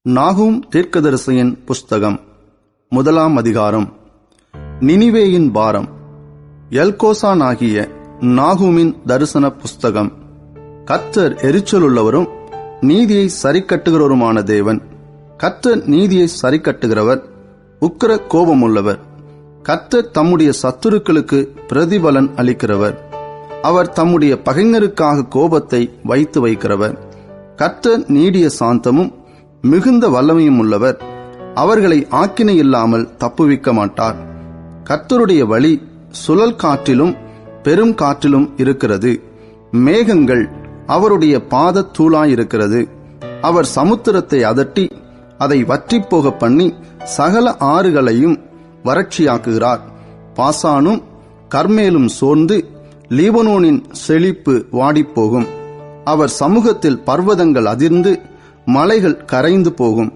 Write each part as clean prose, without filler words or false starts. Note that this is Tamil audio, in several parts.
நாகூம் தீர்க்கதரிசியின் புஸ்தகம் 1 அதிகாரம். நினிவேயின் பாரம். எல்கோசானாகிய நாகூமின் தரிசன புஸ்தகம். கர்த்தர் எரிச்சலுள்ளவரும் நீதியை சரிக்கட்டுகிறவருமான தேவன். கர்த்தர் நீதியை சரிக்கட்டுகிறவர், உக்கிர கோபமுள்ளவர். கர்த்தர் தம்முடைய சத்துருக்களுக்கு பிரதிபலன் அளிக்கிறவர். அவர் தம்முடைய பகைஞருக்காக கோபத்தை வைத்து வைக்கிறவர். கர்த்தர் நீடிய சாந்தமும் மிகுந்த வல்லமையும் உள்ளவர். அவர்களை ஆக்கினை இல்லாமல் தப்புவிக்க மாட்டார். கர்த்தருடைய வழி சுழல் காற்றிலும் பெரும் காற்றிலும் இருக்கிறது. மேகங்கள் அவருடைய பாத தூளாயிருக்கிறது. அவர் சமுத்திரத்தை அதட்டி அதை வற்றிப்போக பண்ணி சகல ஆறுகளையும் வறட்சியாக்குகிறார். பாசானும் கர்மேலும் சோர்ந்து லீபனோனின் செழிப்பு வாடிப்போகும். அவர் சமூகத்தில் பர்வதங்கள் அதிர்ந்து மலைகள் கரைந்து போகும்.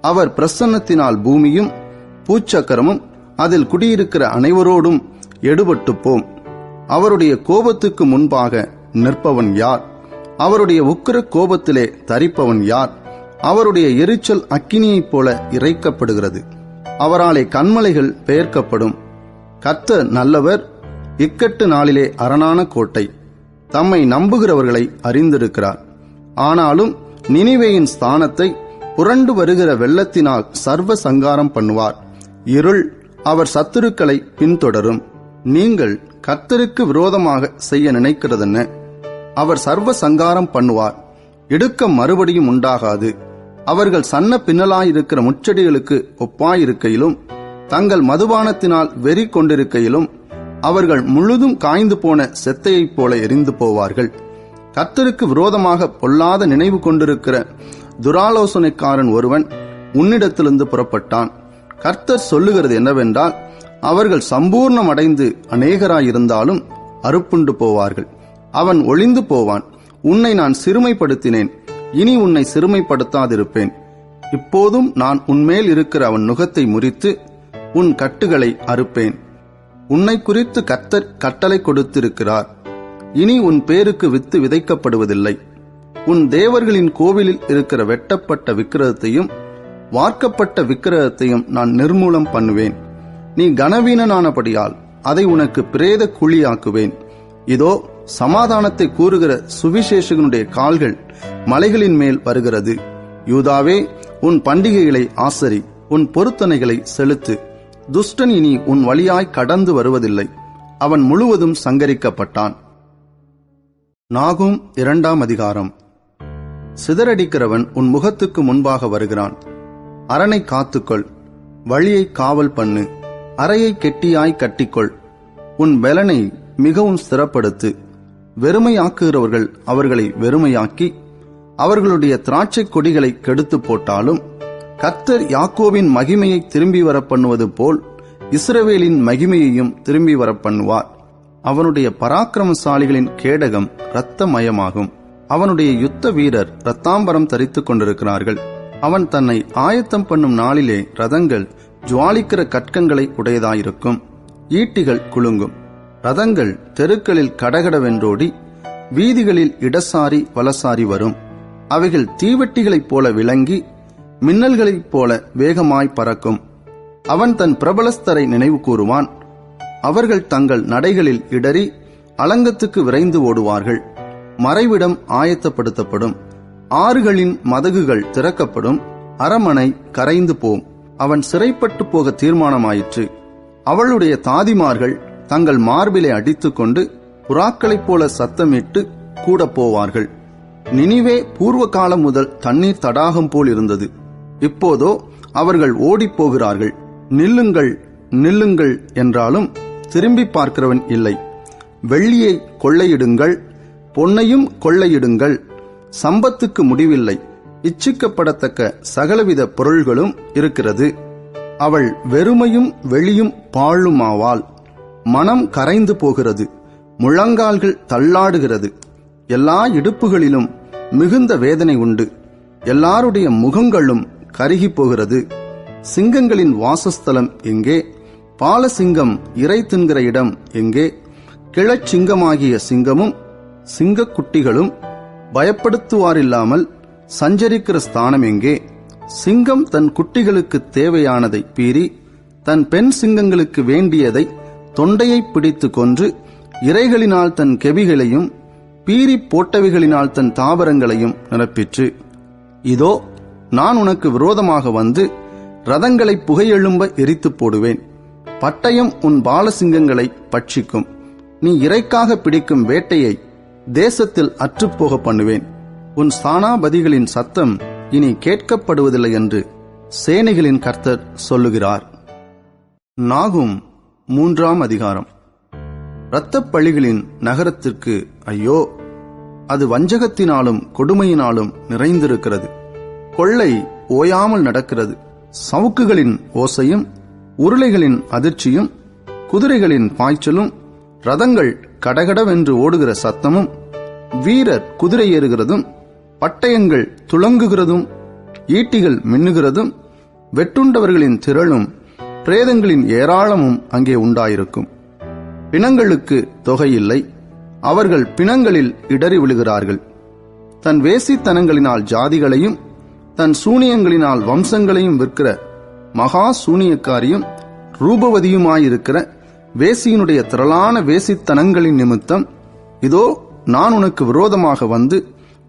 அவர் பிரசன்னத்தினால் பூமியும் பூச்சக்கரமும் அதில் குடியிருக்கிற அனைவரோடும் எடுபட்டு போம். அவருடைய கோபத்துக்கு முன்பாக நிற்பவன் யார்? அவருடைய உக்கிர கோபத்திலே தரிப்பவன் யார்? அவருடைய எரிச்சல் அக்கினியைப் போல இறைக்கப்படுகிறது. அவராலே கன்மலைகள் பெயர்க்கப்படும். கர்த்தர் நல்லவர், இக்கட்டு நாளிலே அரணான கோட்டை. தம்மை நம்புகிறவர்களை அறிந்திருக்கிறார். ஆனாலும் நினிவேயின் ஸ்தானத்தை புரண்டு வருகிற வெள்ளத்தினால் சர்வ சங்காரம் பண்ணுவார். இருள் அவர் சத்துருக்களை பின்தொடரும். நீங்கள் கர்த்தருக்கு விரோதமாக செய்ய நினைக்கிறதென்ன? அவர் சர்வ சங்காரம் பண்ணுவார். இடுக்கம் மறுபடியும் உண்டாகாது. அவர்கள் சன்ன பின்னலாயிருக்கிற முச்செடிகளுக்கு ஒப்பாயிருக்கையிலும் தங்கள் மதுபானத்தினால் வெறி கொண்டிருக்கையிலும் அவர்கள் முழுதும் காய்ந்து போன செத்தையைப் போல எரிந்து போவார்கள். கர்த்தருக்கு விரோதமாக பொல்லாத நினைவு கொண்டிருக்கிற துராலோசனைக்காரன் ஒருவன் உன்னிடத்திலிருந்து புறப்பட்டான். கர்த்தர் சொல்லுகிறது என்னவென்றால், அவர்கள் சம்பூர்ணம் அடைந்து அநேகராயிருந்தாலும் அறுப்புண்டு போவார்கள். அவன் ஒளிந்து போவான். உன்னை நான் சிறுமைப்படுத்தினேன், இனி உன்னை சிறுமைப்படுத்தாதிருப்பேன். இப்போதும் நான் உன்மேல் இருக்கிற அவன் நுகத்தை முறித்து உன் கட்டுகளை அறுப்பேன். உன்னை குறித்து கர்த்தர் கட்டளை கொடுத்திருக்கிறார். இனி உன் பேருக்கு வித்து விதைக்கப்படுவதில்லை. உன் தேவர்களின் கோவிலில் இருக்கிற வெட்டப்பட்ட விக்கிரகத்தையும் வார்க்கப்பட்ட விக்கிரகத்தையும் நான் நிர்மூலம் பண்ணுவேன். நீ கனவீனனானபடியால் அதை உனக்கு பிரேத குழியாக்குவேன். இதோ சமாதானத்தை கூறுகிற சுவிசேஷகனுடைய கால்கள் மலைகளின் மேல் வருகிறது. யூதாவே, உன் பண்டிகைகளை ஆசரி, உன் பொருத்தனைகளை செலுத்து. துஷ்டன் இனி உன் வழியாய் கடந்து வருவதில்லை. அவன் முழுவதும் சங்கரிக்கப்பட்டான். நாகூம் 2 அதிகாரம். சிதறடிக்கிறவன் உன் முகத்துக்கு முன்பாக வருகிறான். அரணை காத்துக்கொள், வழியை காவல் பண்ணு, அறையை கெட்டியாய் கட்டிக்கொள். உன் பெலனை மிகவும் ஸ்திரப்படுத்து. வெறுமையாக்குகிறவர்கள் அவர்களை வெறுமையாக்கி அவர்களுடைய திராட்சை கொடிகளை கெடுத்து போட்டாலும், கர்த்தர் யாக்கோபின் மகிமையை திரும்பி வர பண்ணுவது போல் இஸ்ரவேலின் மகிமையையும் திரும்பி வர பண்ணுவார். அவனுடைய பராக்கிரமசாலிகளின் கேடகம் இரத்தமயமாகும். அவனுடைய யுத்த வீரர் இரத்தாம்பரம் தரித்துக் கொண்டிருக்கிறார்கள். அவன் தன்னை ஆயத்தம் பண்ணும் நாளிலே ரதங்கள் ஜுவாலிக்கிற கற்கங்களை உடையதாயிருக்கும். ஈட்டிகள் குலுங்கும். ரதங்கள் தெருக்களில் கடகடவென்றோடி வீதிகளில் இடசாரி வலசாரி வரும். அவைகள் தீவெட்டிகளைப் போல விளங்கி மின்னல்களைப் போல வேகமாய் பறக்கும். அவன் தன் பிரபலஸ்தரை நினைவு கூறுவான். அவர்கள் தங்கள் நடைகளில் இடறி அலங்கத்துக்கு விரைந்து ஓடுவார்கள். மறைவிடம் ஆயத்தப்படுத்தப்படும். ஆறுகளின் மதகுகள் திறக்கப்படும். அரமனை கரைந்து போம். அவன் சிறைப்பட்டு போக தீர்மானமாயிற்று. அவளுடைய தாதிமார்கள் தங்கள் மார்பிலை அடித்துக்கொண்டு புறாக்களைப் போல சத்தமிட்டு கூட போவார்கள். நினிவே பூர்வ காலம் முதல் தண்ணீர் தடாகம் போல் இருந்தது. இப்போதோ அவர்கள் ஓடிப்போகிறார்கள். நில்லுங்கள், நில்லுங்கள் என்றாலும் திரும்பி பார்க்கிறவன் இல்லை. வெள்ளியை கொள்ளையிடுங்கள், பொன்னையும் கொள்ளையிடுங்கள். சம்பத்துக்கு முடிவில்லை. இச்சிக்கப்படத்தக்க சகலவித பொருள்களும் இருக்கிறது. அவள் வெறுமையும் வெளியும் பாழுமாவாள். மனம் கரைந்து போகிறது. முழங்கால்கள் தள்ளாடுகிறது. எல்லா இடுப்புகளிலும் மிகுந்த வேதனை உண்டு. எல்லாருடைய முகங்களும் கருகி போகிறது. சிங்கங்களின் வாசஸ்தலம் எங்கே? பாலசிங்கம் இறை தின்கிற இடம் எங்கே? கிழச்சிங்கமாகிய சிங்கமும் சிங்கக்குட்டிகளும் பயப்படுத்துவாரில்லாமல் சஞ்சரிக்கிற ஸ்தானம் எங்கே? சிங்கம் தன் குட்டிகளுக்கு தேவையானதை பீறி தன் பெண் சிங்கங்களுக்கு வேண்டியதை தொண்டையை பிடித்து கொன்று இரைகளினால் தன் கெபிகளையும் பீறி போட்டவைகளினால் தன் தாவரங்களையும் நிரப்பிற்று. இதோ நான் உனக்கு விரோதமாக வந்து ரதங்களை புகையெழும்ப எரித்து போடுவேன். பட்டயம் உன் பாலசிங்கங்களை பட்சிக்கும். நீ இறைக்காக பிடிக்கும் வேட்டையை தேசத்தில் அற்றுப்போக பண்ணுவேன். உன் ஸ்தானாபதிகளின் சத்தம் இனி கேட்கப்படுவதில்லை என்று சேனைகளின் கர்த்தர் சொல்லுகிறார். நாகும் 3ஆம் அதிகாரம். இரத்தப்பழிகளின் நகரத்திற்கு ஐயோ! அது வஞ்சகத்தினாலும் கொடுமையினாலும் நிறைந்திருக்கிறது. கொள்ளை ஓயாமல் நடக்கிறது. சவுக்குகளின் ஓசையும் உருளைகளின் அதிர்ச்சியும் குதிரைகளின் பாய்ச்சலும் ரதங்கள் கடகடவென்று ஓடுகிற சத்தமும் வீரர் குதிரை ஏறுகிறதும் பட்டயங்கள் துளங்குகிறதும் ஈட்டிகள் மின்னுகிறதும் வெட்டுண்டவர்களின் திரளும் பிரேதங்களின் ஏராளமும் அங்கே உண்டாயிருக்கும். பிணங்களுக்கு தொகையில்லை. அவர்கள் பிணங்களில் இடறி விழுகிறார்கள். தன் வேசித்தனங்களினால் ஜாதிகளையும் தன் சூனியங்களினால் வம்சங்களையும் விற்கிற மகா சூனியக்காரியும் ரூபவதியுமாயிருக்கிற வேசியினுடைய திரளான வேசித்தனங்களின் நிமித்தம் இதோ நான் உனக்கு விரோதமாக வந்து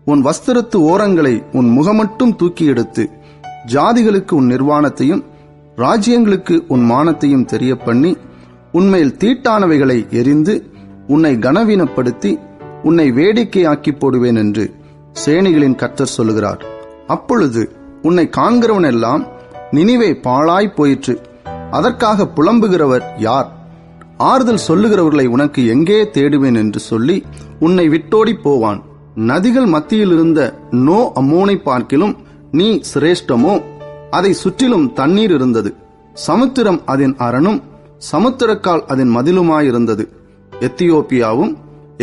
உன் வஸ்திரத்து ஓரங்களை உன் முகமட்டும் தூக்கி எடுத்து ஜாதிகளுக்கு உன் நிர்வாணத்தையும் ராஜ்யங்களுக்கு உன் மானத்தையும் தெரிய பண்ணி உன்மேல் தீட்டானவைகளை எரிந்து உன்னை கனவீனப்படுத்தி உன்னை வேடிக்கையாக்கி போடுவேன் என்று சேனைகளின் கர்த்தர் சொல்லுகிறார். அப்பொழுது உன்னை காண்கிறவனெல்லாம் நினிவே பாழாய் போயிற்று, அதற்காக புலம்புகிறவர் யார்? ஆறுதல் சொல்லுகிறவர்களை உனக்கு எங்கே தேடுவேன் என்று சொல்லி உன்னை விட்டோடி போவான். நதிகள் மத்தியில் இருந்த நோ அம்மோனை பார்க்கிலும் நீ சிரேஷ்டமோ? அதை சுற்றிலும் தண்ணீர் இருந்தது. சமுத்திரம் அதன் அரணும் சமுத்திரக்கால் அதன் மதிலுமாயிருந்தது. எத்தியோப்பியாவும்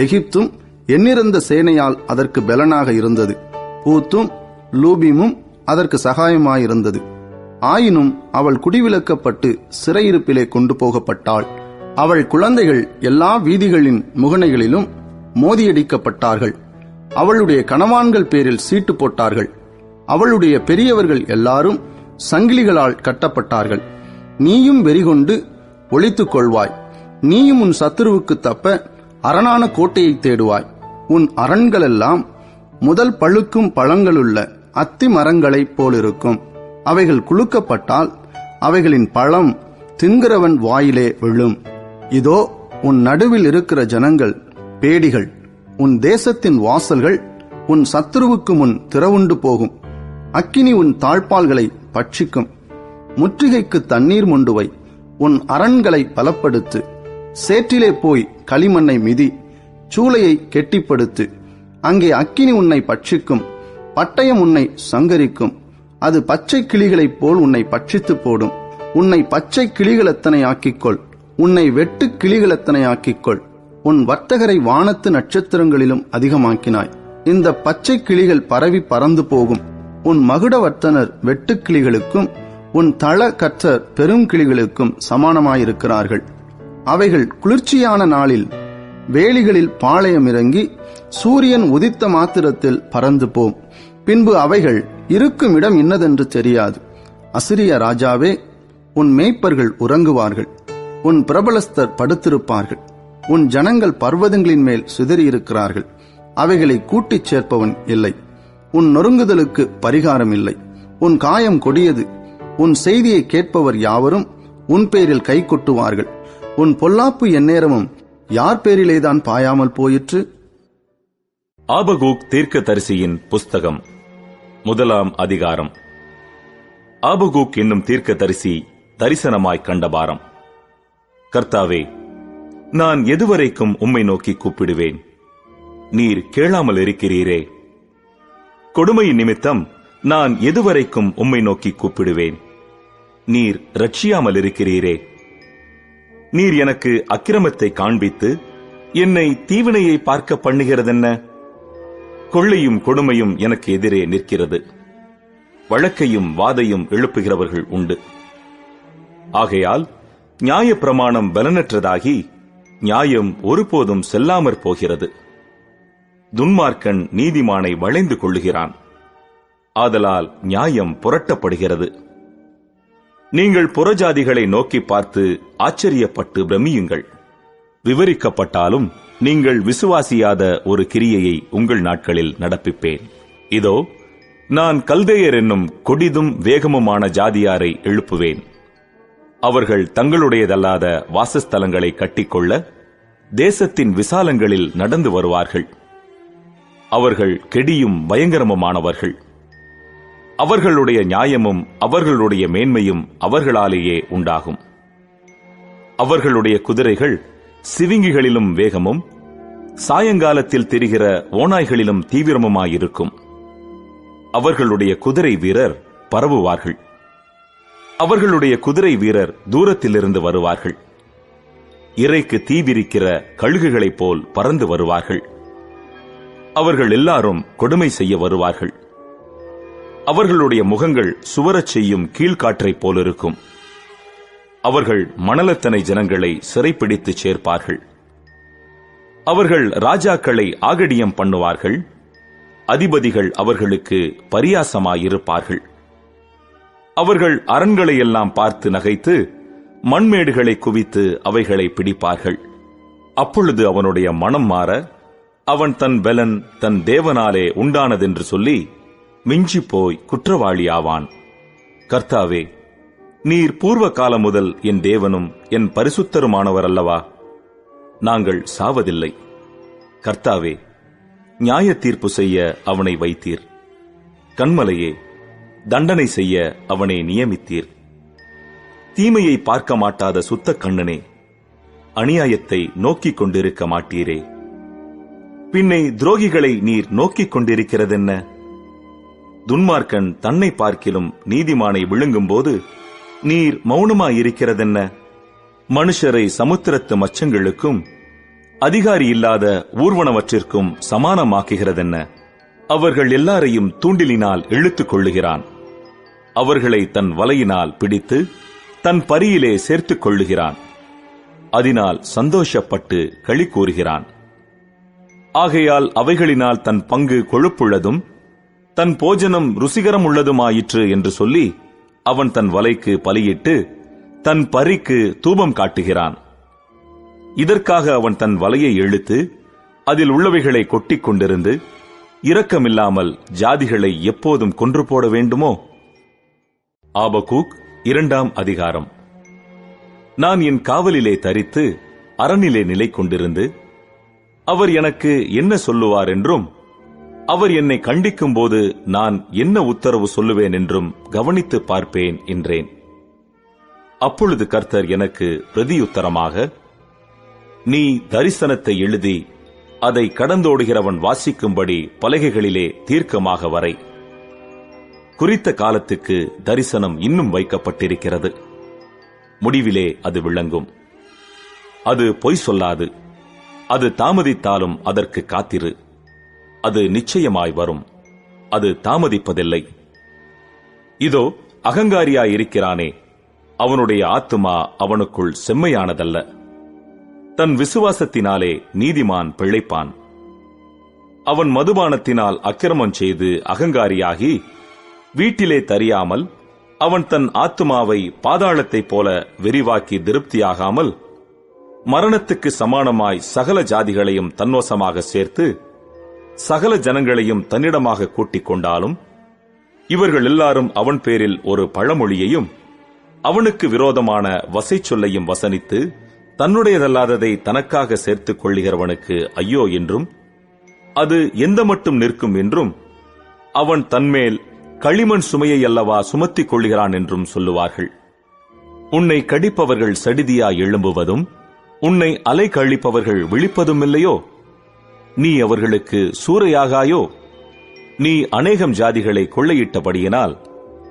எகிப்தும் எண்ணிறந்த சேனையால் அதற்கு பெலனாக இருந்தது. பூத்தும் லூபிமும் அதற்கு சகாயமாயிருந்தது. ஆயினும் அவள் குடிவிலக்கப்பட்டு சிறையிருப்பிலே கொண்டு போகப்பட்டாள். அவள் குழந்தைகள் எல்லா வீதிகளின் முகனைகளிலும் மோதியடிக்கப்பட்டார்கள். அவளுடைய கணவான்கள் பேரில் சீட்டு போட்டார்கள். அவளுடைய பெரியவர்கள் எல்லாரும் சங்கிலிகளால் கட்டப்பட்டார்கள். நீயும் வெறிகொண்டு ஒளித்துக் கொள்வாய். நீயும் உன் சத்துருவுக்கு தப்ப அரணான கோட்டையை தேடுவாய். உன் அரண்களெல்லாம் முதல் பழுக்கும் பழங்களுள்ள அத்தி மரங்களைப் போலிருக்கும். அவைகள் குலுக்கப்பட்டால் அவைகளின் பழம் தின்கிறவன் வாயிலே விழும். இதோ உன் நடுவில் இருக்கிற ஜனங்கள் பேடிகள். உன் தேசத்தின் வாசல்கள் உன் சத்துருவுக்கு முன் திறவுண்டு போகும். அக்கினி உன் தாழ்பால்களை பட்சிக்கும். முற்றுகைக்கு தண்ணீர் மொண்டுவை. உன் அரண்களை பலப்படுத்து. சேற்றிலே போய் களிமண்ணை மிதி. சூளையை கெட்டிப்படுத்து. அங்கே அக்கினி உன்னை பட்சிக்கும். பட்டயம் உன்னை சங்கரிக்கும். அது பச்சை கிளிகளைப் போல் உன்னை பட்சித்து போடும். உன்னை பச்சை கிளிகளத்தனை ஆக்கிக்கொள். உன்னை வெட்டு கிளிகளத்தனை ஆக்கிக்கொள். உன் வர்த்தகரை வானத்து நட்சத்திரங்களிலும் அதிகமாக்கினாய். இந்த பச்சை கிளிகள் பரவி பறந்து போகும். உன் மகுடவர்த்தனர் வெட்டுக்கிளிகளுக்கும் உன் தள கற்றர் பெருங்கிளிகளுக்கும் சமானமாயிருக்கிறார்கள். அவைகள் குளிர்ச்சியான நாளில் வேலிகளில் பாளையம் இறங்கி சூரியன் உதித்த மாத்திரத்தில் பறந்து போம். பின்பு அவைகள் இருக்கும் இடம் இன்னதென்று தெரியாது. அசிரிய ராஜாவே, உன் மேய்ப்பர்கள் உறங்குவார்கள். உன் பிரபலஸ்தர் படுத்திருப்பார்கள். உன் ஜனங்கள் பர்வதங்களின் மேல் சிதறியிருக்கிறார்கள். அவைகளை கூட்டிச் சேர்ப்பவன் இல்லை. உன் நொறுங்குதலுக்கு பரிகாரம் இல்லை. உன் காயம் கொடியது. உன் செய்தியை கேட்பவர் யாவரும் உன் பேரில் கை கொட்டுவார்கள். உன் பொல்லாப்பு எந்நேரமும் யார் பேரிலேதான் பாயாமல் போயிற்று? ஆபகூக் தீர்க்கதரிசியின் புஸ்தகம் 1ஆம் அதிகாரம். ஆபகூக் என்னும் தீர்க்கதரிசி தரிசனமாய் கண்டபாரம். கர்த்தாவே, நான் எதுவரைக்கும் உம்மை நோக்கி கூப்பிடுவேன்? நீர் கேளாமல் இருக்கிறீரே. கொடுமையின் நிமித்தம் நான் எதுவரைக்கும் உம்மை நோக்கி கூப்பிடுவேன்? நீர் ரட்சியாமல் இருக்கிறீரே. நீர் எனக்கு அக்கிரமத்தை காண்பித்து என்னை தீவினையை பார்க்க பண்ணுகிறதென்ன? கொள்ளையும் கொடுமையும் எனக்கு எதிரே நிற்கிறது. வழக்கையும் வாதையும் எழுப்புகிறவர்கள் உண்டு. ஆகையால் நியாய பிரமாணம் பலனற்றதாகி நியாயம் ஒருபோதும் செல்லாமற் போகிறது. துன்மார்க்கன் நீதிமானை வளைந்து கொள்ளுகிறான். ஆதலால் நியாயம் புரட்டப்படுகிறது. நீங்கள் புறஜாதிகளை நோக்கி பார்த்து ஆச்சரியப்பட்டு பிரமியுங்கள். விவரிக்கப்பட்டாலும் நீங்கள் விசுவாசியாத ஒரு கிரியையை உங்கள் நாட்களில் நடப்பிப்பேன். இதோ, நான் கல்தேயர் என்னும் கொடிதும் வேகமுமான ஜாதியாரை எழுப்புவேன். அவர்கள் தங்களுடையதல்லாத வாசஸ்தலங்களை கட்டிக்கொள்ள தேசத்தின் விசாலங்களில் நடந்து வருவார்கள். அவர்கள் கெடியும் பயங்கரமுமானவர்கள். அவர்களுடைய நியாயமும் அவர்களுடைய மேன்மையும் அவர்களாலேயே உண்டாகும். அவர்களுடைய குதிரைகள் சிவிங்கிகளிலும் வேகமும் சாயங்காலத்தில் தெரிகிற ஓநாய்களிலும் தீவிரமுமாயிருக்கும். அவர்களுடைய குதிரை வீரர் பரவுவார்கள். அவர்களுடைய குதிரை வீரர் தூரத்திலிருந்து வருவார்கள். இறைக்கு தீவிரிக்கிற கழுகுகளைப் போல் பறந்து வருவார்கள். அவர்கள் எல்லாரும் கொடுமை செய்ய வருவார்கள். அவர்களுடைய முகங்கள் சுவரச் செய்யும் கீழ்காற்றைப் போலிருக்கும். அவர்கள் மணலத்தனை ஜனங்களை சிறைப்பிடித்து சேர்ப்பார்கள். அவர்கள் ராஜாக்களை ஆகடியம் பண்ணுவார்கள். அதிபதிகள் அவர்களுக்கு பரியாசமாயிருப்பார்கள். அவர்கள் அரண்களையெல்லாம் பார்த்து நகைத்து மண்மேடுகளை குவித்து அவைகளை பிடிப்பார்கள். அப்பொழுது அவனுடைய மனம் மாற அவன் தன் பெலன் தன் தேவனாலே உண்டானதென்று சொல்லி மிஞ்சிப்போய் குற்றவாளியாவான். கர்த்தாவே, நீர் பூர்வ காலம் முதல் என் தேவனும் என் பரிசுத்தருமானவர் அல்லவா? நாங்கள் சாவதில்லை. கர்த்தாவே, நியாய தீர்ப்பு செய்ய அவனை வைத்தீர். கன்மலையே, தண்டனை செய்ய அவனை நியமித்தீர். தீமையை பார்க்க மாட்டாத சுத்த கண்ணனே, அநியாயத்தை நோக்கிக் கொண்டிருக்க மாட்டீரே. பின்னை துரோகிகளை நீர் நோக்கிக் கொண்டிருக்கிறதென்ன? துன்மார்க்கன் தன்னை பார்க்கிலும் நீதிமானை விழுங்கும்போது நீர் மௌனமாயிருக்கிறதென்ன? மனுஷரை சமுத்திரத்து மச்சங்களுக்கும் அதிகாரி இல்லாத ஊர்வனவற்றிற்கும் சமானமாக்குகிறதென்ன? அவர்கள் எல்லாரையும் தூண்டிலினால் இழுத்துக் கொள்ளுகிறான். அவர்களை தன் வலையினால் பிடித்து தன் பரியிலே சேர்த்துக் கொள்ளுகிறான். அதனால் சந்தோஷப்பட்டு களி கூறுகிறான். ஆகையால் அவைகளினால் தன் பங்கு கொழுப்புள்ளதும் தன் போஜனம் ருசிகரம் உள்ளதுமாயிற்று என்று சொல்லி அவன் தன் வலைக்கு பலியிட்டு தன் பரிக்கு தூபம் காட்டுகிறான். இதற்காக அவன் தன் வலையை இழுத்து அதில் உள்ளவைகளை கொட்டிக் கொண்டிருந்து இரக்கமில்லாமல் ஜாதிகளை எப்போதும் கொன்று போட வேண்டுமோ? ஆபகூக் 2ஆம் அதிகாரம். நான் என் காவலிலே தரித்து அரணிலே நிலை கொண்டிருந்து அவர் எனக்கு என்ன சொல்லுவார் என்றும் அவர் என்னை கண்டிக்கும் போது நான் என்ன உத்தரவு சொல்லுவேன் என்றும் கவனித்து பார்ப்பேன் என்றேன். அப்பொழுது கர்த்தர் எனக்கு பிரதியுத்தரமாக, நீ தரிசனத்தை எழுதி அதை கடந்தோடுகிறவன் வாசிக்கும்படி பலகைகளிலே தீர்க்கமாக வரை. குறித்த காலத்துக்கு தரிசனம் இன்னும் வைக்கப்பட்டிருக்கிறது. முடிவிலே அது விளங்கும். அது பொய் சொல்லாது. அது தாமதித்தாலும் அதற்கு காத்திரு. அது நிச்சயமாய் வரும். அது தாமதிப்பதில்லை. இதோ, அகங்காரியாயிருக்கிறானே, அவனுடைய ஆத்துமா அவனுக்குள் செம்மையானதல்ல. தன் விசுவாசத்தினாலே நீதிமான் பிழைப்பான். அவன் மதுபானத்தினால் அக்கிரமம் செய்து அகங்காரியாகி வீட்டிலே தரியாமல் அவன் தன் ஆத்துமாவை பாதாளத்தைப் போல விரிவாக்கி திருப்தியாகாமல் மரணத்துக்கு சமானமாய் சகல ஜாதிகளையும் தன்வசமாக சேர்த்து சகல ஜனங்களையும் தன்னிடமாக கூட்டிக் கொண்டாலும் இவர்கள் எல்லாரும் அவன் பேரில் ஒரு பழமொழியையும் அவனுக்கு விரோதமான வசை சொல்லையும் வசனித்து தன்னுடையதல்லாததை தனக்காக சேர்த்துக் கொள்ளுகிறவனுக்கு ஐயோ என்றும் அது எந்த மட்டும் நிற்கும் என்றும் அவன் தன்மேல் களிமண் சுமையை அல்லவா சுமத்திக் கொள்ளுகிறான் என்றும் சொல்லுவார்கள். உன்னை கடிப்பவர்கள் சடிதியாய் எழும்புவதும் உன்னை அலை கழிப்பவர்கள் விழிப்பதும் இல்லையோ? நீ அவர்களுக்கு சூறையாகாயோ? நீ அநேகம் ஜாதிகளை கொள்ளையிட்டபடியினால்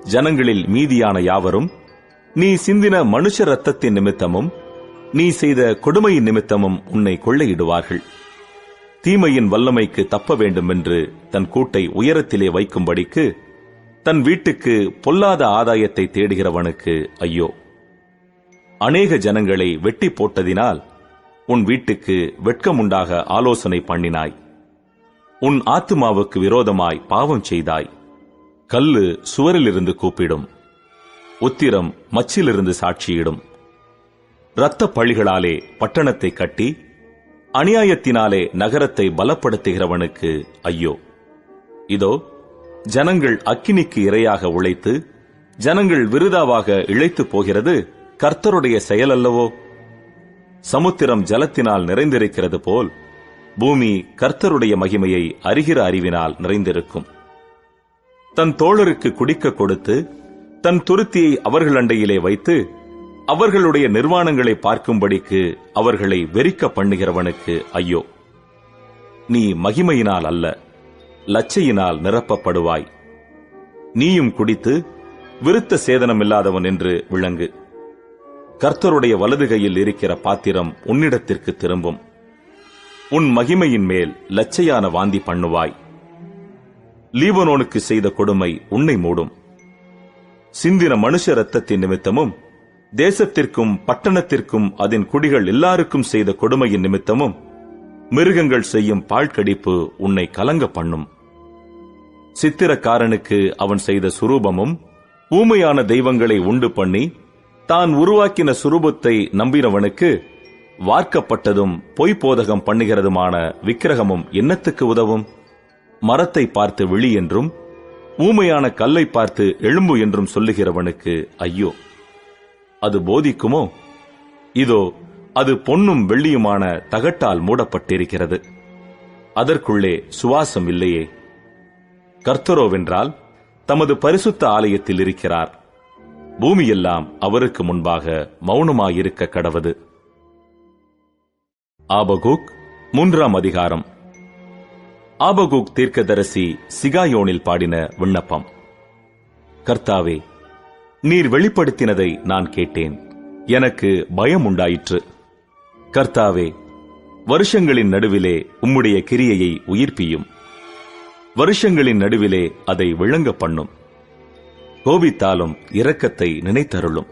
ஜனங்களில் மீதியான யாவரும் நீ சிந்தின மனுஷ ரத்தத்தின் நிமித்தமும் நீ செய்த கொடுமையின் நிமித்தமும் உன்னை கொள்ளையிடுவார்கள். தீமையின் வல்லமைக்கு தப்ப வேண்டும் என்று தன் கூட்டை உயரத்திலே வைக்கும்படிக்கு தன் வீட்டுக்கு பொல்லாத ஆதாயத்தை தேடுகிறவனுக்கு ஐயோ! அநேக ஜனங்களை வெட்டி போட்டதினால் உன் வீட்டுக்கு வெட்கமுண்டாக ஆலோசனை பண்ணினாய். உன் ஆத்துமாவுக்கு விரோதமாய் பாவம் செய்தாய். கல்லு சுவரிலிருந்து கூப்பிடும், உத்திரம் மச்சிலிருந்து சாட்சியிடும். இரத்த பழிகளாலே பட்டணத்தை கட்டி அநியாயத்தினாலே நகரத்தை பலப்படுத்துகிறவனுக்கு ஐயோ! இதோ ஜனங்கள் அக்கினிக்கு இரையாக உழைத்து ஜனங்கள் விருதாவாக இழைத்து போகிறது கர்த்தருடைய செயல் அல்லவோ? சமுத்திரம் ஜலத்தினால் நிறைந்திருக்கிறது போல் பூமி கர்த்தருடைய மகிமையை அறிகிற அறிவினால் நிறைந்திருக்கும். தன் தோழருக்கு குடிக்க கொடுத்து தன் துருத்தியை அவர்கள் அண்டையிலே வைத்து அவர்களுடைய நிர்வாணங்களை பார்க்கும்படிக்கு அவர்களை வெறிக்க பண்ணுகிறவனுக்கு ஐயோ! நீ மகிமையினால் அல்ல, லச்சையினால் நிரப்பப்படுவாய். நீயும் குடித்து விருத்த சேதனமில்லாதவன் என்று விளங்கு. கர்த்தருடைய வலதுகையில் இருக்கிற பாத்திரம் உன்னிடத்திற்கு திரும்பும். உன் மகிமையின் மேல் லச்சையான வாந்தி பண்ணுவாய். லீபனோனுக்கு செய்த கொடுமை உன்னை மூடும். சிந்தின மனுஷ இரத்தத்தின் நிமித்தமும் தேசத்திற்கும் பட்டணத்திற்கும் அதன் குடிகள் எல்லாருக்கும் செய்த கொடுமையின் நிமித்தமும் மிருகங்கள் செய்யும் பாழ்கடிப்பு உன்னை கலங்க பண்ணும். சித்திரக்காரனுக்கு அவன் செய்த சுரூபமும் ஊமையான தெய்வங்களை உண்டு பண்ணி தான் உருவாக்கின சுரூபத்தை நம்பினவனுக்கு வார்க்கப்பட்டதும் பொய்போதகம் பண்ணுகிறதுமான விக்கிரகமும் என்னத்துக்கு உதவும்? மரத்தை பார்த்து விழி என்றும் ஊமையான கல்லை பார்த்து எழும்பு என்றும் சொல்லுகிறவனுக்கு ஐயோ! அது போதிக்குமோ? இதோ அது பொன்னும் வெள்ளியுமான தகட்டால் மூடப்பட்டிருக்கிறது, அதற்குள்ளே சுவாசம் இல்லையே. கர்த்தரோவென்றால் தமது பரிசுத்த ஆலயத்தில் இருக்கிறார். பூமியெல்லாம் அவருக்கு முன்பாக மௌனமாயிருக்க கடவது. ஆபகூக் 3ஆம் அதிகாரம். ஆபகூக் தீர்க்கதரிசி சிகாயோனில் பாடின விண்ணப்பம். கர்த்தாவே, நீர் வெளிப்படுத்தினதை நான் கேட்டேன், எனக்கு பயம் உண்டாயிற்று. கர்த்தாவே, வருஷங்களின் நடுவிலே உம்முடைய கிரியையை உயிர்ப்பியும், வருஷங்களின் நடுவிலே அதை விளங்க பண்ணும். கோபித்தாலும் இரக்கத்தை நினைத்தருளும்.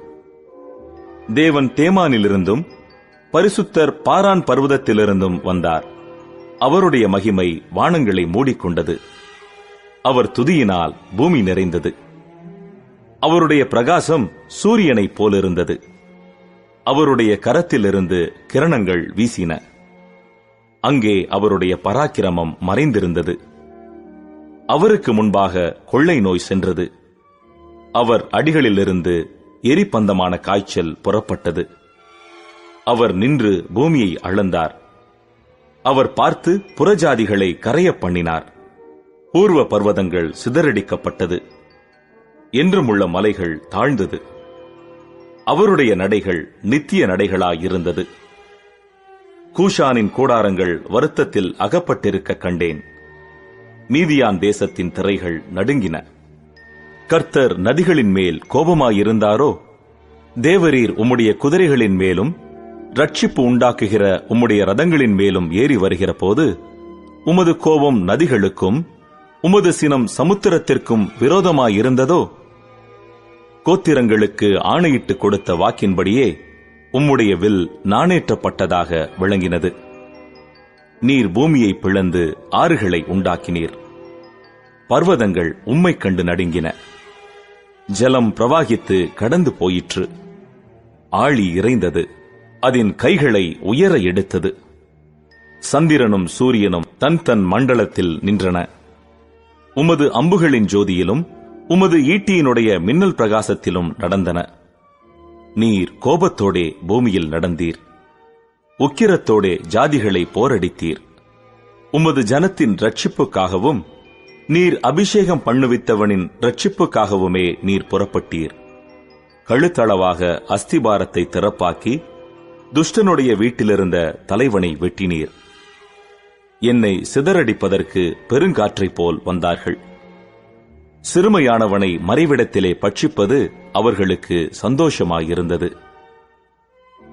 தேவன் தேமானிலிருந்தும் பரிசுத்தர் பாரான் பர்வதத்திலிருந்தும் வந்தார். அவருடைய மகிமை வானங்களை மூடிக்கொண்டது. அவர் துதியினால் பூமி நிறைந்தது. அவருடைய பிரகாசம் சூரியனைப் போலிருந்தது. அவருடைய கரத்திலிருந்து கிரணங்கள் வீசின. அங்கே அவருடைய பராக்கிரமம் மறைந்திருந்தது. அவருக்கு முன்பாக கொள்ளை நோய் சென்றது. அவர் அடிகளிலிருந்து எரிபந்தமான காய்ச்சல் புறப்பட்டது. அவர் நின்று பூமியை அளந்தார். அவர் பார்த்து புறஜாதிகளை கரையப் பண்ணினார். பூர்வ பர்வதங்கள் சிதறடிக்கப்பட்டது. என்றுமுள்ள மலைகள் தாழ்ந்தது. அவருடைய நடைகள் நித்திய நடைகளாயிருந்தது. கூஷானின் கூடாரங்கள் வருத்தத்தில் அகப்பட்டிருக்க கண்டேன். மீதியான் தேசத்தின் திரைகள் நடுங்கின. கர்த்தர் நதிகளின் மேல் கோபமாயிருந்தாரோ? தேவரீர் உம்முடைய குதிரைகளின் மேலும் ரட்சிப்பு உண்டாக்குகிற உம்முடைய ரதங்களின் மேலும் ஏறி வருகிற போது உமது கோபம் நதிகளுக்கும் உமது சினம் சமுத்திரத்திற்கும் விரோதமாயிருந்ததோ? கோத்திரங்களுக்கு ஆணையிட்டு கொடுத்த வாக்கின்படியே உம்முடைய வில் நாணேற்றப்பட்டதாக விளங்கினது. நீர் பூமியை பிளந்து ஆறுகளை உண்டாக்கினீர். பர்வதங்கள் உம்மை கண்டு நடுங்கின. ஜலம் பிரவாகித்து கடந்து போயிற்று. ஆழி இறைந்தது, அதன் கைகளை உயர எடுத்தது. சந்திரனும் சூரியனும் தன் தன் மண்டலத்தில் நின்றன. உமது அம்புகளின் ஜோதியிலும் உமது ஈட்டியினுடைய மின்னல் பிரகாசத்திலும் நடந்தன. நீர் கோபத்தோடே பூமியில் நடந்தீர். உக்கிரத்தோடே ஜாதிகளை போரடித்தீர். உமது ஜனத்தின் ரட்சிப்புக்காகவும் நீர் அபிஷேகம் பண்ணுவித்தவனின் ரட்சிப்புக்காகவுமே நீர் புறப்பட்டீர். கழுத்தளவாக அஸ்திபாரத்தை திறப்பாக்கி துஷ்டனுடைய வீட்டிலிருந்த தலைவனை வெட்டினீர். என்னை சிதறடிப்பதற்கு பெருங்காற்றைப் போல் வந்தார்கள். சிறுமையானவனை மறைவிடத்திலே பட்சிப்பது அவர்களுக்கு சந்தோஷமாயிருந்தது.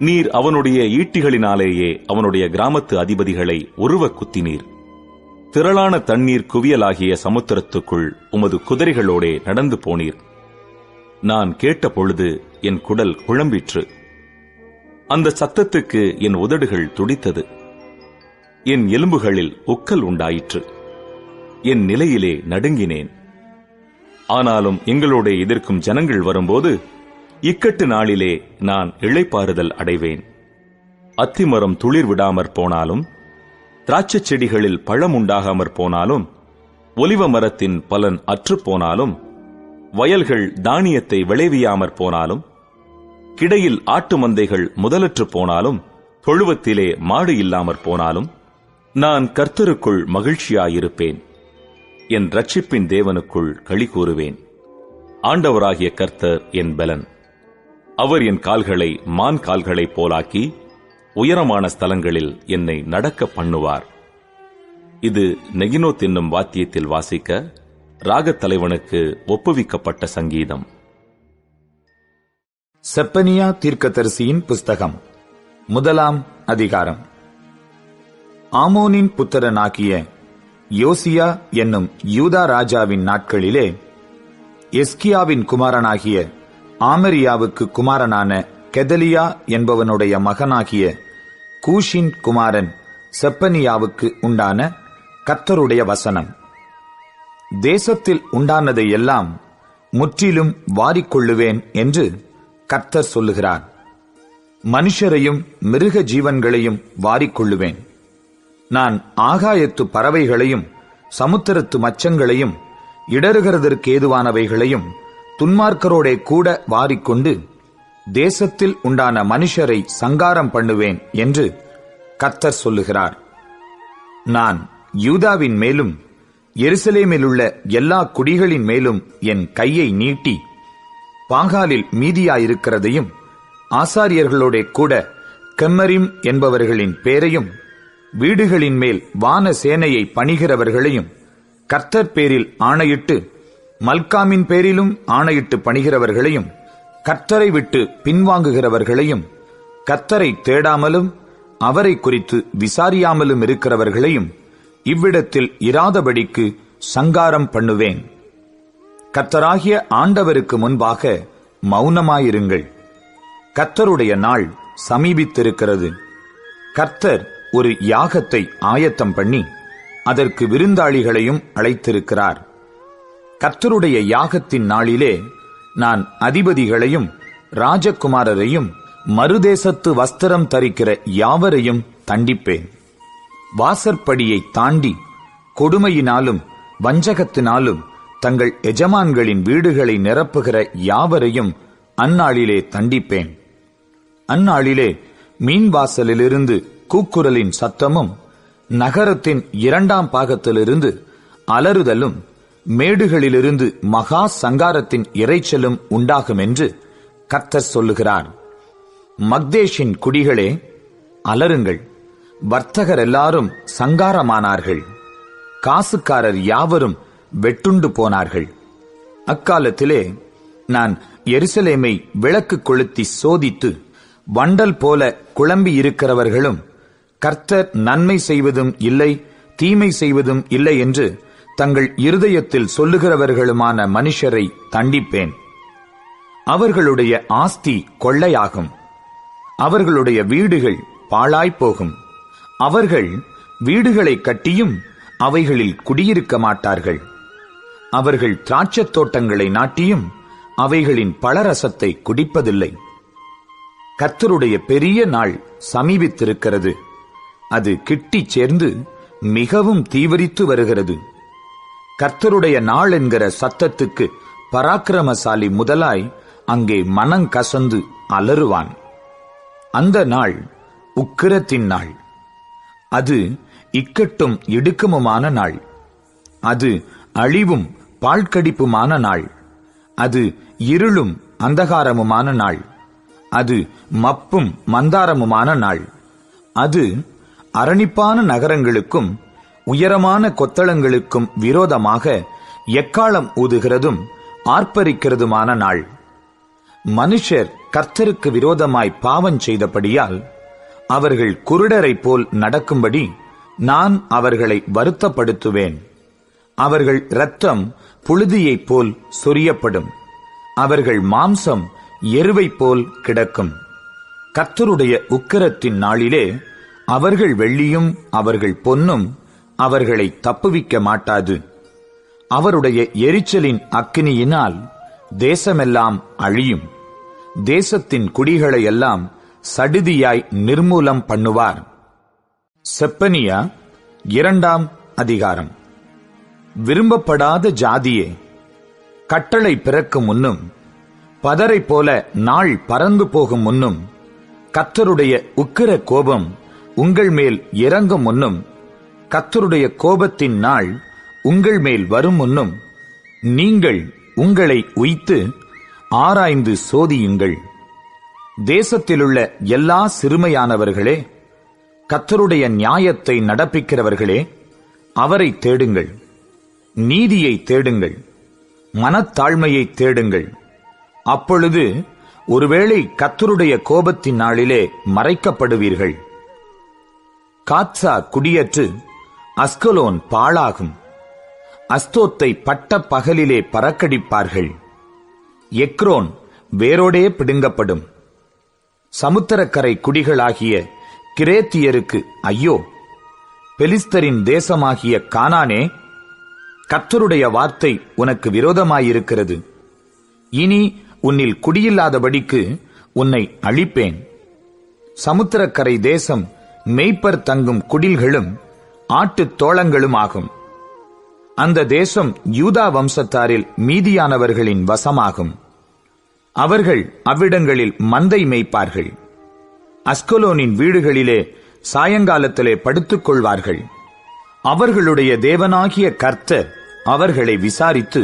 நீர் அவனுடைய ஈட்டிகளினாலேயே அவனுடைய கிராமத்து அதிபதிகளை உருவ குத்தினீர். திரளான தண்ணீர் குவியலாகிய சமுத்திரத்துக்குள் உமது குதிரைகளோடே நடந்து போனீர். நான் கேட்ட பொழுது என் குடல் குழம்பிற்று. அந்த சத்தத்துக்கு என் உதடுகள் துடித்தது. என் எலும்புகளில் உக்கல் உண்டாயிற்று. என் நிலையிலே நடுங்கினேன். ஆனாலும் எங்களோட எதிர்க்கும் ஜனங்கள் வரும்போது இக்கட்டு நாளிலே நான் இளைப்பாறுதல் அடைவேன். அத்திமரம் துளிர் விடாமற் போனாலும், திராட்சை செடிகளில் பழம் உண்டாகாமற் போனாலும், ஒலிவ மரத்தின் பலன் அற்றுப் போனாலும், வயல்கள் தானியத்தை விளைவியாமற் போனாலும், கிடையில் ஆட்டு மந்தைகள் முதலற்று போனாலும், தொழுவத்திலே மாடு இல்லாமற் போனாலும், நான் கர்த்தருக்குள் மகிழ்ச்சியாயிருப்பேன். என் இரட்சிப்பின் தேவனுக்குள் களி கூறுவேன். ஆண்டவராகிய கர்த்தர் என் பலன். அவர் என் கால்களை மான் கால்களைப் போலாக்கி உயரமான ஸ்தலங்களில் என்னை நடக்க பண்ணுவார். இது நெகினோத் என்னும் வாத்தியத்தில் வாசிக்க ராகத் தலைவனுக்கு ஒப்புவிக்கப்பட்ட சங்கீதம். செப்பனியா தீர்க்கதரிசியின் புஸ்தகம் 1 அதிகாரம். ஆமோனின் புத்திரனாகிய யோசியா என்னும் யூதா ராஜாவின் நாட்களிலே எஸ்கியாவின் குமாரனாகிய ஆமரியாவுக்கு குமாரனான கெதலியா என்பவனுடைய மகனாகிய கூஷின் குமாரன் செப்பனியாவுக்கு உண்டான கர்த்தருடைய வசனம். தேசத்தில் உண்டானதை எல்லாம் முற்றிலும் வாரிக்கொள்ளுவேன் என்று கர்த்தர் சொல்லுகிறார். மனுஷரையும் மிருக ஜீவன்களையும் வாரிக்கொள்ளுவேன். நான் ஆகாயத்து பறவைகளையும் சமுத்திரத்து மச்சங்களையும் இடறுகிறதற்கு ஏதுவானவைகளையும் துன்மார்க்கரோடே கூட வாரிக்கொண்டு தேசத்தில் உண்டான மனுஷரை சங்காரம் பண்ணுவேன் என்று கர்த்தர் சொல்லுகிறார். நான் யூதாவின் மேலும் எருசலேமிலுள்ள எல்லா குடிகளின் மேலும் என் கையை நீட்டி பாகாலில் மீதியாயிருக்கிறதையும் ஆசாரியர்களோடே கூட கெம்மரிம் என்பவர்களின் பேரையும் வீடுகளின் மேல் வான சேனையை பணிகிறவர்களையும் கர்த்தர் பேரில் ஆணையிட்டு மல்காமின் பேரிலும் ஆணையிட்டு பணிகிறவர்களையும் கர்த்தரை விட்டு பின்வாங்குகிறவர்களையும் கர்த்தரை தேடாமலும் அவரை குறித்து விசாரியாமலும் இருக்கிறவர்களையும் இவ்விடத்தில் இராதபடிக்கு சங்காரம் பண்ணுவேன். கர்த்தராகிய ஆண்டவருக்கு முன்பாக மௌனமாயிருங்கள். கர்த்தருடைய நாள் சமீபித்திருக்கிறது. கர்த்தர் ஒரு யாகத்தை ஆயத்தம் பண்ணி அதற்கு விருந்தாளிகளையும் அழைத்திருக்கிறார். கர்த்தருடைய யாகத்தின் நாளிலே நான் அதிபதிகளையும் ராஜகுமாரரையும் மறுதேசத்து வஸ்திரம் தரிக்கிற யாவரையும் தண்டிப்பேன். வாசற்படியை தாண்டி கொடுமையினாலும் வஞ்சகத்தினாலும் தங்கள் எஜமான்களின் வீடுகளை நிரப்புகிற யாவரையும் அந்நாளிலே தண்டிப்பேன். அந்நாளிலே மீன்வாசலிலிருந்து கூக்குரலின் சத்தமும் நகரத்தின் 2ஆம் பாகத்திலிருந்து அலறுதலும் மேடுகளிலிருந்து மகா சங்காரத்தின் இரைச்சலும் உண்டாகும் என்று கர்த்தர் சொல்லுகிறார். மக்தேஷின் குடிகளே அலறுங்கள். வர்த்தகர் எல்லாரும் சங்காரமானார்கள். காசுக்காரர் யாவரும் வெட்டுண்டு போனார்கள். அக்காலத்திலே நான் எருசலேமை விளக்கு கொளுத்தி சோதித்து வண்டல் போல குழம்பி இருக்கிறவர்களும் கர்த்தர் நன்மை செய்வதும் இல்லை தீமை செய்வதும் இல்லை என்று தங்கள் இருதயத்தில் சொல்லுகிறவர்களுமான மனுஷரை தண்டிப்பேன். அவர்களுடைய ஆஸ்தி கொள்ளையாகும். அவர்களுடைய வீடுகள் பாழாய்ப்போகும். அவர்கள் வீடுகளை கட்டியும் அவைகளில் குடியிருக்க மாட்டார்கள். அவர்கள் திராட்சத் தோட்டங்களை நாட்டியும் அவைகளின் பழரசத்தை குடிப்பதில்லை. கர்த்தருடைய பெரிய நாள் சமீபித்திருக்கிறது. அது கிட்டிச் சேர்ந்து மிகவும் தீவிரித்து வருகிறது. கர்த்தருடைய நாள் என்கிற சத்தத்துக்கு பராக்கிரமசாலி முதலாய் அங்கே மனங்கசந்து அலறுவான். அந்த நாள் உக்கிரத்தின் நாள். அது இக்கட்டும் இடுக்கமுமான நாள். அது அழிவும் பாழ்கடிப்புமான நாள். அது இருளும் அந்தகாரமுமான நாள். அது மப்பும் மந்தாரமுமான நாள். அது அரணிப்பான நகரங்களுக்கும் உயரமான கொத்தளங்களுக்கும் விரோதமாக எக்காளம் ஊதுகிறதும் ஆர்ப்பரிக்கிறதுமான நாள். மனுஷர் கர்த்தருக்கு விரோதமாய் பாவம் செய்தபடியால் அவர்கள் குருடரைப் போல் நடக்கும்படி நான் அவர்களை வருத்தப்படுத்துவேன். அவர்கள் இரத்தம் புழுதியைப் போல் சொரியப்படும். அவர்கள் மாம்சம் எருவைப் போல் கிடக்கும். கர்த்தருடைய உக்கிரத்தின் நாளிலே அவர்கள் வெள்ளியும் அவர்கள் பொன்னும் அவர்களை தப்புவிக்க மாட்டாது. அவருடைய எரிச்சலின் அக்கினியினால் தேசமெல்லாம் அழியும். தேசத்தின் குடிகளையெல்லாம் சடிதியாய் நிர்மூலம் பண்ணுவார். செப்பனியா 2ஆம் அதிகாரம். விரும்பப்படாத ஜாதியே, கட்டளை பிறக்கும் முன்னும் பதரை போல நாள் பறந்து போகும் முன்னும் கர்த்தருடைய உக்கிர கோபம் உங்கள் மேல் இறங்கும் முன்னும் கர்த்தருடைய கோபத்தின் நாள் உங்கள் மேல் வரும் முன்னும் நீங்கள் உங்களை உய்த்து ஆராய்ந்து சோதியுங்கள். தேசத்திலுள்ள எல்லா சிறுமையானவர்களே, கர்த்தருடைய நியாயத்தை நடப்பிக்கிறவர்களே, அவரை தேடுங்கள். நீதியை தேடுங்கள், மனத்தாழ்மையை தேடுங்கள். அப்பொழுது ஒருவேளை கர்த்தருடைய கோபத்தின் நாளிலே மறைக்கப்படுவீர்கள். காத்சா குடியற்று அஸ்கலோன் பாழாகும். அஸ்தோத்தை பட்ட பகலிலே பறக்கடிப்பார்கள். எக்ரோன் வேரோடே பிடுங்கப்படும். சமுத்திரக்கரை குடிகளாகிய கிரேத்தியருக்கு ஐயோ! பெலிஸ்தரின் தேசமாகிய கானானே, கர்த்தருடைய வார்த்தை உனக்கு விரோதமாயிருக்கிறது. இனி உன்னில் குடியில்லாதபடிக்கு உன்னை அழிப்பேன். சமுத்திரக்கரை தேசம் மேய்ப்பர் தங்கும் குடில்களும் ஆட்டுத் தோளங்களும் ஆகும். அந்த தேசம் யூதா வம்சத்தாரில் மீதியானவர்களின் வசமாகும். அவர்கள் அவ்விடங்களில் மந்தை மேய்ப்பார்கள். அஸ்கலோனின் வீடுகளிலே சாயங்காலத்திலே படுத்துக் கொள்வார்கள். அவர்களுடைய தேவனாகிய கர்த்தர் அவர்களை விசாரித்து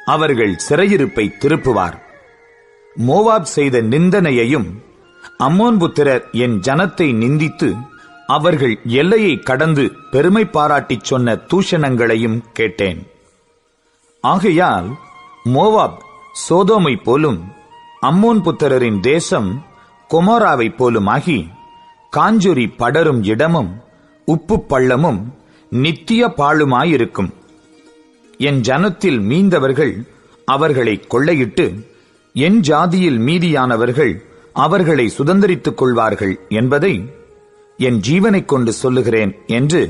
அவர்கள் சிறையிருப்பை திருப்புவார். மோவாப் செய்த நிந்தனையையும் அம்மோன் புத்திரர் என் ஜனத்தை நிந்தித்து அவர்கள் எல்லையை கடந்து பெருமை பாராட்டிச் சொன்ன தூஷணங்களையும் கேட்டேன். ஆகையால் மோவாப் சோதோமை போலும் அம்மோன் புத்திரரின் தேசம் கொமோராவை போலுமாகி காஞ்சுரி படரும் இடமும் உப்பு பள்ளமும் நித்திய பாழுமாயிருக்கும். என் ஜனத்தில் மீந்தவர்கள் அவர்களை கொள்ளையிட்டு என் ஜாதியில் மீதியானவர்கள் அவர்களை சுதந்தரித்துக் கொள்வார்கள் என்பதை என் ஜீவனைக் கொண்டு சொல்லுகிறேன் என்று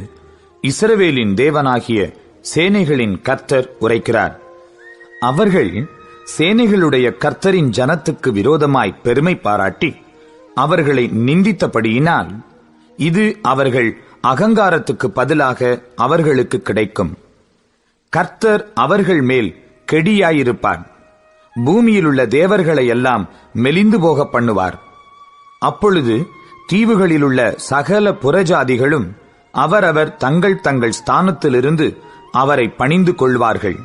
இஸ்ரவேலின் தேவனாகிய சேனைகளின் கர்த்தர் உரைக்கிறார். அவர்கள் சேனைகளுடைய கர்த்தரின் ஜனத்துக்கு விரோதமாய் பெருமை பாராட்டி அவர்களை நிந்தித்தபடியினால் இது அவர்கள் அகங்காரத்துக்கு பதிலாக அவர்களுக்கு கிடைக்கும். கர்த்தர் அவர்கள் மேல் கெடியாயிருப்பார். பூமியிலுள்ள தேவர்களை எல்லாம் மெலிந்து போக பண்ணுவார். அப்பொழுது தீவுகளிலுள்ள சகல புறஜாதிகளும் அவரவர் தங்கள் தங்கள் ஸ்தானத்திலிருந்து அவரை பணிந்து கொள்வார்கள்.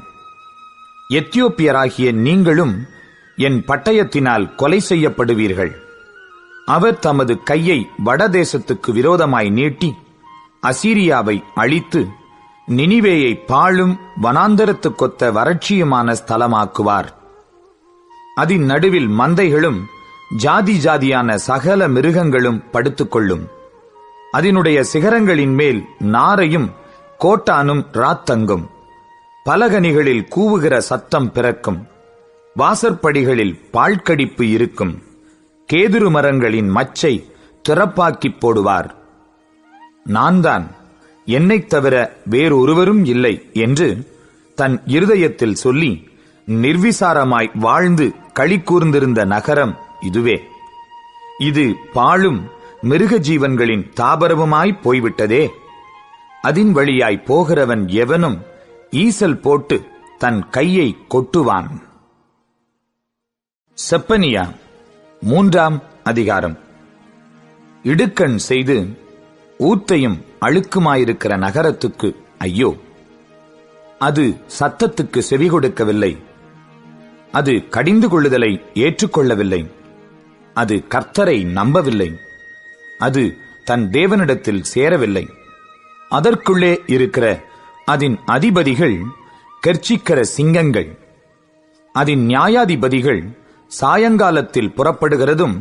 எத்தியோப்பியராகிய நீங்களும் என் பட்டயத்தினால் கொலை செய்யப்படுவீர்கள். அவர் தமது கையை வடதேசத்துக்கு விரோதமாய் நீட்டி அசீரியாவை அழித்து நினிவேயை பாழும் வனாந்தரத்துக்கொத்த வறட்சியுமான ஸ்தலமாக்குவார். அதன் நடுவில் மந்தைகளும் ஜாதி ஜாதியான சகல மிருகங்களும் படுத்துக்கொள்ளும். அதனுடைய சிகரங்களின் மேல் நாரையும் கோட்டானும் ராத்தங்கும். பலகனிகளில் கூவுகிற சத்தம் பிறக்கும். வாசற்படிகளில் பாழ்கடிப்பு இருக்கும். கேதுரு மரங்களின் மச்சை திறப்பாக்கிப் போடுவார். நான் தான், என்னைத் தவிர வேறொருவரும் இல்லை என்று தன் இருதயத்தில் சொல்லி நிர்விசாரமாய் வாழ்ந்து களி கூர்ந்திருந்த நகரம் இதுவே. இது பாழும் மிருக ஜீவன்களின் தாபரவுமாய் போய்விட்டதே. அதின் வழியாய் போகிறவன் எவனும் ஈசல் போட்டு தன் கையை கொட்டுவான். செப்பனியா 3ஆம் அதிகாரம். இடுக்கண் செய்து ஊத்தையும் அழுக்குமாயிருக்கிற நகரத்துக்கு ஐயோ! அது சத்தத்துக்கு செவி கொடுக்கவில்லை. அது கடிந்து கொள்ளுதலை ஏற்றுக்கொள்ளவில்லை. அது கர்த்தரை நம்பவில்லை. அது தன் தேவனிடத்தில் சேரவில்லை. அதற்குள்ளே இருக்கிற அதன் அதிபதிகள் கெர்ச்சிக்கிற சிங்கங்கள். அதன் நியாயாதிபதிகள் சாயங்காலத்தில் புறப்படுகிறதும்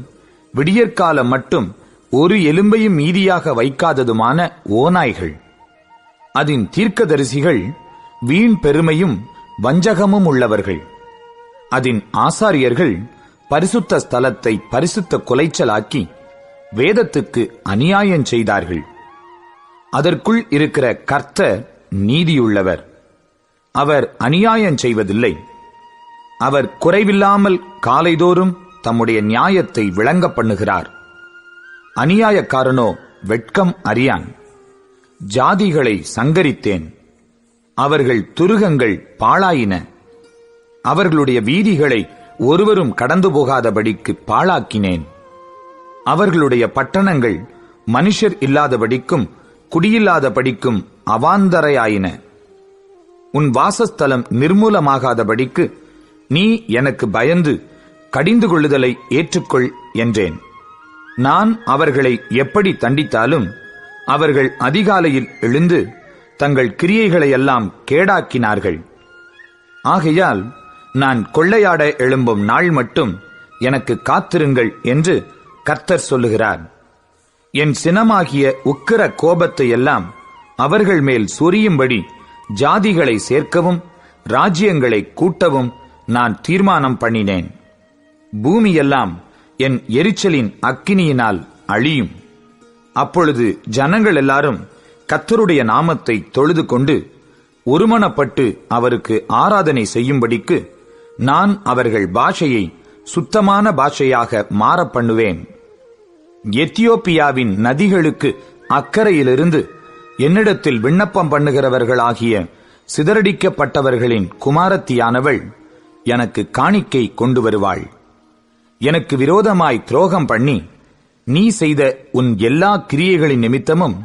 விடியற்காலம் மட்டும் ஒரு எலும்பையும் மீதியாக வைக்காததுமான ஓநாய்கள். அதன் தீர்க்கதரிசிகள் வீண் பெருமையும் வஞ்சகமும் உள்ளவர்கள். அதன் ஆசாரியர்கள் பரிசுத்த ஸ்தலத்தை பரிசுத்த குலைச்சலாக்கி வேதத்துக்கு அநியாயம் செய்தார்கள். அதற்குள் இருக்கிற கர்த்தர் நீதியுள்ளவர். அவர் அநியாயம் செய்வதில்லை. அவர் குறைவில்லாமல் காலைதோறும் தம்முடைய நியாயத்தை விளங்க பண்ணுகிறார். அநியாயக்காரனோ வெட்கம் அறியான். ஜாதிகளை சங்கரித்தேன், அவர்கள் துருகங்கள் பாழாயின. அவர்களுடைய வீதிகளை ஒருவரும் கடந்து போகாதபடிக்கு பாழாக்கினேன். அவர்களுடைய பட்டணங்கள் மனுஷர் இல்லாதபடிக்கும் குடியில்லாதபடிக்கும் அவாந்தரையாயின. உன் வாசஸ்தலம் நிர்மூலமாகாதபடிக்கு நீ எனக்கு பயந்து கடிந்து கொள்ளுதலை ஏற்றுக்கொள் என்றேன். நான் அவர்களை எப்படி தண்டித்தாலும் அவர்கள் அதிகாலையில் எழுந்து தங்கள் கிரியைகளையெல்லாம் கேடாக்கினார்கள். ஆகையால் நான் கொள்ளையாட எழும்பும் நாள் மட்டும் எனக்கு காத்திருங்கள் என்று கர்த்தர் சொல்லுகிறார். என் சினமாகிய உக்கிர கோபத்தை எல்லாம் அவர்கள் மேல் சொரியும்படி ஜாதிகளை சேர்க்கவும் ராஜ்யங்களை கூட்டவும் நான் தீர்மானம் பண்ணினேன். பூமியெல்லாம் என் எரிச்சலின் அக்கினியினால் அழியும். அப்பொழுது ஜனங்கள் எல்லாரும் கர்த்தருடைய நாமத்தை தொழுது கொண்டு ஒருமனப்பட்டு அவருக்கு ஆராதனை செய்யும்படிக்கு நான் அவர்கள் பாஷையை சுத்தமான பாஷையாக மாற பண்ணுவேன். எத்தியோப்பியாவின் நதிகளுக்கு அக்கறையிலிருந்து என்னிடத்தில் விண்ணப்பம் பண்ணுகிறவர்களாகிய சிதறடிக்கப்பட்டவர்களின் குமாரத்தியானவள் எனக்கு காணிக்கை கொண்டு வருவாள். எனக்கு விரோதமாய் துரோகம் பண்ணி நீ செய்த உன் எல்லா கிரியைகளின் நிமித்தமும்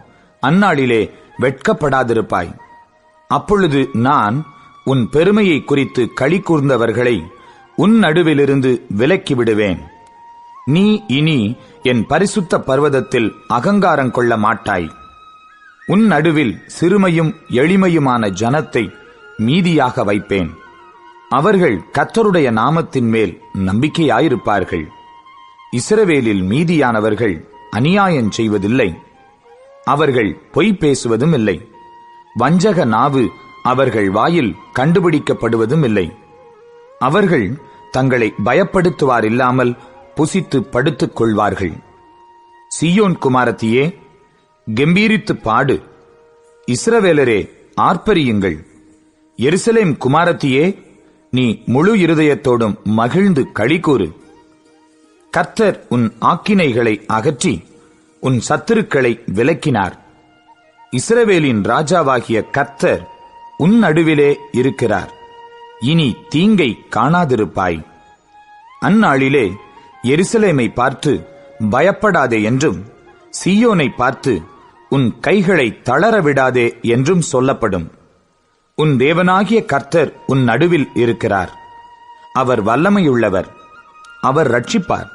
அந்நாளிலே வெட்கப்படாதிருப்பாய். அப்பொழுது நான் உன் பெருமையை குறித்து களி கூர்ந்தவர்களை உன் நடுவிலிருந்து விலக்கி விடுவேன். நீ இனி என் பரிசுத்த பர்வதத்தில் அகங்காரம் கொள்ள மாட்டாய். உன் நடுவில் சிறுமையும் எளிமையுமான ஜனத்தை மீதியாக வைப்பேன். அவர்கள் கர்த்தருடைய நாமத்தின் மேல் நம்பிக்கையாயிருப்பார்கள். இஸ்ரவேலில் மீதியானவர்கள் அநியாயம் செய்வதில்லை, அவர்கள் பொய் பேசுவதும் இல்லை. வஞ்சக நாவு அவர்கள் வாயில் கண்டுபிடிக்கப்படுவதும் இல்லை. அவர்கள் தங்களை பயப்படுத்துவாரில்லாமல் புசித்து படுத்துக் கொள்வார்கள். சீயோன் குமாரத்தியே, கெம்பீரித்து பாடு. இஸ்ரவேலரே, ஆர்ப்பரியுங்கள். எருசலேம் குமாரத்தியே, நீ முழு இருதயத்தோடும் மகிழ்ந்து களிகூறு. கர்த்தர் உன் ஆக்கினைகளை அகற்றி உன் சத்துருக்களை விலக்கினார். இஸ்ரவேலின் ராஜாவாகிய கர்த்தர் உன் நடுவிலே இருக்கிறார். இனி தீங்கை காணாதிருப்பாய். அந்நாளிலே எருசலேமை பார்த்து பயப்படாதே என்றும், சீயோனை பார்த்து உன் கைகளை தளரவிடாதே என்றும் சொல்லப்படும். உன் தேவனாகிய கர்த்தர் உன் நடுவில் இருக்கிறார். அவர் வல்லமையுள்ளவர், அவர் ரட்சிப்பார்.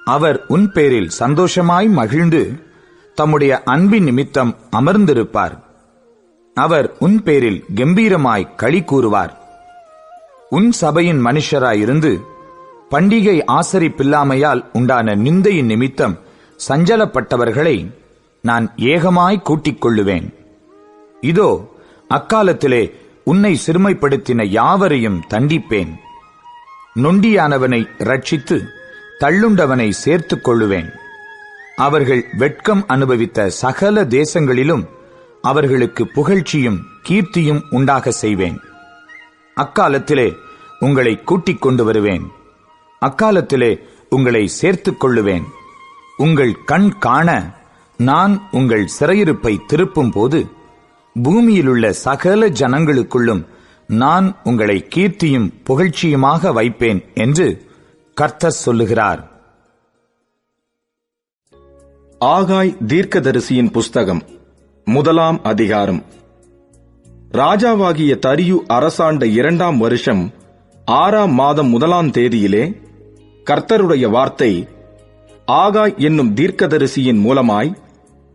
அவர் உன் பேரில் சந்தோஷமாய் மகிழ்ந்து தம்முடைய அன்பின் நிமித்தம் அமர்ந்திருப்பார். அவர் உன் பேரில் கம்பீரமாய் களி கூறுவார். உன் சபையின் மனுஷராயிருந்து பண்டிகை ஆசரிப்பில்லாமையால் உண்டான நிந்தையின் நிமித்தம் சஞ்சலப்பட்டவர்களை நான் ஏகமாய் கூட்டிக் கொள்ளுவேன். இதோ, அக்காலத்திலே உன்னை சிறுமைப்படுத்தின யாவரையும் தண்டிப்பேன். நொண்டியானவனை ரட்சித்து தள்ளுண்டவனை சேர்த்துக் கொள்ளுவேன். அவர்கள் வெட்கம் அனுபவித்த சகல தேசங்களிலும் அவர்களுக்கு புகழ்ச்சியும் கீர்த்தியும் உண்டாக செய்வேன். அக்காலத்திலே உங்களை கூட்டிக் கொண்டு வருவேன். அக்காலத்திலே உங்களை சேர்த்துக் கொள்ளுவேன். உங்கள் கண் காண நான் உங்கள் சிறையிருப்பை திருப்பும் போது பூமியிலுள்ள சகல ஜனங்களுக்குள்ளும் நான் உங்களை கீர்த்தியும் புகழ்ச்சியுமாக வைப்பேன் என்று கர்த்தர் சொல்லுகிறார். ஆகாய் தீர்க்கதரிசியின் புஸ்தகம் 1 அதிகாரம். ராஜாவாகிய தரியு அரசாண்ட 2 வருஷம் 6 மாதம் 1 தேதியிலே கர்த்தருடைய வார்த்தை ஆகாய் என்னும் தீர்க்கதரிசியின் மூலமாய்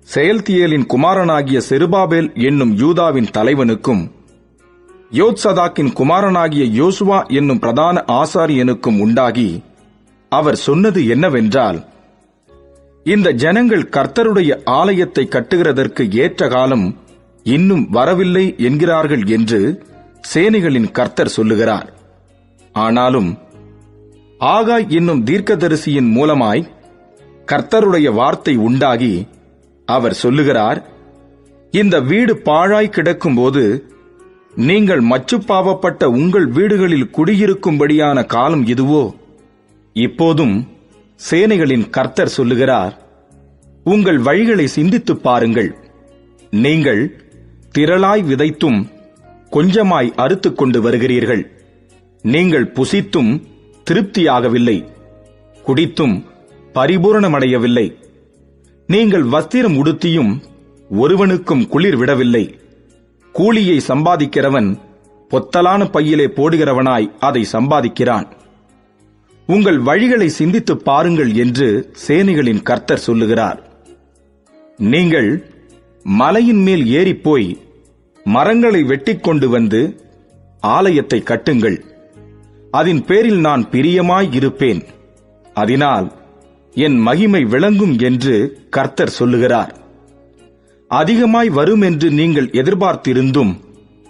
செயல்தியேலின் குமாரனாகிய செருபாபேல் என்னும் யூதாவின் தலைவனுக்கும் யோத்சதாக்கின் குமாரனாகிய யோசுவா என்னும் பிரதான ஆசாரியனுக்கும் உண்டாகி அவர் சொன்னது என்னவென்றால், இந்த ஜனங்கள் கர்த்தருடைய ஆலயத்தை கட்டுகிறதற்கு ஏற்ற காலம் இன்னும் வரவில்லை என்கிறார்கள் என்று சேனைகளின் கர்த்தர் சொல்லுகிறார். ஆனாலும் ஆகாய் என்னும் தீர்க்கதரிசியின் மூலமாய் கர்த்தருடைய வார்த்தை உண்டாகி அவர் சொல்லுகிறார், இந்த வீடு பாழாய் கிடக்கும்போது நீங்கள் மச்சுப்பாவப்பட்ட உங்கள் வீடுகளில் குடியிருக்கும்படியான காலம் இதுவோ? இப்போதும் சேனைகளின் கர்த்தர் சொல்லுகிறார், உங்கள் வழிகளை சிந்தித்துப் பாருங்கள். நீங்கள் திரளாய் விதைத்தும் கொஞ்சமாய் அறுத்துக் கொண்டு வருகிறீர்கள். நீங்கள் புசித்தும் திருப்தியாகவில்லை, குடித்தும் பரிபூரணமடையவில்லை. நீங்கள் வஸ்திரம் உடுத்தியும் ஒருவனுக்கும் குளிர் விடவில்லை. கூலியை சம்பாதிக்கிறவன் பொத்தலான பையிலே போடுகிறவனாய் அதை சம்பாதிக்கிறான். உங்கள் வழிகளை சிந்தித்துப் பாருங்கள் என்று சேனைகளின் கர்த்தர் சொல்லுகிறார். நீங்கள் மலையின் மேல் ஏறிப்போய் மரங்களை வெட்டிக் கொண்டு வந்து ஆலயத்தை கட்டுங்கள். அதன் பேரில் நான் பிரியமாய் இருப்பேன், அதனால் என் மகிமை விளங்கும் என்று கர்த்தர் சொல்லுகிறார். அதிகமாய் வரும் என்று நீங்கள் எதிர்பார்த்திருந்தும்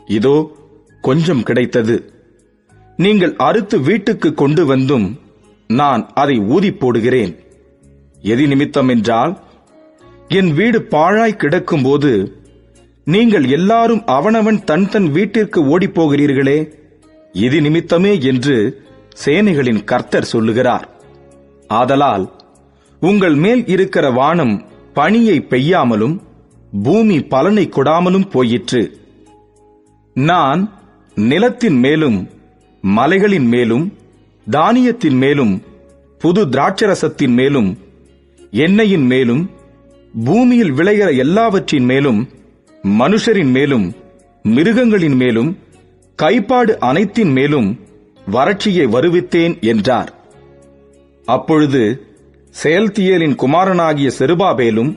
இதோ கொஞ்சம் கிடைத்தது. நீங்கள் அறுத்து வீட்டுக்கு கொண்டு வந்தும் நான் அதை ஊதி போடுகிறேன். எது நிமித்தம் என்றால், என் வீடு பாழாய் கிடக்கும்போது நீங்கள் எல்லாரும் அவனவன் தன் தன் வீட்டிற்கு ஓடிப்போகிறீர்களே, இது நிமித்தமே என்று சேனைகளின் கர்த்தர் சொல்லுகிறார். ஆதலால் உங்கள் மேல் இருக்கிற வானம் பனியை பெய்யாமலும் பூமி பலனை கொடாமலும் போயிற்று. நான் நிலத்தின் மேலும் மலைகளின் மேலும் தானியத்தின் மேலும் புது திராட்சரசத்தின் மேலும் எண்ணெயின் மேலும் பூமியில் விளைகிற எல்லாவற்றின் மேலும் மனுஷரின் மேலும் மிருகங்களின் மேலும் கைப்பாடு அனைத்தின் மேலும் வறட்சியை வருவித்தேன் என்றார். அப்பொழுது செயல்தியேலின் குமாரனாகிய செருபாபேலும்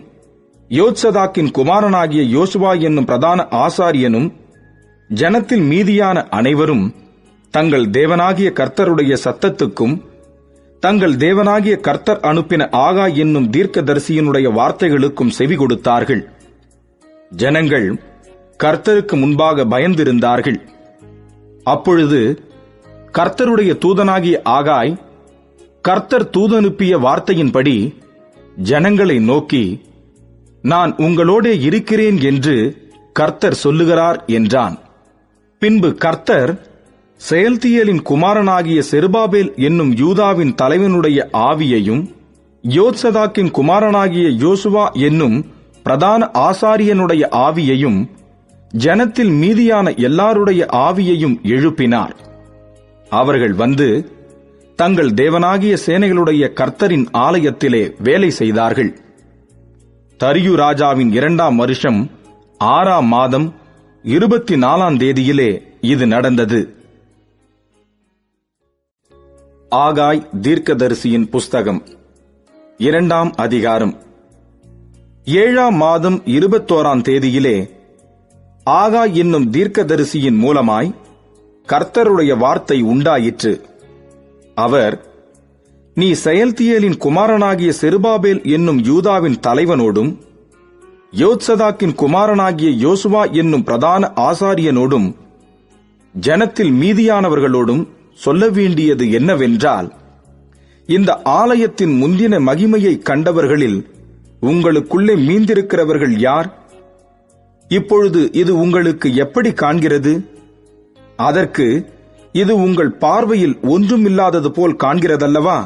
யோத்சதாக்கின் குமாரனாகிய யோசுவா என்னும் பிரதான ஆசாரியனும் ஜனத்தில் மீதியான அனைவரும் தங்கள் தேவனாகிய கர்த்தருடைய சத்தத்துக்கும் தங்கள் தேவனாகிய கர்த்தர் அனுப்பின ஆகாய் என்னும் தீர்க்கதரிசியினுடைய வார்த்தைகளுக்கும் செவி கொடுத்தார்கள். ஜனங்கள் கர்த்தருக்கு முன்பாக பயந்திருந்தார்கள். அப்பொழுது கர்த்தருடைய தூதனாகிய ஆகாய் கர்த்தர் தூதனுப்பிய வார்த்தையின்படி ஜனங்களை நோக்கி, நான் உங்களோடே இருக்கிறேன் என்று கர்த்தர் சொல்லுகிறார் என்றான். பின்பு கர்த்தர் செயல்தியேலின் குமாரனாகிய செருபாபேல் என்னும் யூதாவின் தலைவனுடைய ஆவியையும் யோத்சதாக்கின் குமாரனாகிய யோசுவா என்னும் பிரதான ஆசாரியனுடைய ஆவியையும் ஜனத்தில் மீதியான எல்லாருடைய ஆவியையும் எழுப்பினார். அவர்கள் வந்து தங்கள் தேவனாகிய சேனைகளுடைய கர்த்தரின் ஆலயத்திலே வேலை செய்தார்கள். தரியு ராஜாவின் 2ஆம் வருஷம் 6ஆம் மாதம் 24ஆம் தேதியிலே இது நடந்தது. ஆகாய் தீர்க்கதரிசியின் புஸ்தகம் 2ஆம் அதிகாரம். 7ஆம் மாதம் 21ஆம் தேதியிலே ஆகாய் என்னும் தீர்க்கதரிசியின் மூலமாய் கர்த்தருடைய வார்த்தை உண்டாயிற்று. அவர், நீ செயல்தியேலின் குமாரனாகிய செருபாபேல் என்னும் யூதாவின் தலைவனோடும் யோத்சதாக்கின் குமாரனாகிய யோசுவா என்னும் பிரதான ஆசாரியனோடும் ஜனத்தில் மீதியானவர்களோடும் சொல்ல வேண்டியது என்னவென்றால், இந்த ஆலயத்தின் முந்தின மகிமையை கண்டவர்களில் உங்களுக்குள்ளே மீந்திருக்கிறவர்கள் யார்? இப்பொழுது இது உங்களுக்கு எப்படி காண்கிறது? அதற்கு இது உங்கள் பார்வையில் ஒன்றுமில்லாதது போல் காண்கிறதல்லவா?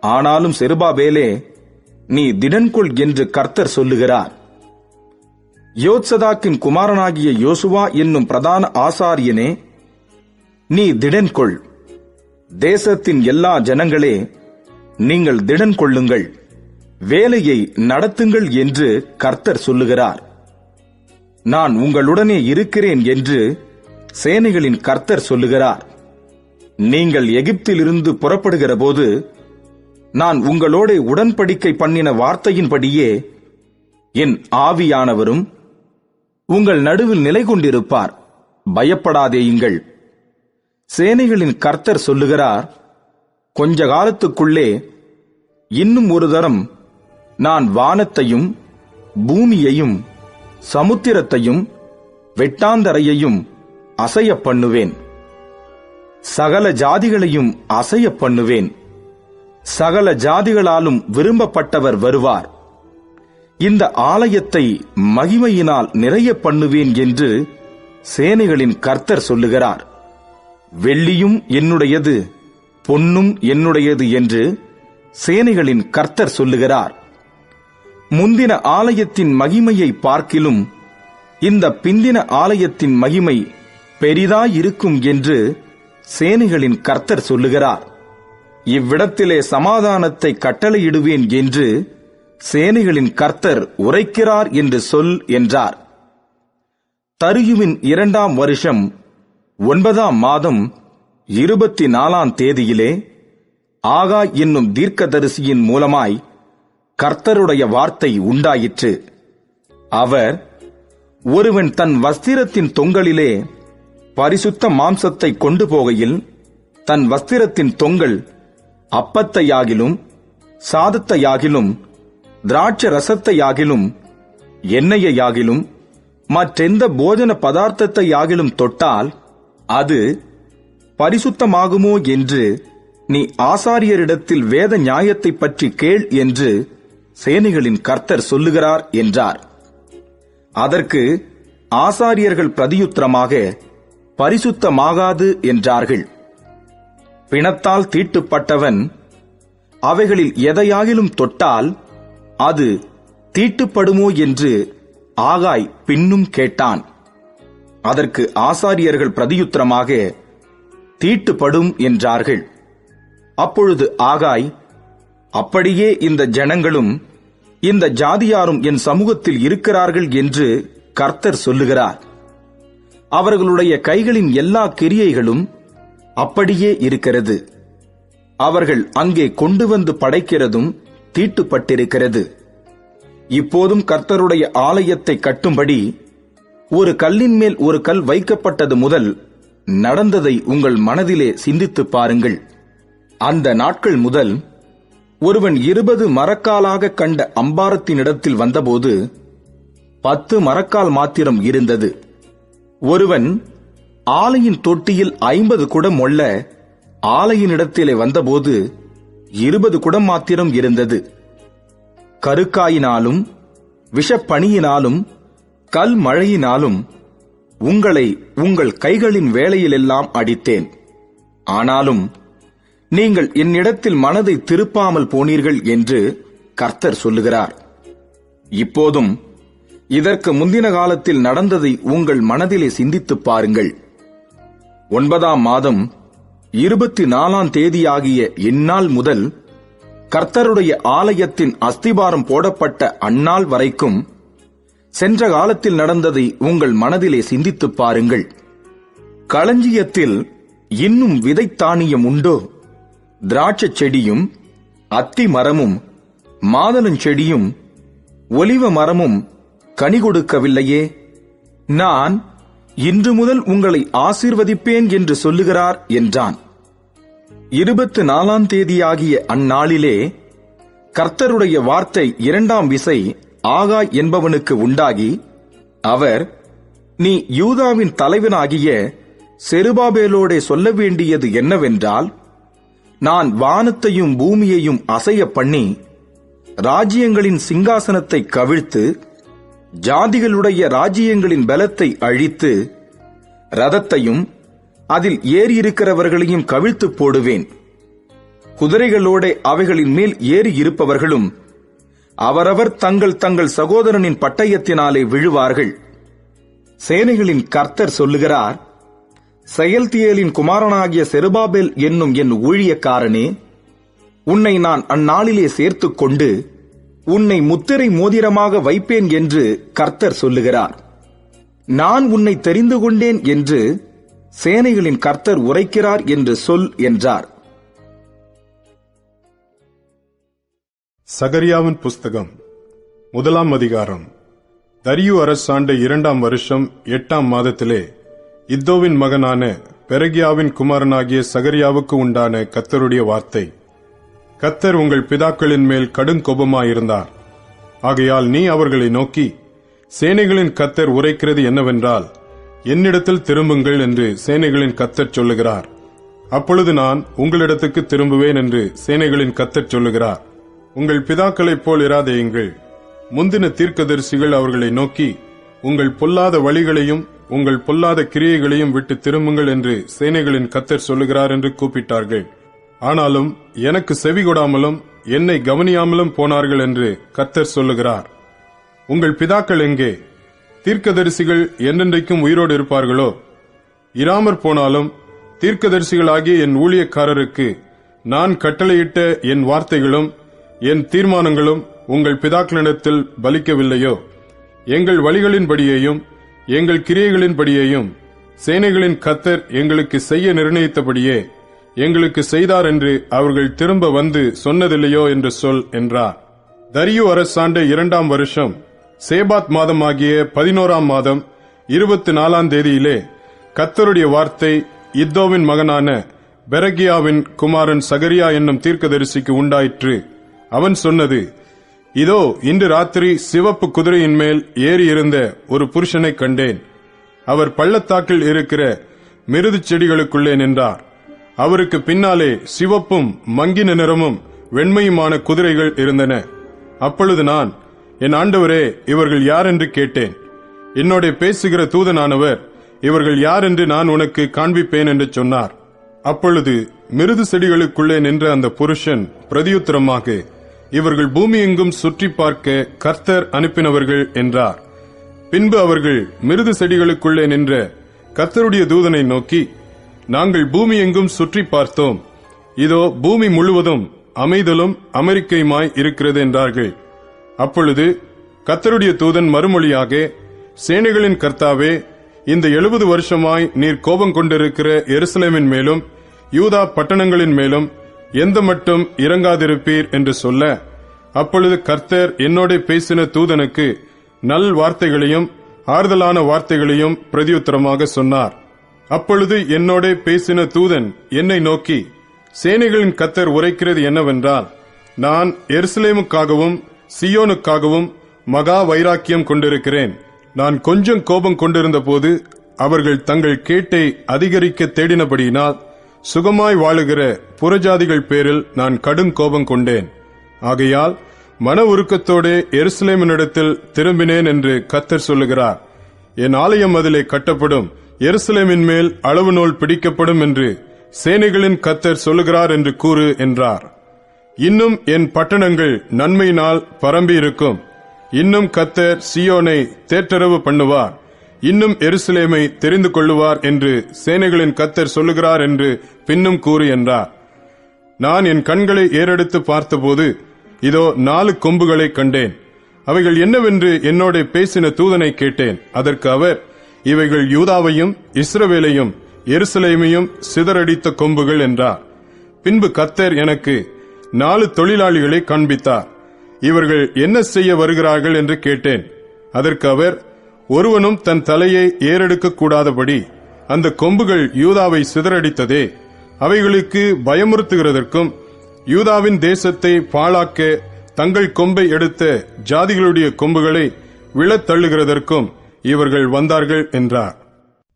ஆனாலும் செருபாபேலே, நீ திடன்கொள் என்று கர்த்தர் சொல்லுகிறார். யோத்சதாக்கின் குமாரனாகிய யோசுவா என்னும் பிரதான ஆசாரியனே, நீ திடன்கொள். தேசத்தின் எல்லா ஜனங்களே, நீங்கள் திடன் கொள்ளுங்கள், வேலையை நடத்துங்கள் என்று கர்த்தர் சொல்லுகிறார். நான் உங்களுடனே இருக்கிறேன் என்று சேனைகளின் கர்த்தர் சொல்லுகிறார். நீங்கள் எகிப்திலிருந்து புறப்படுகிற போது நான் உங்களோட உடன்படிக்கை பண்ணின வார்த்தையின்படியே என் ஆவியானவரும் உங்கள் நடுவில் நிலை கொண்டிருப்பார். பயப்படாதேயுங்கள். சேனைகளின் கர்த்தர் சொல்லுகிறார், கொஞ்ச காலத்துக்குள்ளே இன்னும் ஒரு தரம் நான் வானத்தையும் பூமியையும் சமுத்திரத்தையும் வெட்டாந்தரையையும் அசைய பண்ணுவேன். சகல ஜாதிகளையும் அசைய பண்ணுவேன். சகல ஜாதிகளாலும் விரும்பப்பட்டவர் வருவார். இந்த ஆலயத்தை மகிமையினால் நிறைய பண்ணுவேன் என்று சேனைகளின் கர்த்தர் சொல்லுகிறார், வெள்ளியும் என்னுடையது, பொன்னும் என்னுடையது என்று சேனைகளின் கர்த்தர் சொல்லுகிறார். முந்தின ஆலயத்தின் மகிமையை பார்க்கிலும் இந்த பிந்தின ஆலயத்தின் மகிமை பெரிதாயிருக்கும் என்று சேனைகளின் கர்த்தர் சொல்லுகிறார். இவ்விடத்திலே சமாதானத்தை கட்டளையிடுவேன் என்று சேனைகளின் கர்த்தர் உரைக்கிறார் என்று சொல் என்றார். தரியுவின் 2ஆம் வருஷம் 9ஆம் மாதம் 24ஆம் தேதியிலே ஆகாய் என்னும் தீர்க்கதரிசியின் மூலமாய் கர்த்தருடைய வார்த்தை உண்டாயிற்று. அவர், ஒருவன் தன் வஸ்திரத்தின் தொங்கலிலே பரிசுத்த மாம்சத்தை கொண்டு போகையில் தன் வஸ்திரத்தின் தொங்கல் அப்பத்தையாகிலும் சாதத்தையாகிலும் திராட்சை ரசத்தையாகிலும் எண்ணெயையாகிலும் மற்றெந்த போஜன பதார்த்தத்தையாகிலும் தொட்டால் அது பரிசுத்தமாகுமோ என்று நீ ஆசாரியரிடத்தில் வேத நியாயத்தை பற்றி கேள் என்று சேனைகளின் கர்த்தர் சொல்லுகிறார் என்றார். அதற்கு ஆசாரியர்கள் பிரதியுத்தரமாக, பரிசுத்தமாகாது என்றார்கள். பிணத்தால் தீட்டுப்பட்டவன் அவைகளில் எதையாகிலும் தொட்டால் அது தீட்டுப்படுமோ என்று ஆகாய் பின்னும் கேட்டான். அதற்கு ஆசாரியர்கள் பிரதியுத்தரமாக, தீட்டுப்படும் என்றார்கள். அப்பொழுது ஆகாய், அப்படியே இந்த ஜனங்களும் இந்த ஜாதியாரும் என் சமூகத்தில் இருக்கிறார்கள் என்று கர்த்தர் சொல்லுகிறார். அவர்களுடைய கைகளின் எல்லா கிரியைகளும் அப்படியே இருக்கிறது. அவர்கள் அங்கே கொண்டு வந்து படைக்கிறதும் தீட்டுப்பட்டிருக்கிறது. இப்போதும் கர்த்தருடைய ஆலயத்தை கட்டும்படி ஒரு கல்லின் மேல் ஒரு கல் வைக்கப்பட்டது முதல் நடந்ததை உங்கள் மனதிலே சிந்தித்துப் பாருங்கள். அந்த நாட்கள் முதல் ஒருவன் 20 மரக்காலாக கண்ட அம்பாரத்தினிடத்தில் வந்தபோது 10 மரக்கால் மாத்திரம் இருந்தது. ஒருவன் ஆலையின் தொட்டியில் 50 குடம் மொள்ள ஆலையினிடத்திலே வந்தபோது 20 குடம் மாத்திரம் இருந்தது. கருக்காயினாலும் விஷப்பணியினாலும் கல் மழையினாலும் உங்களை உங்கள் கைகளின் வேலையிலெல்லாம் அடித்தேன். ஆனாலும் நீங்கள் என்னிடத்தில் மனதை திருப்பாமல் போனீர்கள் என்று கர்த்தர் சொல்லுகிறார். இப்போதும் இதற்கு முந்தின காலத்தில் நடந்ததை உங்கள் மனதிலே சிந்தித்துப் பாருங்கள். 9ஆம் மாதம் 24ஆம் தேதியாகிய இந்நாள் முதல் கர்த்தருடைய ஆலயத்தின் அஸ்திபாரம் போடப்பட்ட அந்நாள் வரைக்கும் சென்ற காலத்தில் நடந்ததை உங்கள் மனதிலே சிந்தித்துப் பாருங்கள். களஞ்சியத்தில் இன்னும் விதைத்தானியம் உண்டோ? திராட்சை செடியும் அத்தி மரமும் மாதளஞ்செடியும் ஒலிவ மரமும் கனி கொடுக்கவில்லையே? நான் இன்று முதல் உங்களை ஆசீர்வதிப்பேன் என்று சொல்லுகிறார் என்றான். 24ஆம் தேதியாகிய அந்நாளிலே கர்த்தருடைய வார்த்தை 2ஆம் விசை ஆகாய் என்பவனுக்கு உண்டாகி, அவர், நீ யூதாவின் தலைவனாகிய செருபாபேலோடே சொல்ல வேண்டியது என்னவென்றால், நான் வானத்தையும் பூமியையும் அசைய பண்ணி ராஜ்யங்களின் சிங்காசனத்தை கவிழ்த்து ஜாதிகளுடைய ராஜ்யங்களின் பலத்தை அழித்து ரதத்தையும் அதில் ஏறியிருக்கிறவர்களையும் கவிழ்த்து போடுவேன். குதிரைகளோட அவைகளின் மேல் ஏறி இருப்பவர்களும் அவரவர் தங்கள் தங்கள் சகோதரனின் பட்டயத்தினாலே விழுவார்கள். சேனைகளின் கர்த்தர் சொல்லுகிறார், செயல்தியேலின் குமாரனாகிய செருபாபேல் என்னும் என் ஊழியக்காரனே, உன்னை நான் அந்நாளிலே சேர்த்துக் கொண்டு உன்னை முத்திரை மோதிரமாக வைப்பேன் என்று கர்த்தர் சொல்லுகிறார். நான் உன்னை தெரிந்து கொண்டேன் என்று சேனைகளின் கர்த்தர் உரைக்கிறார் என்று சொல் என்றார். சகரியாவின் புஸ்தகம் 1ஆம் அதிகாரம். தரியு அரசாண்ட 2ஆம் வருஷம் 8ஆம் மாதத்திலே இத்தோவின் மகனான பெரகியாவின் குமாரனாகிய சகரியாவுக்கு உண்டான கர்த்தருடைய வார்த்தை. கர்த்தர் உங்கள் பிதாக்களின் மேல் கடுங்கோபமாயிருந்தார். ஆகையால் நீ அவர்களை நோக்கி, சேனைகளின் கர்த்தர் உரைக்கிறது என்னவென்றால், என்னிடத்தில் திரும்புங்கள் என்று சேனைகளின் கர்த்தர் சொல்லுகிறார். அப்பொழுது நான் உங்களிடத்துக்கு திரும்புவேன் என்று சேனைகளின் கர்த்தர் சொல்லுகிறார். உங்கள் பிதாக்களைப் போல் இராதேயுங்கள். முந்தின தீர்க்கதரிசிகள் அவர்களை நோக்கி, உங்கள் பொல்லாத வழிகளையும் உங்கள் பொல்லாத கிரியைகளையும் விட்டு திரும்புங்கள் என்று சேனைகளின் கர்த்தர் சொல்லுகிறார் என்று கூப்பிட்டார்கள். ஆனாலும் எனக்கு செவிகொடாமலும் என்னை கவனியாமலும் போனார்கள் என்று கர்த்தர் சொல்லுகிறார். உங்கள் பிதாக்கள் எங்கே? தீர்க்கதரிசிகள் என்றென்றைக்கும் உயிரோடு இருப்பார்களோ? இராமற் போனாலும் தீர்க்கதரிசிகளாகிய என் ஊழியக்காரருக்கு நான் கட்டளையிட்ட என் வார்த்தைகளும் என் தீர்மானங்களும் உங்கள் பிதாக்களிடத்தில் பலிக்கவில்லையோ? எங்கள் வழிகளின்படியேயும் எங்கள் கிரியைகளின்படியேயும் சேனைகளின் கர்த்தர் எங்களுக்கு செய்ய நிர்ணயித்தபடியே எங்களுக்கு செய்தார் என்று அவர்கள் திரும்ப வந்து சொன்னதில்லையோ என்று சொல் என்றார். தரியு அரசாண்ட 2ஆம் வருஷம் சேபாத் மாதமாகிய 11ஆம் மாதம் 24ஆம் தேதியிலே கர்த்தருடைய வார்த்தை இத்தோவின் மகனான பெரகியாவின் குமாரன் சகரியா என்னும் தீர்க்கதரிசிக்கு உண்டாயிற்று. அவன் சொன்னது, இதோ இன்று ராத்திரி சிவப்பு குதிரையின் மேல் ஏறியிருந்த ஒரு புருஷனை கண்டேன். அவர் பள்ளத்தாக்கில் இருக்கிற மிருது செடிகளுக்குள்ளே நின்றார். அவருக்கு பின்னாலே சிவப்பும் மங்கின நிறமும் வெண்மையுமான குதிரைகள் இருந்தன. அப்பொழுது நான், என் ஆண்டவரே, இவர்கள் யார் என்று கேட்டேன். என்னோட பேசுகிற தூதனானவர், இவர்கள் யார் என்று நான் உனக்கு காண்பிப்பேன் என்று சொன்னார். அப்பொழுது மிருது செடிகளுக்குள்ளே நின்ற அந்த புருஷன் பிரதியுத்தரமாக, இவர்கள் பூமி எங்கும் சுற்றி பார்க்க கர்த்தர் அனுப்பினவர்கள் என்றார். பின்பு அவர்கள் மிருது செடிகளுக்குள்ளே நின்ற கர்த்தருடைய தூதனை நோக்கி, நாங்கள் பூமி எங்கும் சுற்றி பார்த்தோம். இதோ பூமி முழுவதும் அமைதலும் அமெரிக்கையுமாய் இருக்கிறது என்றார்கள். அப்பொழுது கர்த்தருடைய தூதன் மறுமொழியாக, சேனைகளின் கர்த்தாவே, இந்த 70 வருஷமாய் நீர் கோபம் கொண்டிருக்கிற எருசலேமின் மேலும் யூதா பட்டணங்களின் மேலும் எந்த மட்டும் இறங்காதிருப்பீர் என்று சொல்ல, அப்பொழுது கர்த்தர் என்னோட பேசின தூதனுக்கு நல் வார்த்தைகளையும் ஆறுதலான வார்த்தைகளையும் பிரதியுத்தரமாக சொன்னார். அப்பொழுது என்னோட பேசின தூதன் என்னை நோக்கி, சேனைகளின் கர்த்தர் உரைக்கிறது என்னவென்றால், நான் எருசலேமுக்காகவும் சியோனுக்காகவும் மகா வைராக்கியம் கொண்டிருக்கிறேன். நான் கொஞ்சம் கோபம் கொண்டிருந்த போது அவர்கள் தங்கள் கேட்டை அதிகரிக்க தேடினபடியினால் சுகமாய் வாழுகிற புறஜாதிகள் பேரில் நான் கடும் கோபம் கொண்டேன். ஆகையால் மன உருக்கத்தோடு எருசலேமினிடத்தில் திரும்பினேன் என்று கர்த்தர் சொல்லுகிறார். என் ஆலயம் அதிலே கட்டப்படும், எருசலேமின் மேல் அளவு நூல் பிடிக்கப்படும் என்று சேனைகளின் கர்த்தர் சொல்லுகிறார் என்று கூறு என்றார். இன்னும் என் பட்டணங்கள் நன்மையினால் பரம்பி இருக்கும். இன்னும் கர்த்தர் சியோனை தேற்றரவு பண்ணுவார். இன்னும் எருசலேமை தெரிந்து கொள்ளுவார் என்று சேனைகளின் கர்த்தர் சொல்லுகிறார் என்று பின்னும் கூறு என்றார். நான் என் கண்களை ஏறெடுத்து பார்த்தபோது இதோ 4 கொம்புகளை கண்டேன். அவைகள் என்னவென்று என்னோட பேசின தூதனை கேட்டேன். அதற்கு அவர், இவைகள் யூதாவையும் இஸ்ரவேலையும் எருசலேமையும் சிதறடித்த கொம்புகள் என்றார். பின்பு கர்த்தர் எனக்கு 4 தொழிலாளிகளை காண்பித்தார். இவர்கள் என்ன செய்ய வருகிறார்கள் என்று கேட்டேன். அதற்கு அவர், ஒருவனும் தன் தலையை ஏறெடுக்க கூடாதபடி அந்த கொம்புகள் யூதாவை சிதறடித்ததே, அவைகளுக்கு பயமுறுத்துகிறதற்கும் யூதாவின் தேசத்தை பாழாக்க தங்கள் கொம்பை எடுத்த ஜாதிகளுடைய கொம்புகளை விழத் தள்ளுகிறதற்கும் இவர்கள் வந்தார்கள் என்றார்.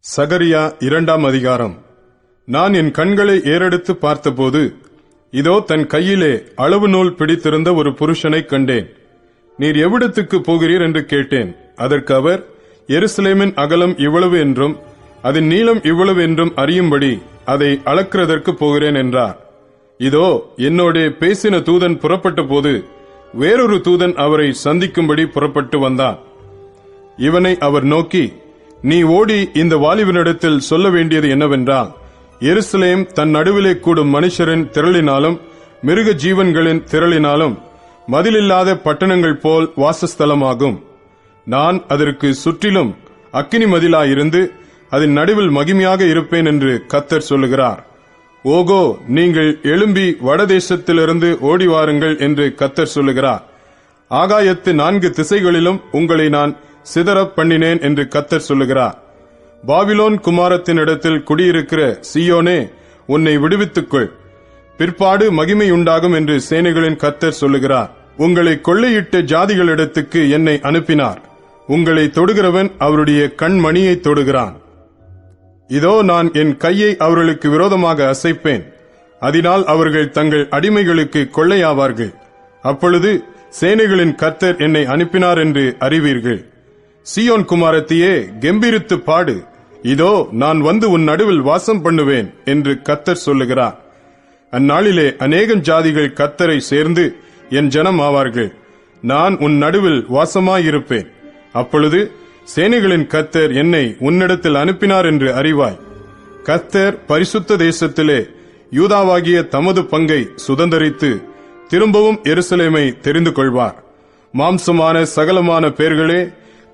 சகரியா 2ஆம் அதிகாரம். நான் என் கண்களை ஏறெடுத்து பார்த்தபோது இதோ தன் கையிலே அளவு நூல் பிடித்திருந்த ஒரு புருஷனை கண்டேன். நீர் எவ்விடத்துக்கு போகிறீர் என்று கேட்டேன். அதற்கு அவர், எருசலேமின் அகலம் இவ்வளவு என்றும் அதன் நீளம் இவ்வளவு என்றும் அறியும்படி அதை அளக்கிறதற்கு போகிறேன் என்றார். இதோ என்னோட பேசின தூதன் புறப்பட்ட போது வேறொரு தூதன் அவரை சந்திக்கும்படி புறப்பட்டு வந்தான். இவனை அவர் நோக்கி, நீ ஓடி இந்த வாலிபனிடத்தில் சொல்ல வேண்டியது என்னவென்றால், எருசலேம் தன் நடுவிலே கூடும் மனுஷரின் திரளினாலும் மிருக ஜீவன்களின் திரளினாலும் மதிலில்லாத பட்டணங்கள் போல் வாசஸ்தலமாகும். நான் அதற்கு சுற்றிலும் அக்கினி மதிலாயிருந்து அதன் நடுவில் மகிமையாக இருப்பேன் என்று கர்த்தர் சொல்லுகிறார். ஓகோ, நீங்கள் எழும்பி வடதேசத்திலிருந்து ஓடி வாருங்கள் என்று கர்த்தர் சொல்லுகிறார். ஆகாயத்து 4 திசைகளிலும் உங்களை நான் சிதறப் பண்ணினேன் என்று கர்த்தர் சொல்லுகிறார். பாபிலோன் குமாரத்தினிடத்தில் குடியிருக்கிற சீயோனே, உன்னை விடுவித்துக்கொள், பிற்பாடு மகிமை உண்டாகும் என்று சேனைகளின் கர்த்தர் சொல்லுகிறார். உங்களை கொள்ளையிட்ட ஜாதிகளிடத்துக்கு என்னை அனுப்பினார். உங்களை தொடுகிறவன் அவருடைய கண்மணியை தொடுகிறான். இதோ நான் என் கையை அவர்களுக்கு விரோதமாக அசைப்பேன். அதனால் அவர்கள் தங்கள் அடிமைகளுக்கு கொள்ளையாவார்கள். அப்பொழுது சேனைகளின் கர்த்தர் என்னை அனுப்பினார் என்று அறிவீர்கள். சீயோன் குமாரத்தியே, கெம்பீரித்து பாடு, இதோ நான் வந்து உன் நடுவில் வாசம் பண்ணுவேன் என்று கர்த்தர் சொல்லுகிறார். அந்நாளிலே அநேகம் ஜாதிகள் கர்த்தரை சேர்ந்து என் ஜனம் ஆவார்கள். நான் உன் நடுவில் வாசமாயிருப்பேன். அப்பொழுது சேனைகளின் கர்த்தர் என்னை உன்னிடத்தில் அனுப்பினார் என்று அறிவாய். கர்த்தர் பரிசுத்த தேசத்திலே யூதாவாகிய தமது பங்கை சுதந்தரித்து திரும்பவும் எருசலேமை தெரிந்து கொள்வார். மாம்சமான சகலமான பேர்களே,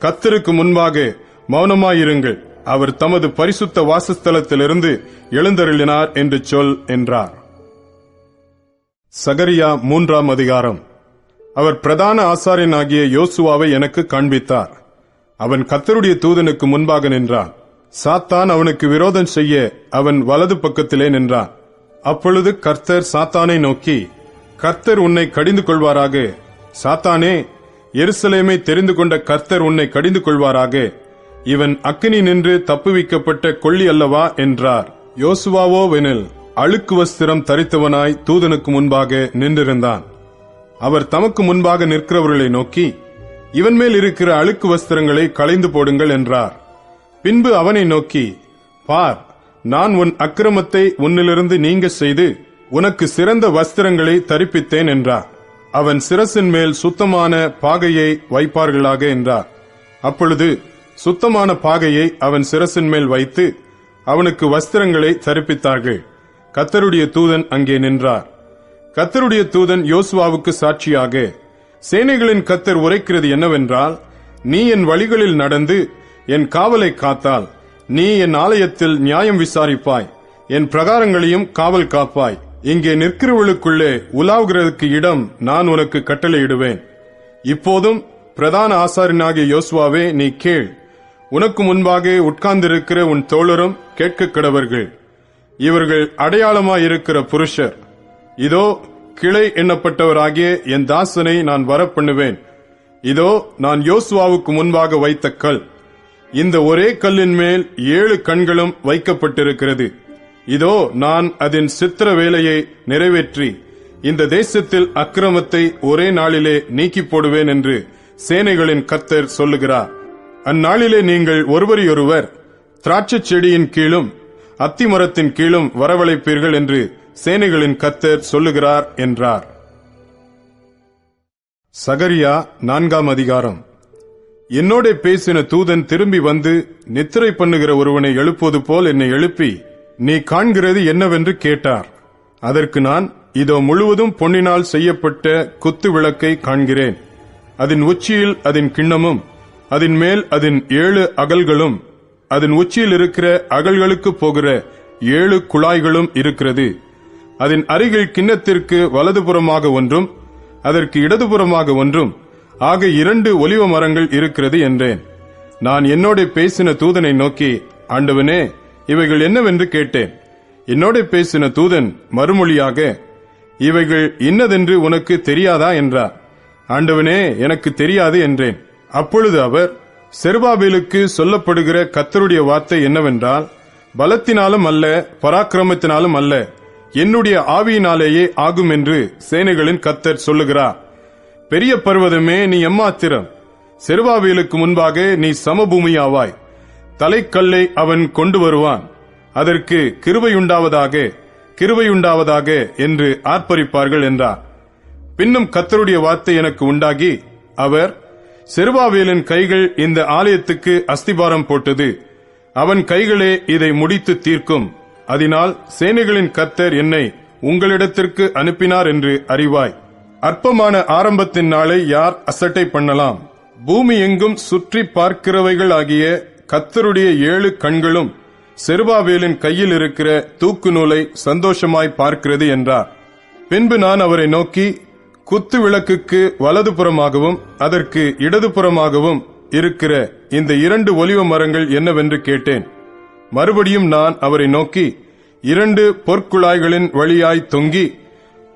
கர்த்தருக்கு முன்பாக மௌனமாயிருங்கள். அவர் தமது பரிசுத்த வாசஸ்தலத்திலிருந்து எழுந்தருளினார் என்று சொல் என்றார். சகரியா 3ஆம் அதிகாரம். அவர் பிரதான ஆசாரியனாகிய யோசுவாவை எனக்கு காண்பித்தார். அவன் கர்த்தருடைய தூதனுக்கு முன்பாக நின்றான். சாத்தான் அவனுக்கு விரோதம் செய்ய அவன் வலது பக்கத்திலே நின்றான். அப்பொழுது கர்த்தர் சாத்தானை நோக்கி, கர்த்தர் உன்னை கடிந்து கொள்வாராக. சாத்தானே, எருசலேமை தெரிந்து கொண்ட கர்த்தர் உன்னை கடிந்து கொள்வாராக. இவன் அக்கினி நின்று தப்புவிக்கப்பட்ட கொள்ளி அல்லவா என்றார். யோசுவாவோவெனில் அழுக்கு வஸ்திரம் தரித்தவனாய் தூதனுக்கு முன்பாக நின்றிருந்தான். அவர் தமக்கு முன்பாக நிற்கிறவர்களை நோக்கி, இவன் மேல் இருக்கிற அழுக்கு வஸ்திரங்களை களைந்து போடுங்கள் என்றார். பின்பு அவனை நோக்கி, பார், நான் உன் அக்கிரமத்தை உன்னிலிருந்து நீங்க செய்து உனக்கு சிறந்த வஸ்திரங்களை தரிப்பித்தேன் என்றார். அவன் சிரசின் மேல் சுத்தமான பாகையை வைப்பார்களாக என்றார். அப்பொழுது சுத்தமான பாகையை அவன் சிரசின் மேல் வைத்து அவனுக்கு வஸ்திரங்களை தரிப்பித்தார்கள். கர்த்தருடைய தூதன் அங்கே நின்றார். கர்த்தருடைய தூதன் யோசுவாவுக்கு சாட்சியாக, சேனைகளின் கர்த்தர் உரைக்கிறது என்னவென்றால், நீ என் வழிகளில் நடந்து என் காவலை காத்தால் நீ என் ஆலயத்தில் நியாயம் விசாரிப்பாய், என் பிரகாரங்களையும் காவல் காப்பாய். இங்கே நிற்கிறவர்களுக்குள்ளே உலாவுகிறதுக்கு இடம் நான் உனக்கு கட்டளையிடுவேன். இப்போதும் பிரதான ஆசாரியனாகிய யோசுவாவே, நீ கேள். உனக்கு முன்பாக உட்கார்ந்திருக்கிற உன் தோழரும் கேட்க கடவர்கள். இவர்கள் அடையாளமாயிருக்கிற புருஷர். இதோ கிளை எண்ணப்பட்டவராகிய என் தாசனை நான் வரப்பண்ணுவேன். இதோ நான் யோசுவாவுக்கு முன்பாக வைத்த கல். இந்த ஒரே கல்லின் மேல் 7 கண்களும் வைக்கப்பட்டிருக்கிறது. இதோ நான் அதன் சித்திர வேலையை நிறைவேற்றி இந்த தேசத்தில் அக்கிரமத்தை ஒரே நாளிலே நீக்கி போடுவேன் என்று சேனைகளின் கர்த்தர் சொல்லுகிறார். அந்நாளிலே நீங்கள் ஒருவரையொருவர் திராட்சைச் செடியின் கீழும் அத்திமரத்தின் கீழும் வரவழைப்பீர்கள் என்று சேனைகளின் கர்த்தர் சொல்லுகிறார் என்றார். சகரியா 4ஆம் அதிகாரம். என்னோட பேசின தூதன் திரும்பி வந்து நித்திரை பண்ணுகிற ஒருவனை எழுப்புவது போல் என்னை எழுப்பி, நீ காண்கிறது என்னவென்று கேட்டார். அதற்கு நான், இதோ முழுவதும் பொன்னினால் செய்யப்பட்ட குத்து விளக்கை காண்கிறேன். அதன் உச்சியில் அதன் கிண்ணமும், அதன் மேல் அதன் 7 அகல்களும், அதன் உச்சியில் இருக்கிற அகல்களுக்கு போகிற 7 குழாய்களும் இருக்கிறது. அதன் அருகில் கிண்ணத்திற்கு வலதுபுறமாக ஒன்றும் அதற்கு இடதுபுறமாக ஒன்றும் ஆக 2 ஒலிவ மரங்கள் இருக்கிறது என்றேன். நான் என்னோட பேசின தூதனை நோக்கி, ஆண்டவனே, இவைகள் என்னவென்று கேட்டேன். என்னோட பேசின தூதன் மறுமொழியாக, இவைகள் இன்னதென்று உனக்கு தெரியாதா என்றார். ஆண்டவனே, எனக்கு தெரியாது என்றேன். அப்பொழுது அவர், செருபாபேலுக்கு சொல்லப்படுகிற கர்த்தருடைய வார்த்தை என்னவென்றால், பலத்தினாலும் அல்ல, பராக்கிரமத்தினாலும் அல்ல, என்னுடைய ஆவியினாலேயே ஆகும் என்று சேனைகளின் கர்த்தர் சொல்லுகிறார். பெரிய பர்வதமே, நீ எம்மாத்திரம்? செருபாபேலுக்கு முன்பாக நீ சமபூமியாவாய். தலைக்கல்லை அவன் கொண்டு வருவான். அதற்கு கிருபையுண்டாவதாக, கிருபையுண்டாவதாக என்று ஆர்ப்பரிப்பார்கள் என்றார். பின்னும் கர்த்தருடைய வார்த்தை எனக்கு உண்டாகி, அவர், செருபாபேலின் கைகள் இந்த ஆலயத்துக்கு அஸ்திபாரம் போட்டது. அவன் கைகளே இதை முடித்து தீர்க்கும். அதனால் சேனைகளின் கர்த்தர் என்னை உங்களிடத்திற்கு அனுப்பினார் என்று அறிவாய். அற்பமான ஆரம்பத்தின் நாளை யார் அசட்டை பண்ணலாம்? பூமி எங்கும் சுற்றி பார்க்கிறவைகள் ஆகிய கர்த்தருடைய 7 கண்களும் செருபாபேலின் கையில் இருக்கிற தூக்கு நூலை சந்தோஷமாய் பார்க்கிறது என்றார். பின்பு நான் அவரை நோக்கி, குத்து விளக்குக்கு வலதுபுறமாகவும் அதற்கு இடதுபுறமாகவும் இருக்கிற இந்த 2 ஒலிவ மரங்கள் என்னவென்று கேட்டேன். மறுபடியும் நான் அவரை நோக்கி, 2 பொற்குழாய்களின் வழியாய் தொங்கி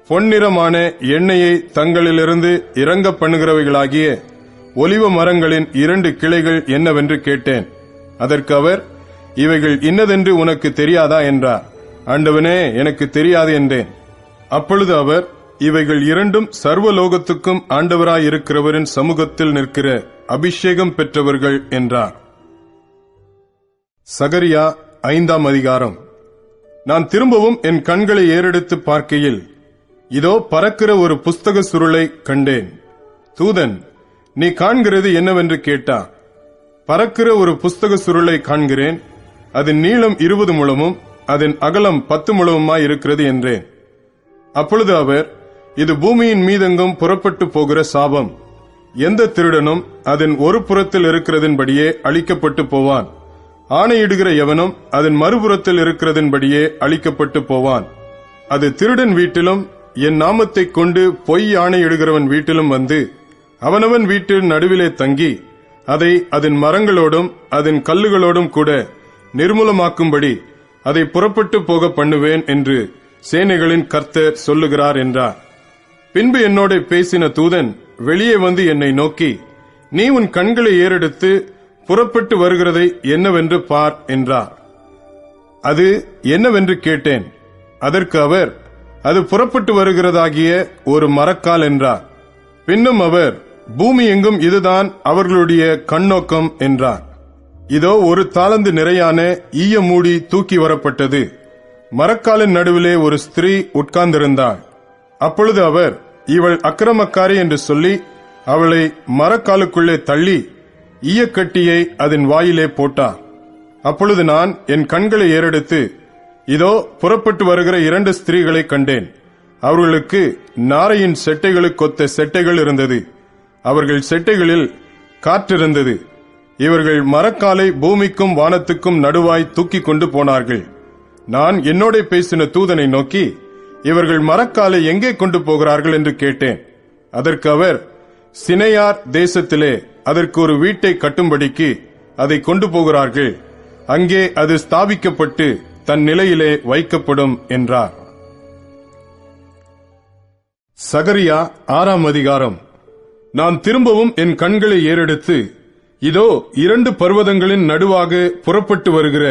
பொன்னிறமான எண்ணெயை தங்களிலிருந்து இறங்க பண்ணுகிறவைகளாகிய ஒலிவ மரங்களின் 2 கிளைகள் என்னவென்று கேட்டேன். அதற்கு அவர், இவைகள் இன்னதென்று உனக்கு தெரியாதா என்றார். ஆண்டவனே, எனக்கு தெரியாது என்றேன். அப்பொழுது அவர், இவைகள் 2 சர்வலோகத்துக்கும் ஆண்டவராயிருக்கிறவரின் சமூகத்தில் நிற்கிற அபிஷேகம் பெற்றவர்கள் என்றார். சகரியா 5ஆம் அதிகாரம். நான் திரும்பவும் என் கண்களை ஏறெடுத்து பார்க்கையில், இதோ பறக்கிற ஒரு புஸ்தக சுருளை கண்டேன். தூதன், நீ காண்கிறது என்னவென்று கேட்டார். பறக்கிற ஒரு புஸ்தக சுருளை காண்கிறேன். அதன் நீளம் 20 முழமும் அதன் அகலம் 10 முழமுமாய் இருக்கிறது என்றேன். அப்பொழுது அவர், இது பூமியின் மீதெங்கும் புறப்பட்டு போகிற சாபம். எந்த திருடனும் அதன் ஒரு புறத்தில் இருக்கிறதின்படியே அழிக்கப்பட்டு போவான். ஆணையிடுகிற எவனும் அதன் மறுபுறத்தில் இருக்கிறதின்படியே அழிக்கப்பட்டு போவான். அது திருடன் வீட்டிலும் என் நாமத்தைக் கொண்டு பொய் ஆணையிடுகிறவன் வீட்டிலும் வந்து அவனவன் வீட்டில் நடுவிலே தங்கி அதை அதன் மரங்களோடும் அதன் கல்லுகளோடும் கூட நிர்மூலமாக்கும்படி அதை புறப்பட்டு போக பண்ணுவேன் என்று சேனைகளின் கர்த்தர் சொல்லுகிறார் என்றார். பின்பு என்னோட பேசின தூதன் வெளியே வந்து என்னை நோக்கி, நீ உன் கண்களை ஏறெடுத்து புறப்பட்டு வருகிறதை என்னவென்று பார் என்றார். அது என்னவென்று கேட்டேன். அதற்கு அவர், அது புறப்பட்டு வருகிறதாகிய ஒரு மரக்கால் என்றார். பின்னும் அவர், பூமி எங்கும் இதுதான் அவர்களுடைய கண்ணோக்கம் என்றார். இதோ ஒரு தாலந்து நிறையான ஈய மூடி தூக்கி வரப்பட்டது. மரக்காலின் நடுவிலே ஒரு ஸ்திரீ உட்கார்ந்திருந்தாள். அப்பொழுது அவர், இவள் அக்கிரமக்காரி என்று சொல்லி அவளை மரக்காலுக்குள்ளே தள்ளி ஈயக்கட்டியை அதன் வாயிலே போட்டார். அப்பொழுது நான் என் கண்களை ஏறெடுத்து, இதோ புறப்பட்டு வருகிற 2 ஸ்திரீகளை கண்டேன். அவர்களுக்கு நாரையின் செட்டைகளுக்கொத்த செட்டைகள் இருந்தது. அவர்கள் செட்டைகளில் காற்றிருந்தது. இவர்கள் மரக்காலை பூமிக்கும் வானத்துக்கும் நடுவாய் தூக்கி கொண்டு போனார்கள். நான் என்னோட பேசின தூதனை நோக்கி, இவர்கள் மரக்காலை எங்கே கொண்டு போகிறார்கள் என்று கேட்டேன். அதற்கு அவர், சினையார் தேசத்திலே அதற்கு ஒரு வீட்டை கட்டும்படிக்கு அதை கொண்டு போகிறார்கள். அங்கே அது ஸ்தாபிக்கப்பட்டு தன் நிலையிலே வைக்கப்படும் என்றார். சகரியா 6ஆம் அதிகாரம். நான் திரும்பவும் என் கண்களை ஏறெடுத்து, இதோ 2 பர்வதங்களின் நடுவாக புறப்பட்டு வருகிற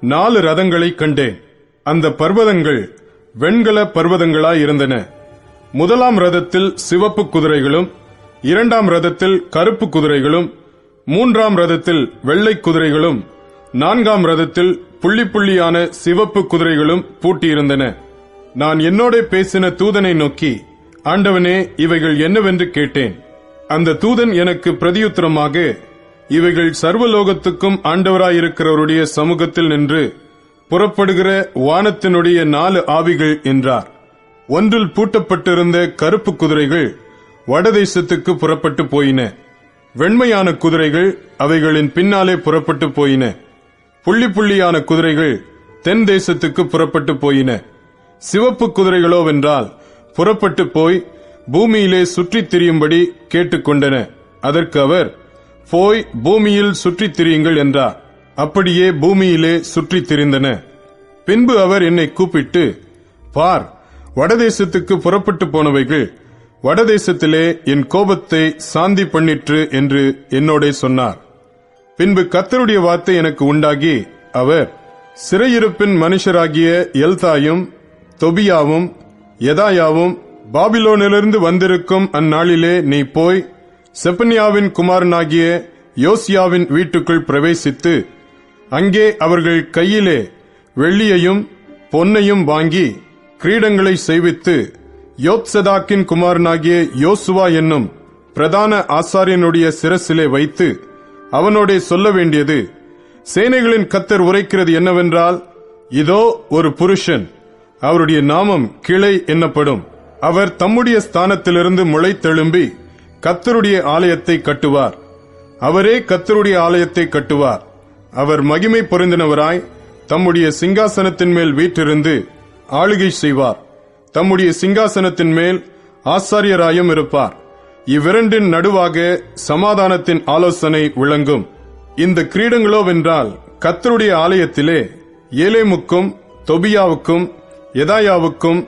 4 ரதங்களை கண்டேன். அந்த பர்வதங்கள் வெண்கல பர்வதங்களாயிருந்தன. 1ஆம் ரதத்தில் சிவப்பு குதிரைகளும், 2ஆம் ரதத்தில் கருப்பு குதிரைகளும், 3ஆம் ரதத்தில் வெள்ளை குதிரைகளும், 4ஆம் ரதத்தில் புள்ளி புள்ளியான சிவப்பு குதிரைகளும் பூட்டியிருந்தன. நான் என்னோட பேசின தூதனை நோக்கி, ஆண்டவனே, இவைகள் என்னவென்று கேட்டேன். அந்த தூதன் எனக்கு பிரதியுத்தரமாக, இவைகள் சர்வலோகத்துக்கும் ஆண்டவராயிருக்கிறவருடைய சமூகத்தில் நின்று புறப்படுகிற வானத்தினுடைய 4 ஆவிகள் என்றார். ஒன்றில் பூட்டப்பட்டிருந்த கருப்பு குதிரைகள் வடதேசத்துக்கு புறப்பட்டு போயின. வெண்மையான குதிரைகள் அவைகளின் பின்னாலே புறப்பட்டு போயின. புள்ளி புள்ளியான குதிரைகள் தென் தேசத்துக்கு புறப்பட்டு போயின. சிவப்பு குதிரைகளோவென்றால் புறப்பட்டு போய் பூமியிலே சுற்றித் திரியும்படி கேட்டுக்கொண்டன. அதற்கு அவர், போய் பூமியில் சுற்றித் திரியுங்கள் என்றார். அப்படியே பூமியிலே சுற்றித் திரிந்தன. பின்பு அவர் என்னை கூப்பிட்டு, பார், வடதேசத்துக்கு புறப்பட்டு போனவைகள் வடதேசத்திலே என் கோபத்தை சாந்தி பண்ணிற்று என்று என்னோட சொன்னார். பின்பு கர்த்தருடைய வார்த்தை எனக்கு உண்டாகி, அவர், சிறையிருப்பின் மனுஷராகிய எல்தாயும் தொபியாவும் யெதாயாவும் பாபிலோனிலிருந்து வந்திருக்கும் அந்நாளிலே நீ போய் செப்பனியாவின் குமாரனாகிய யோசியாவின் வீட்டுக்குள் பிரவேசித்து அங்கே அவர்கள் கையிலே வெள்ளியையும் பொன்னையும் வாங்கி கிரீடங்களை செய்வித்து யோத்சதாக்கின் குமாரனாகிய யோசுவா என்னும் பிரதான ஆசாரியனுடைய சிரசிலே வைத்து அவனோடே சொல்ல வேண்டியது, சேனைகளின் கர்த்தர் உரைக்கிறது என்னவென்றால், இதோ ஒரு புருஷன், அவருடைய நாமம் கிளை என்னப்படும். அவர் தம்முடைய ஸ்தானத்திலிருந்து முளைத்தெழும்பி கர்த்தருடைய ஆலயத்தை கட்டுவார். அவரே கர்த்தருடைய ஆலயத்தை கட்டுவார். அவர் மகிமை பொருந்தினவராய் தம்முடைய சிங்காசனத்தின் மேல் வீற்றிருந்து ஆளுகை செய்வார். தம்முடைய சிங்காசனத்தின் மேல் ஆசாரியராயும் இருப்பார். இவ்விரண்டின் நடுவாக சமாதானத்தின் ஆலோசனை விளங்கும். இந்த கிரீடங்களோவென்றால் கர்த்தருடைய ஆலயத்திலே ஏலேமுக்கும் தொபியாவுக்கும் யெதாயாவுக்கும்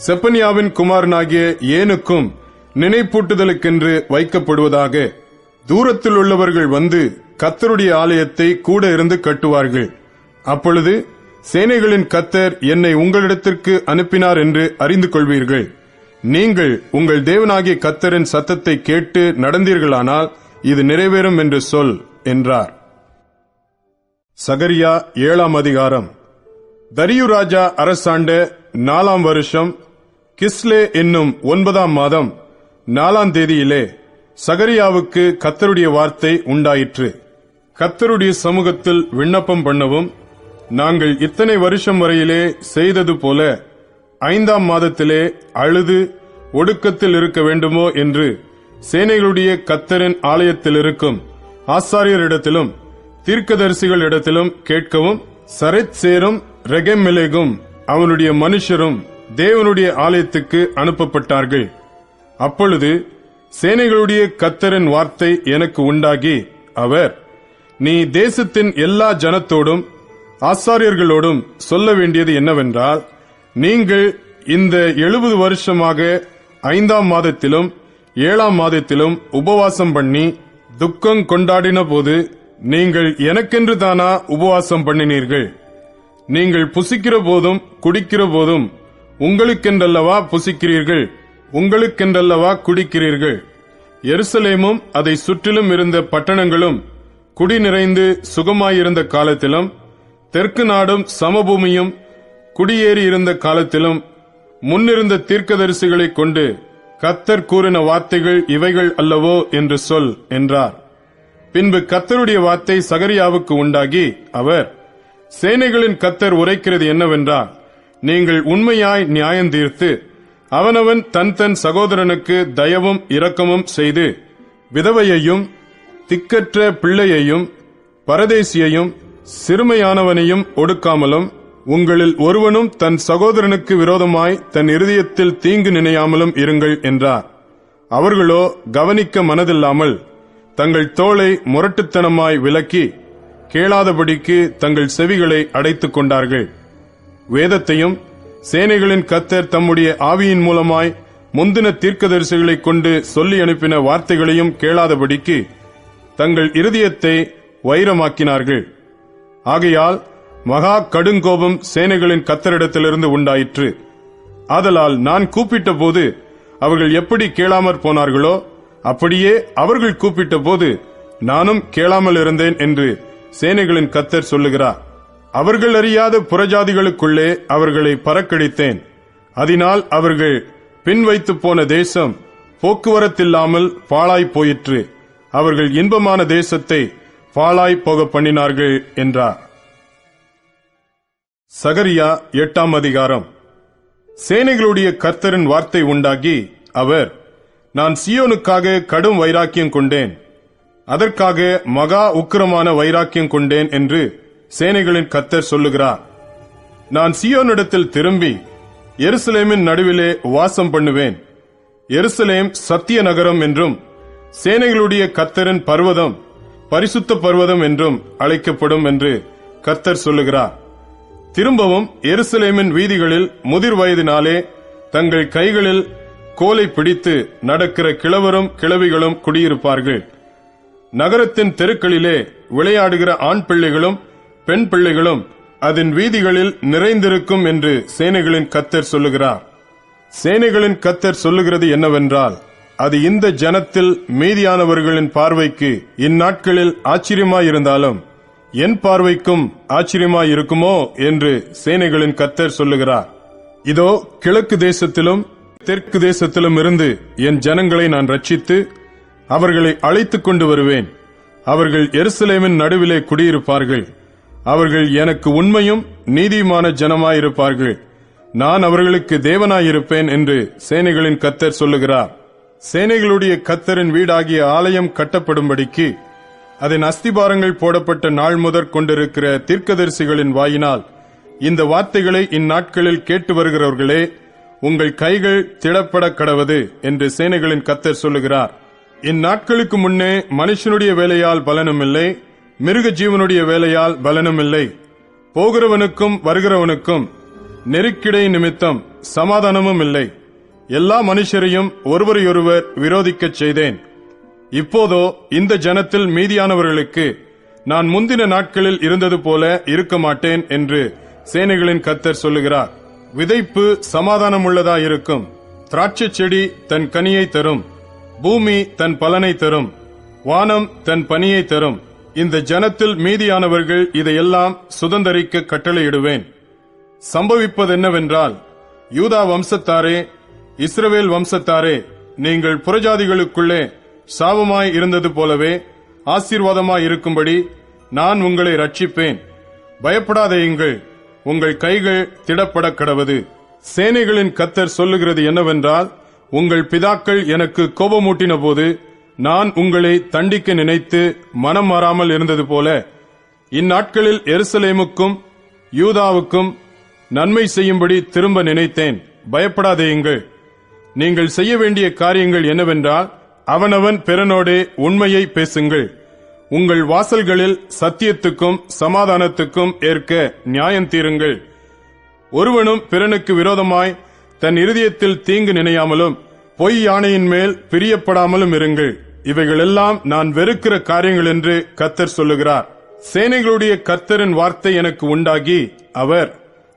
செப்பனியாவின் குமாரனாகிய ஏனுக்கும் நினைப்பூட்டுதலுக்கென்று வைக்கப்படுவதாக. தூரத்தில் உள்ளவர்கள் வந்து கர்த்தருடைய ஆலயத்தை கூட இருந்து கட்டுவார்கள். அப்பொழுது சேனைகளின் கர்த்தர் என்னை உங்களிடத்திற்கு அனுப்பினார் என்று அறிந்து கொள்வீர்கள். நீங்கள் உங்கள் தேவனாகிய கர்த்தரின் சத்தத்தை கேட்டு நடந்தீர்களானால் இது நிறைவேறும் என்று சொல் என்றார். சகரியா 7ஆம் அதிகாரம். தரியு ராஜா அரசாண்ட 4ஆம் வருஷம் கிஸ்லே என்னும் 9ஆம் மாதம் 4ஆம் தேதியிலே சகரியாவுக்கு கர்த்தருடைய வார்த்தை உண்டாயிற்று. கர்த்தருடைய சமூகத்தில் விண்ணப்பம் பண்ணவும், நாங்கள் இத்தனை வருஷம் வரையிலே செய்தது போல 5ஆம் மாதத்திலே அழுது ஒடுக்கத்தில் இருக்க வேண்டுமோ என்று சேனைகளுடைய கர்த்தரின் ஆலயத்தில் இருக்கும் ஆசாரியரிடத்திலும் தீர்க்கதரிசிகளிடத்திலும் கேட்கவும், சரெத் சேரும் ரெகெம்மெலேகும் அவனுடைய மனுஷரும் தேவனுடைய ஆலயத்துக்கு அனுப்பப்பட்டார்கள். அப்பொழுது சேனைகளுடைய கர்த்தரின் வார்த்தை எனக்கு உண்டாகி, அவர், நீ தேசத்தின் எல்லா ஜனத்தோடும் ஆசாரியர்களோடும் சொல்ல வேண்டியது என்னவென்றால், நீங்கள் இந்த 70 வருஷமாக 5ஆம் மாதத்திலும் 7ஆம் மாதத்திலும் உபவாசம் பண்ணி துக்கம் கொண்டாடின போது நீங்கள் எனக்கென்று தானா உபவாசம் பண்ணினீர்கள்? நீங்கள் புசிக்கிற போதும் குடிக்கிற போதும் உங்களுக்கென்றல்லவா புசிக்கிறீர்கள், உங்களுக்கென்றல்லவா குடிக்கிறீர்கள்? எருசலேமும் அதை சுற்றிலும் இருந்த பட்டணங்களும் குடி நிறைந்து சுகமாயிருந்த காலத்திலும், தெற்கு நாடும் சமபூமியும் குடியேறி இருந்த காலத்திலும் முன்னிருந்த தீர்க்கதரிசிகளைக் கொண்டு கர்த்தர் கூறின வார்த்தைகள் இவைகள் அல்லவோ என்று சொல் என்றார். பின்பு கர்த்தருடைய வார்த்தை சகரியாவுக்கு உண்டாகி, அவர், சேனைகளின் கர்த்தர் உரைக்கிறது என்னவென்றால், நீங்கள் உண்மையாய் நியாயம் தீர்த்து அவனவன் தன் தன் சகோதரனுக்கு தயவும் இரக்கமும் செய்து, விதவையையும் திக்கற்ற பிள்ளையையும் பரதேசியையும் சிறுமையானவனையும் ஒடுக்காமலும், உங்களில் ஒருவனும் தன் சகோதரனுக்கு விரோதமாய் தன் இருதயத்தில் தீங்கு நினையாமலும் இருங்கள் என்றார். அவர்களோ கவனிக்க மனதில்லாமல் தங்கள் தோளை முரட்டுத்தனமாய் விலக்கி கேளாதபடிக்கு தங்கள் செவிகளை அடைத்துக் கொண்டார்கள். வேதத்தையும் சேனைகளின் கர்த்தர் தம்முடைய ஆவியின் மூலமாய் முந்தின தீர்க்கதரிசிகளைக் கொண்டு சொல்லி அனுப்பின வார்த்தைகளையும் கேளாதபடிக்கு தங்கள் இருதயத்தை வைரமாக்கினார்கள். ஆகையால் மகா கடுங்கோபம் சேனைகளின் கர்த்தரிடத்திலிருந்து உண்டாயிற்று. ஆதலால் நான் கூப்பிட்ட போது அவர்கள் எப்படி கேளாமற் போனார்களோ, அப்படியே அவர்கள் கூப்பிட்ட போது நானும் கேளாமல் இருந்தேன் என்று சேனைகளின் கர்த்தர் சொல்லுகிறார். அவர்கள் அறியாத புறஜாதிகளுக்குள்ளே அவர்களை பறக்கடித்தேன். அதனால் அவர்கள் பின் வைத்து போன தேசம் போக்குவரத்தில்லாமல் பாழாய் போயிற்று. அவர்கள் இன்பமான தேசத்தை பாழாய் போக பண்ணினார்கள் என்றார். சகரியா 8ஆம் அதிகாரம். சேனைகளுடைய கர்த்தரின் வார்த்தை உண்டாகி, அவர், நான் சீயோனுக்காக கடும் வைராக்கியம் கொண்டேன், அதற்காக மகா உக்கிரமான வைராக்கியம் கொண்டேன் என்று சேனைகளின் கர்த்தர் சொல்லுகிறார். நான் சீயோனிடத்தில் திரும்பி எருசலேமின் நடுவிலே வாசம் பண்ணுவேன். எருசலேம் சத்திய நகரம் என்றும் சேனைகளுடைய கர்த்தரின் பர்வதம் பரிசுத்த பர்வதம் என்றும் அழைக்கப்படும் என்று கர்த்தர் சொல்லுகிறார். திரும்பவும் எருசலேமின் வீதிகளில் முதிர் வயதினாலே தங்கள் கைகளில் கோலை பிடித்து நடக்கிற கிழவரும் கிழவிகளும் குடியிருப்பார்கள். நகரத்தின் தெருக்களிலே விளையாடுகிற ஆண் பிள்ளைகளும் பெண் பிள்ளைகளும் அதன் வீதிகளில் நிறைந்திருக்கும் என்று சேனைகளின் கர்த்தர் சொல்லுகிறார். சேனைகளின் கர்த்தர் சொல்லுகிறது என்னவென்றால், அது இந்த ஜனத்தில் மீதியானவர்களின் பார்வைக்கு இந்நாட்களில் ஆச்சரியமாயிருந்தாலும் என் பார்வைக்கும் ஆச்சரியமாயிருக்குமோ என்று சேனைகளின் கர்த்தர் சொல்லுகிறார். இதோ கிழக்கு தேசத்திலும் தெற்கு தேசத்திலும் இருந்து என் ஜனங்களை நான் ரட்சித்து அவர்களை அழைத்துக் கொண்டு வருவேன். அவர்கள் எருசலேமின் நடுவிலே குடியிருப்பார்கள். அவர்கள் எனக்கு உண்மையும் நீதியுமான ஜனமாயிருப்பார்கள். நான் அவர்களுக்கு தேவனாயிருப்பேன் என்று சேனைகளின் கர்த்தர் சொல்லுகிறார். சேனைகளுடைய கர்த்தரின் வீடாகிய ஆலயம் கட்டப்படும்படிக்கு அதன் அஸ்திபாரங்கள் போடப்பட்ட நாள் முதற் கொண்டிருக்கிற தீர்க்கதரிசிகளின் வாயினால் இந்த வார்த்தைகளை இந்நாட்களில் கேட்டு வருகிறவர்களே, உங்கள் கைகள் திடப்பட கடவது என்று சேனைகளின் கர்த்தர் சொல்லுகிறார். இந்நாட்களுக்கு முன்னே மனுஷனுடைய வேலையால் பலனுமில்லை, மிருக ஜீவனுடைய வேலையால் பலனுமில்லை. போகிறவனுக்கும் வருகிறவனுக்கும் நெருக்கிடை நிமித்தம் சமாதானமும் இல்லை. எல்லா மனுஷரையும் ஒருவரையொருவர் விரோதிக்கச் செய்தேன். இப்போதோ இந்த ஜனத்தில் மீதியானவர்களுக்கு நான் முந்தின நாட்களில் இருந்தது போல இருக்க மாட்டேன் என்று சேனைகளின் கர்த்தர் சொல்லுகிறார். விதைப்பு சமாதானம் உள்ளதாயிருக்கும். திராட்சை செடி தன் கனியை தரும், பூமி தன் பலனை தரும். வானம் தன் பனியை தரும். இந்த ஜனத்தில் மீதியானவர்கள் இதையெல்லாம் சுதந்தரிக்க கட்டளையிடுவேன். சம்பவிப்பதென்னவென்றால், யூதா வம்சத்தாரே, இஸ்ரவேல் வம்சத்தாரே, நீங்கள் புறஜாதிகளுக்குள்ளே சாபமாய் இருந்தது போலவே ஆசீர்வாதமாய் இருக்கும்படி நான் உங்களை ரட்சிப்பேன். பயப்படாதேயுங்கள், உங்கள் கைகள் திடப்பட கடவது. சேனைகளின் கர்த்தர் சொல்லுகிறது என்னவென்றால், உங்கள் பிதாக்கள் எனக்கு கோபமூட்டின போது நான் உங்களை தண்டிக்க நினைத்து மனம் மாறாமல் இருந்தது போல இந்நாட்களில் எருசலேமுக்கும் யூதாவுக்கும் நன்மை செய்யும்படி திரும்ப நினைத்தேன். பயப்படாதேயுங்கள். நீங்கள் செய்ய வேண்டிய காரியங்கள் என்னவென்றால், அவனவன் பிறனோடே உண்மையை பேசுங்கள். உங்கள் வாசல்களில் சத்தியத்துக்கும் சமாதானத்துக்கும் ஏற்க நியாயம் தீருங்கள். ஒருவனும் பிறனுக்கு விரோதமாய் தன் இருதயத்தில் தீங்கு நினையாமலும் பொய் யானையின் மேல் பிரியப்படாமலும் இருங்கள். இவைகளெல்லாம் நான் வெறுக்கிற காரியங்கள் என்று கர்த்தர் சொல்லுகிறார். சேனைகளுடைய கர்த்தரின் வார்த்தை எனக்கு உண்டாகி, அவர்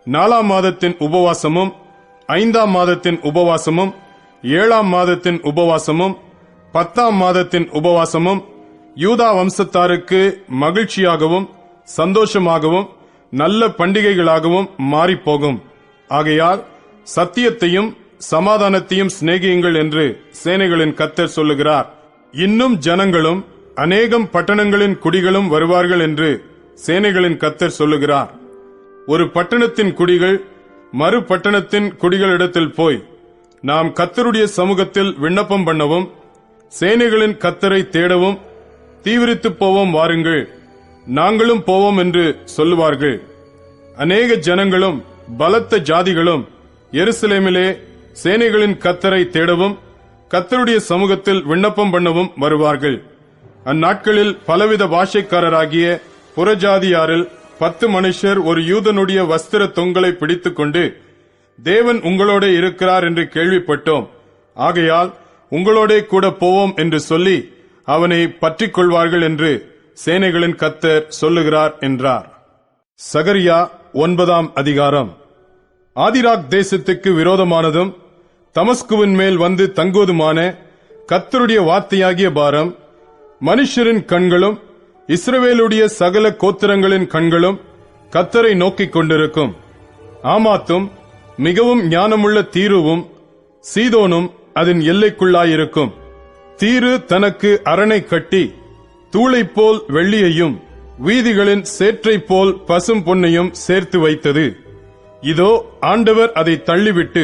4ஆம் மாதத்தின் உபவாசமும் 5ஆம் மாதத்தின் உபவாசமும் 7ஆம் மாதத்தின் உபவாசமும் 10ஆம் மாதத்தின் உபவாசமும் யூதா வம்சத்தாருக்கு மகிழ்ச்சியாகவும் சந்தோஷமாகவும் நல்ல பண்டிகைகளாகவும் மாறிப்போகும். ஆகையால் சத்தியத்தையும் சமாதானத்தையும் சிநேகியுங்கள் என்று சேனைகளின் கர்த்தர் சொல்லுகிறார். இன்னும் ஜனங்களும் அநேகம் பட்டணங்களின் குடிகளும் வருவார்கள் என்று சேனைகளின் கர்த்தர் சொல்லுகிறார். ஒரு பட்டணத்தின் குடிகள் மறு பட்டணத்தின் குடிகளிடத்தில் போய், நாம் கர்த்தருடைய சமூகத்தில் விண்ணப்பம் பண்ணவும் சேனைகளின் கர்த்தரை தேடவும் தீவிரித்து போவோம், வாருங்கள், நாங்களும் போவோம் என்று சொல்லுவார்கள். அநேக ஜனங்களும் பலத்த ஜாதிகளும் எருசலேமிலே சேனைகளின் கர்த்தரை தேடவும் கர்த்தருடைய சமூகத்தில் விண்ணப்பம் பண்ணவும் வருவார்கள். அந்நாட்களில் பலவித பாஷைக்காரராகிய புறஜாதியாரில் 10 மனுஷர் ஒரு யூதனுடைய வஸ்திர தொங்கலை பிடித்துக் கொண்டு, தேவன் உங்களோட இருக்கிறார் என்று கேள்விப்பட்டோம், ஆகையால் உங்களோட கூட போவோம் என்று சொல்லி அவனை பற்றிக் கொள்வார்கள் என்று சேனைகளின் கர்த்தர் சொல்லுகிறார் என்றார். சகரியா 9ஆம் அதிகாரம். ஆதிராக் தேசத்துக்கு விரோதமானதும் தமஸ்குவின் மேல் வந்து தங்குவதுமான கர்த்தருடைய வார்த்தையாகிய பாரம் மனுஷரின் கண்களும் இஸ்ரவேலுடைய சகல கோத்திரங்களின் கண்களும் கர்த்தரை நோக்கிக் கொண்டிருக்கும். ஆமாத்தும் மிகவும் ஞானமுள்ள தீருவும் சீதோனும் அதன் எல்லைக்குள்ளாயிருக்கும். தீரு தனக்கு அரணை கட்டி தூளைப் போல் வெள்ளியையும் வீதிகளின் சேற்றைப் போல் பசும் பொன்னையும் சேர்த்து வைத்தது. இதோ ஆண்டவர் அதை தள்ளிவிட்டு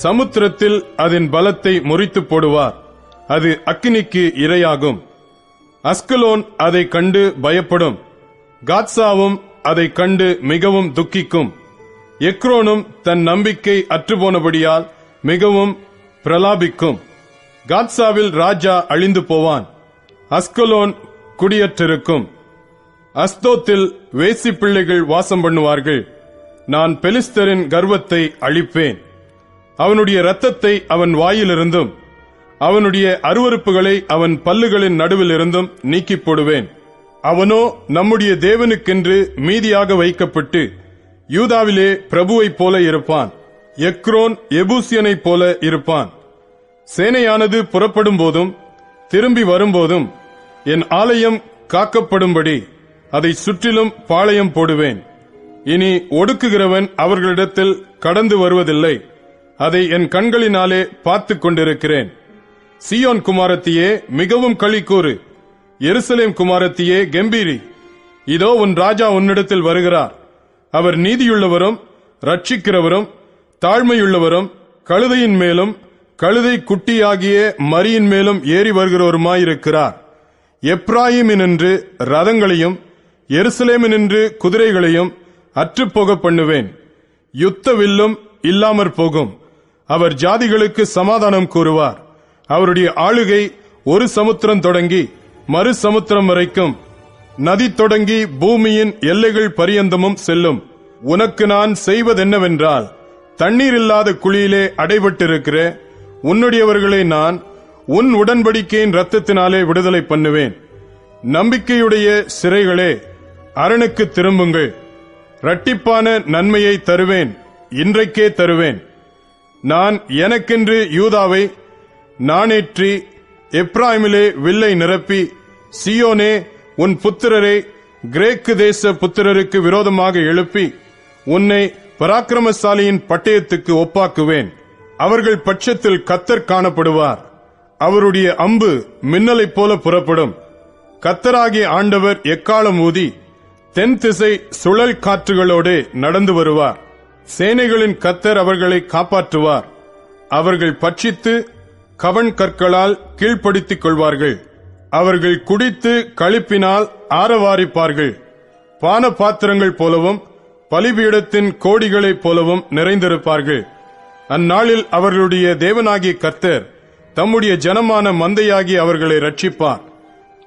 சமுத்திரத்தில் அதன் பலத்தை முறித்து போடுவார். அது அக்கினிக்கு இரையாகும். அஸ்கலோன் அதை கண்டு பயப்படும். காத்சாவும் அதை கண்டு மிகவும் துக்கிக்கும். எக்ரோனும் தன் நம்பிக்கை அற்றுப்போனபடியால் மிகவும் பிரலாபிக்கும். காத்சாவில் ராஜா அழிந்து போவான். அஸ்கலோன் குடியற்றிருக்கும். அஸ்தோத்தில் வேசி பிள்ளைகள் வாசம் பண்ணுவார்கள். நான் பெலிஸ்தரின் கர்வத்தை அழிப்பேன். அவனுடைய இரத்தத்தை அவன் வாயிலிருந்தும் அவனுடைய அருவருப்புகளை அவன் பல்லுகளின் நடுவில் இருந்தும் நீக்கிப் போடுவேன். அவனோ நம்முடைய தேவனுக்கென்று மீதியாக வைக்கப்பட்டு யூதாவிலே பிரபுவைப் போல இருப்பான். எக்ரோன் எபூசியனைப் போல இருப்பான். சேனையானது புறப்படும் போதும் திரும்பி வரும்போதும் என் ஆலயம் காக்கப்படும்படி அதை சுற்றிலும் பாளையம் போடுவேன். இனி ஒடுக்குகிறவன் அவர்களிடத்தில் கடந்து வருவதில்லை. அதை என் கண்களினாலே பார்த்துக் கொண்டிருக்கிறேன். சீயோன் குமாரத்தியே மிகவும் களிக்கூறு, எருசலேம் குமாரத்தியே கெம்பீரி. இதோ உன் ராஜா உன்னிடத்தில் வருகிறார். அவர் நீதியுள்ளவரும் ரட்சிக்கிறவரும் தாழ்மையுள்ளவரும் கழுதையின் மேலும் கழுதை குட்டியாகிய மரியின் மேலும் ஏறி வருகிறவருமாயிருக்கிறார். எப்ராயிமினின்று ரதங்களையும் எருசலேமினின்று குதிரைகளையும் அற்றுப்போக பண்ணுவேன். யுத்த வில்லும் இல்லாமற் போகும். அவர் ஜாதிகளுக்கு சமாதானம் கூறுவார். அவருடைய ஆளுகை ஒரு சமுத்திரம் தொடங்கி மறு சமுத்திரம் வரைக்கும், நதி தொடங்கி பூமியின் எல்லைகள் பரியந்தமும் செல்லும். உனக்கு நான் செய்வதென்னவென்றால், தண்ணீர் இல்லாத குழியிலே அடைபட்டிருக்கிற உன்னுடையவர்களை நான் உன் உடன்படிக்கையின் இரத்தத்தினாலே விடுதலை பண்ணுவேன். நம்பிக்கையுடைய சிறைகளே, அரணுக்கு திரும்புங்கள். இரட்டிப்பான நன்மையை தருவேன், இன்றைக்கே தருவேன். நான் எனக்கென்று யூதாவை நாணேற்றி எப்ராயிமிலே வில்லை நிரப்பி சியோனே, உன் புத்திரரை கிரேக்கு தேச புத்திரருக்கு விரோதமாக எழுப்பி உன்னை பராக்கிரமசாலியின் பட்டயத்துக்கு ஒப்பாக்குவேன். அவர்கள் பட்சத்தில் கர்த்தர் காணப்படுவார். அவருடைய அம்பு மின்னலைப் போல புறப்படும். கர்த்தராகிய ஆண்டவர் எக்காலம் ஊதி தென் திசை சுழல் காற்றுகளோடு நடந்து வருவார். சேனைகளின் கர்த்தர் அவர்களை காப்பாற்றுவார். அவர்கள் பட்சித்து கவண் கற்களால் கீழ்ப்படுத்திக் கொள்வார்கள். அவர்கள் குடித்து களிப்பினால் ஆரவாரிப்பார்கள். பான பாத்திரங்கள் போலவும் பலிபீடத்தின் கோடிகளைப் போலவும் நிறைந்திருப்பார்கள். அந்நாளில் அவர்களுடைய தேவனாகிய கர்த்தர் தம்முடைய ஜனமான மந்தையாகி அவர்களை ரட்சிப்பார்.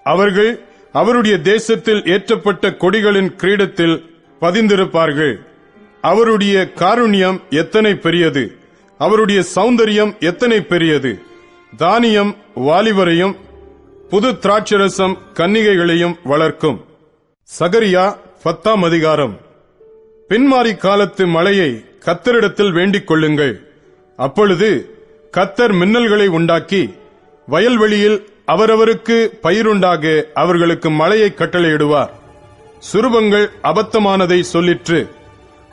அவர்கள் அவருடைய தேசத்தில் ஏற்றப்பட்ட கொடிகளின் கிரீடத்தில் பதிந்திருப்பார்கள். அவருடைய காருண்யம் எத்தனை பெரியது! அவருடைய சௌந்தரியம் எத்தனை பெரியது! தானியம் வாலிபரையும் புது திராட்சரசம் கன்னிகைகளையும் வளர்க்கும். சகரியா 10ஆம் அதிகாரம். பின்மாரி காலத்து மழையை கர்த்தரிடத்தில் வேண்டிக் கொள்ளுங்கள். அப்பொழுது கர்த்தர் மின்னல்களை உண்டாக்கி வயல்வெளியில் அவரவருக்கு பயிருண்டாக அவர்களுக்கு மழையை கட்டளையிடுவார். சுரூபங்கள் அபத்தமானதை சொல்லிற்று.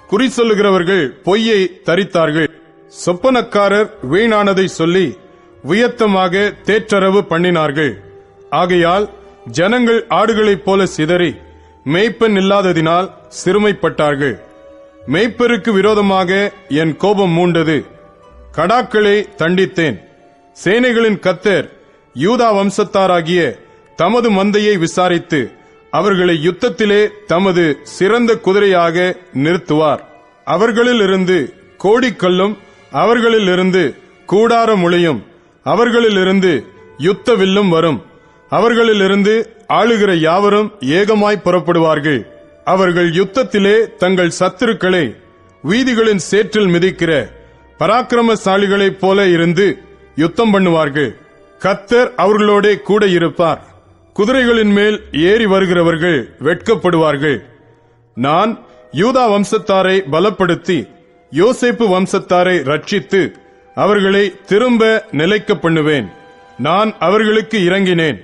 குறி சொல்லுகிறவர்கள் பொய்யை தரித்தார்கள். சொப்பனக்காரர் வீணானதை சொல்லி வியத்தமாக தேற்றரவு பண்ணினார்கள். ஆகையால் ஜனங்கள் ஆடுகளைப் போல சிதறி மேய்ப்பன் இல்லாததினால் சிறுமைப்பட்டார்கள். மேய்ப்பருக்கு விரோதமாக என் கோபம் மூண்டது. கடாக்களை தண்டித்தேன். சேனைகளின் கர்த்தர் யூதா வம்சத்தாராகிய தமது மந்தையை விசாரித்து அவர்களை யுத்தத்திலே தமது சிறந்த குதிரையாக நிறுத்துவார். அவர்களிலிருந்து கோடிக்கல்லும் அவர்களிலிருந்து கூடார முளையும் அவர்களிலிருந்து யுத்த வில்லும் வரும். அவர்களிலிருந்து ஆளுகிற யாவரும் ஏகமாய் புறப்படுவார்கள். அவர்கள் யுத்தத்திலே தங்கள் சத்துருக்களை வீதிகளின் சேற்றில் மிதிக்கிற பராக்கிரமசாலிகளைப் போல இருந்து யுத்தம் பண்ணுவார்கள். கர்த்தர் அவர்களோட கூட இருப்பார். குதிரைகளின் மேல் ஏறி வருகிறவர்கள் வெட்கப்படுவார்கள். நான் யூதா வம்சத்தாரை பலப்படுத்தி யோசேப்பு வம்சத்தாரை ரட்சித்து அவர்களை திரும்ப நிலைக்க பண்ணுவேன். நான் அவர்களுக்கு இறங்கினேன்.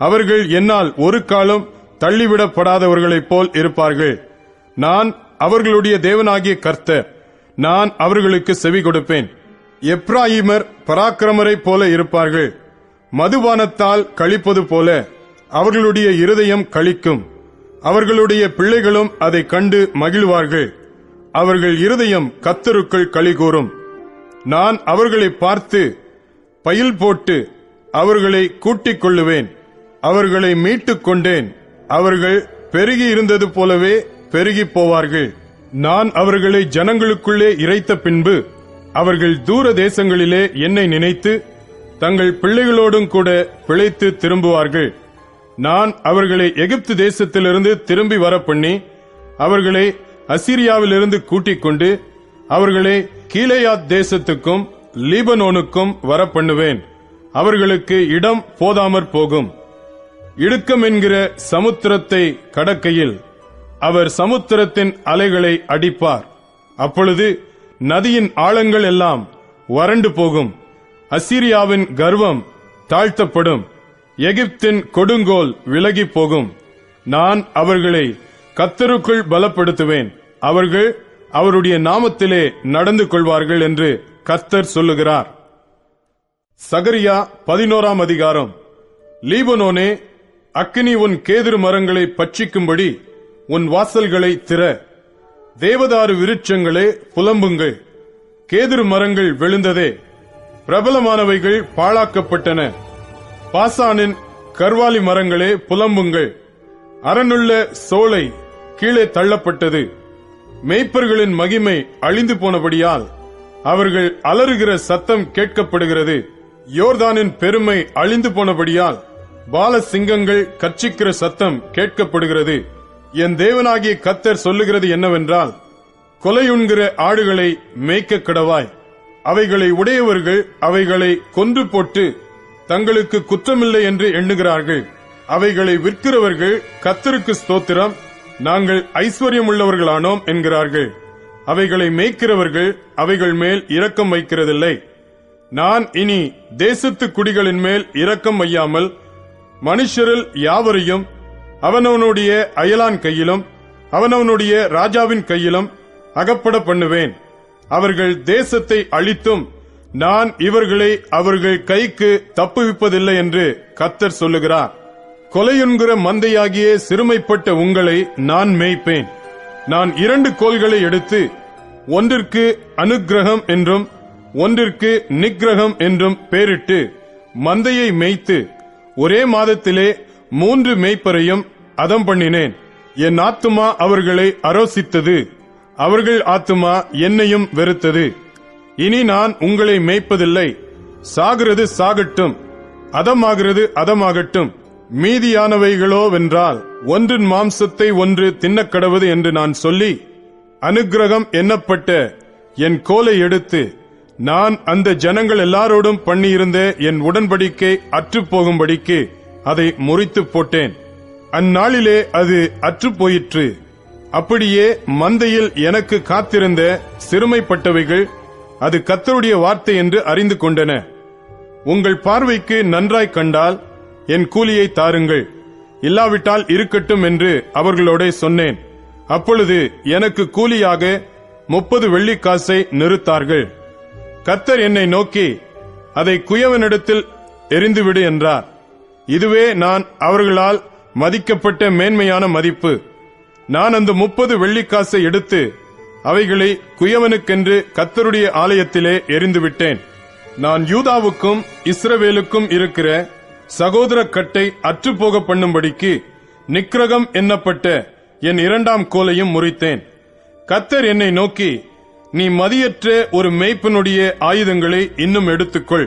அவர்கள் என்னால் ஒரு காலம் தள்ளிவிடப்படாதவர்களைப் போல் இருப்பார்கள். நான் அவர்களுடைய தேவனாகிய கர்த்தர். நான் அவர்களுக்கு செவி கொடுப்பேன். எப்ராயிமர் பராக்கிரமரைப் போல இருப்பார்கள். மதுபானத்தால் களிப்பது போல அவர்களுடைய இருதயம் களிக்கும். அவர்களுடைய பிள்ளைகளும் அதை கண்டு மகிழ்வார்கள். அவர்கள் இருதயம் கர்த்தருக்குள் களிகூரும். நான் அவர்களை பார்த்து பயில் போட்டு அவர்களை கூட்டிக் கொள்ளுவேன். அவர்களை மீட்டுக் கொண்டேன். அவர்கள் பெருகி இருந்தது போலவே பெருகி போவார்கள். நான் அவர்களை ஜனங்களுக்குள்ளே இறைத்த பின்பு அவர்கள் தூர தேசங்களிலே என்னை நினைத்து தங்கள் பிள்ளைகளோடும் கூட பிழைத்து திரும்புவார்கள். நான் அவர்களை எகிப்து தேசத்திலிருந்து திரும்பி வர பண்ணி அவர்களை அசீரியாவிலிருந்து கூட்டிக் கொண்டு அவர்களை கீலேயாத் தேசத்துக்கும் லீபனோனுக்கும் வர பண்ணுவேன். அவர்களுக்கு இடம் போதாமற் போகும். இடுக்கம் என்கிற சமுத்திரத்தை கடக்கையில் அவர் சமுத்திரத்தின் அலைகளை அடிப்பார். அப்பொழுது நதியின் ஆழங்கள் எல்லாம் வறண்டு போகும். அசீரியாவின் கர்வம் தாழ்த்தப்படும். எகிப்தின் கொடுங்கோல் விலகி போகும். நான் அவர்களை கர்த்தருக்குள் பலப்படுத்துவேன். அவர்கள் அவருடைய நாமத்திலே நடந்து கொள்வார்கள் என்று கர்த்தர் சொல்லுகிறார். சகரியா 11ஆம் அதிகாரம். லீபனோனே, அக்கினி உன் கேதுரு மரங்களை பட்சிக்கும்படி உன் வாசல்களை திற. தேவதாரு விருட்சங்களே புலம்புங்கள். கேதுரு மரங்கள் விழுந்ததே, பிரபலமானவைகள் பாழாக்கப்பட்டன. பாசானின் கர்வாலி மரங்களே புலம்புங்கள். அரணுள்ள சோலை கீழே தள்ளப்பட்டது. மேய்ப்பர்களின் மகிமை அழிந்து போனபடியால் அவர்கள் அலறுகிற சத்தம் கேட்கப்படுகிறது. யோர்தானின் பெருமை அழிந்து போனபடியால் பால சிங்கங்கள் கர்ச்சிக்கிற சத்தம் கேட்கப்படுகிறது. என் தேவனாகிய கர்த்தர் சொல்லுகிறது என்னவென்றால், கொலையுண்கிற ஆடுகளை மேய்க்க கடவாய். அவைகளை உடையவர்கள் அவைகளை கொன்று போட்டு தங்களுக்கு குற்றமில்லை என்று எண்ணுகிறார்கள். அவைகளை விற்கிறவர்கள் கர்த்தருக்கு ஸ்தோத்திரம், நாங்கள் ஐஸ்வர்யம் உள்ளவர்களானோம் என்கிறார்கள். அவைகளை மேய்க்கிறவர்கள் அவைகள் மேல் இரக்கம் வைக்கிறதில்லை. நான் இனி தேசத்து குடிகளின் மேல் இரக்கம் வையாமல் மனுஷரில் யாவரையும் அவனவனுடைய அயலான் கையிலும் அவனவனுடைய ராஜாவின் கையிலும் அகப்பட பண்ணுவேன். அவர்கள் தேசத்தை அழித்தும் நான் இவர்களை அவர்கள் கைக்கு தப்புவிப்பதில்லை என்று கர்த்தர் சொல்லுகிறார். கொலையுண்கிற மந்தையாகிய சிறுமைப்பட்ட உங்களை நான் மேய்ப்பேன். நான் 2 கோல்களை எடுத்து ஒன்றிற்கு அனுக்கிரகம் என்றும் ஒன்றிற்கு நிக்கிரகம் என்றும் பெயரிட்டு மந்தையை மேய்த்து ஒரே மாதத்திலே 3 மேய்ப்பரையும் அதம் பண்ணினேன். என் ஆத்துமா அவர்களை அரோசித்தது, அவர்கள் ஆத்துமா என்னையும் வெறுத்தது. இனி நான் உங்களை மேய்ப்பதில்லை. சாகிறது சாகட்டும், அதமாகிறது அதமாகட்டும். மீதியானவைகளோவென்றால் ஒன்றின் மாம்சத்தை ஒன்று தின்னக்கடவது என்று நான் சொல்லி, அனுக்கிரகம் எண்ணப்பட்ட என் கோலை எடுத்து நான் அந்த ஜனங்கள் எல்லாரோடும் பண்ணியிருந்த என் உடன்படிக்கை அற்றுப்போகும்படிக்கு அதை முறித்து போட்டேன். அந்நாளிலே அது அற்றுப்போயிற்று. அப்படியே மந்தையில் எனக்கு காத்திருந்த சிறுமைப்பட்டவைகள் அது கர்த்தருடைய வார்த்தை என்று அறிந்து கொண்டன. உங்கள் பார்வைக்கு நன்றாய் கண்டால் என் கூலியை தாருங்கள், இல்லாவிட்டால் இருக்கட்டும் என்று அவர்களோட சொன்னேன். அப்பொழுது எனக்கு கூலியாக 30 வெள்ளிக்காசை நிறுத்தார்கள். கர்த்தர் என்னை நோக்கி, அதை குயவனிடத்தில் எறிந்துவிடு என்றார். இதுவே நான் அவர்களால் மதிக்கப்பட்ட மேன்மையான மதிப்பு. நான் அந்த 30 வெள்ளிக்காசை எடுத்து அவைகளை குயவனுக்கென்று கர்த்தருடைய ஆலயத்திலே எறிந்துவிட்டேன். நான் யூதாவுக்கும் இஸ்ரவேலுக்கும் இருக்கிற சகோதர கட்டை அற்றுப்போக பண்ணும்படிக்கு நிக்கிரகம் எண்ணப்பட்ட என் 2ஆம் கோலையும் முறித்தேன். கர்த்தர் என்னை நோக்கி, நீ மதியற்ற ஒரு மேய்ப்பனுடைய ஆயுதங்களை இன்னும் எடுத்துக்கொள்.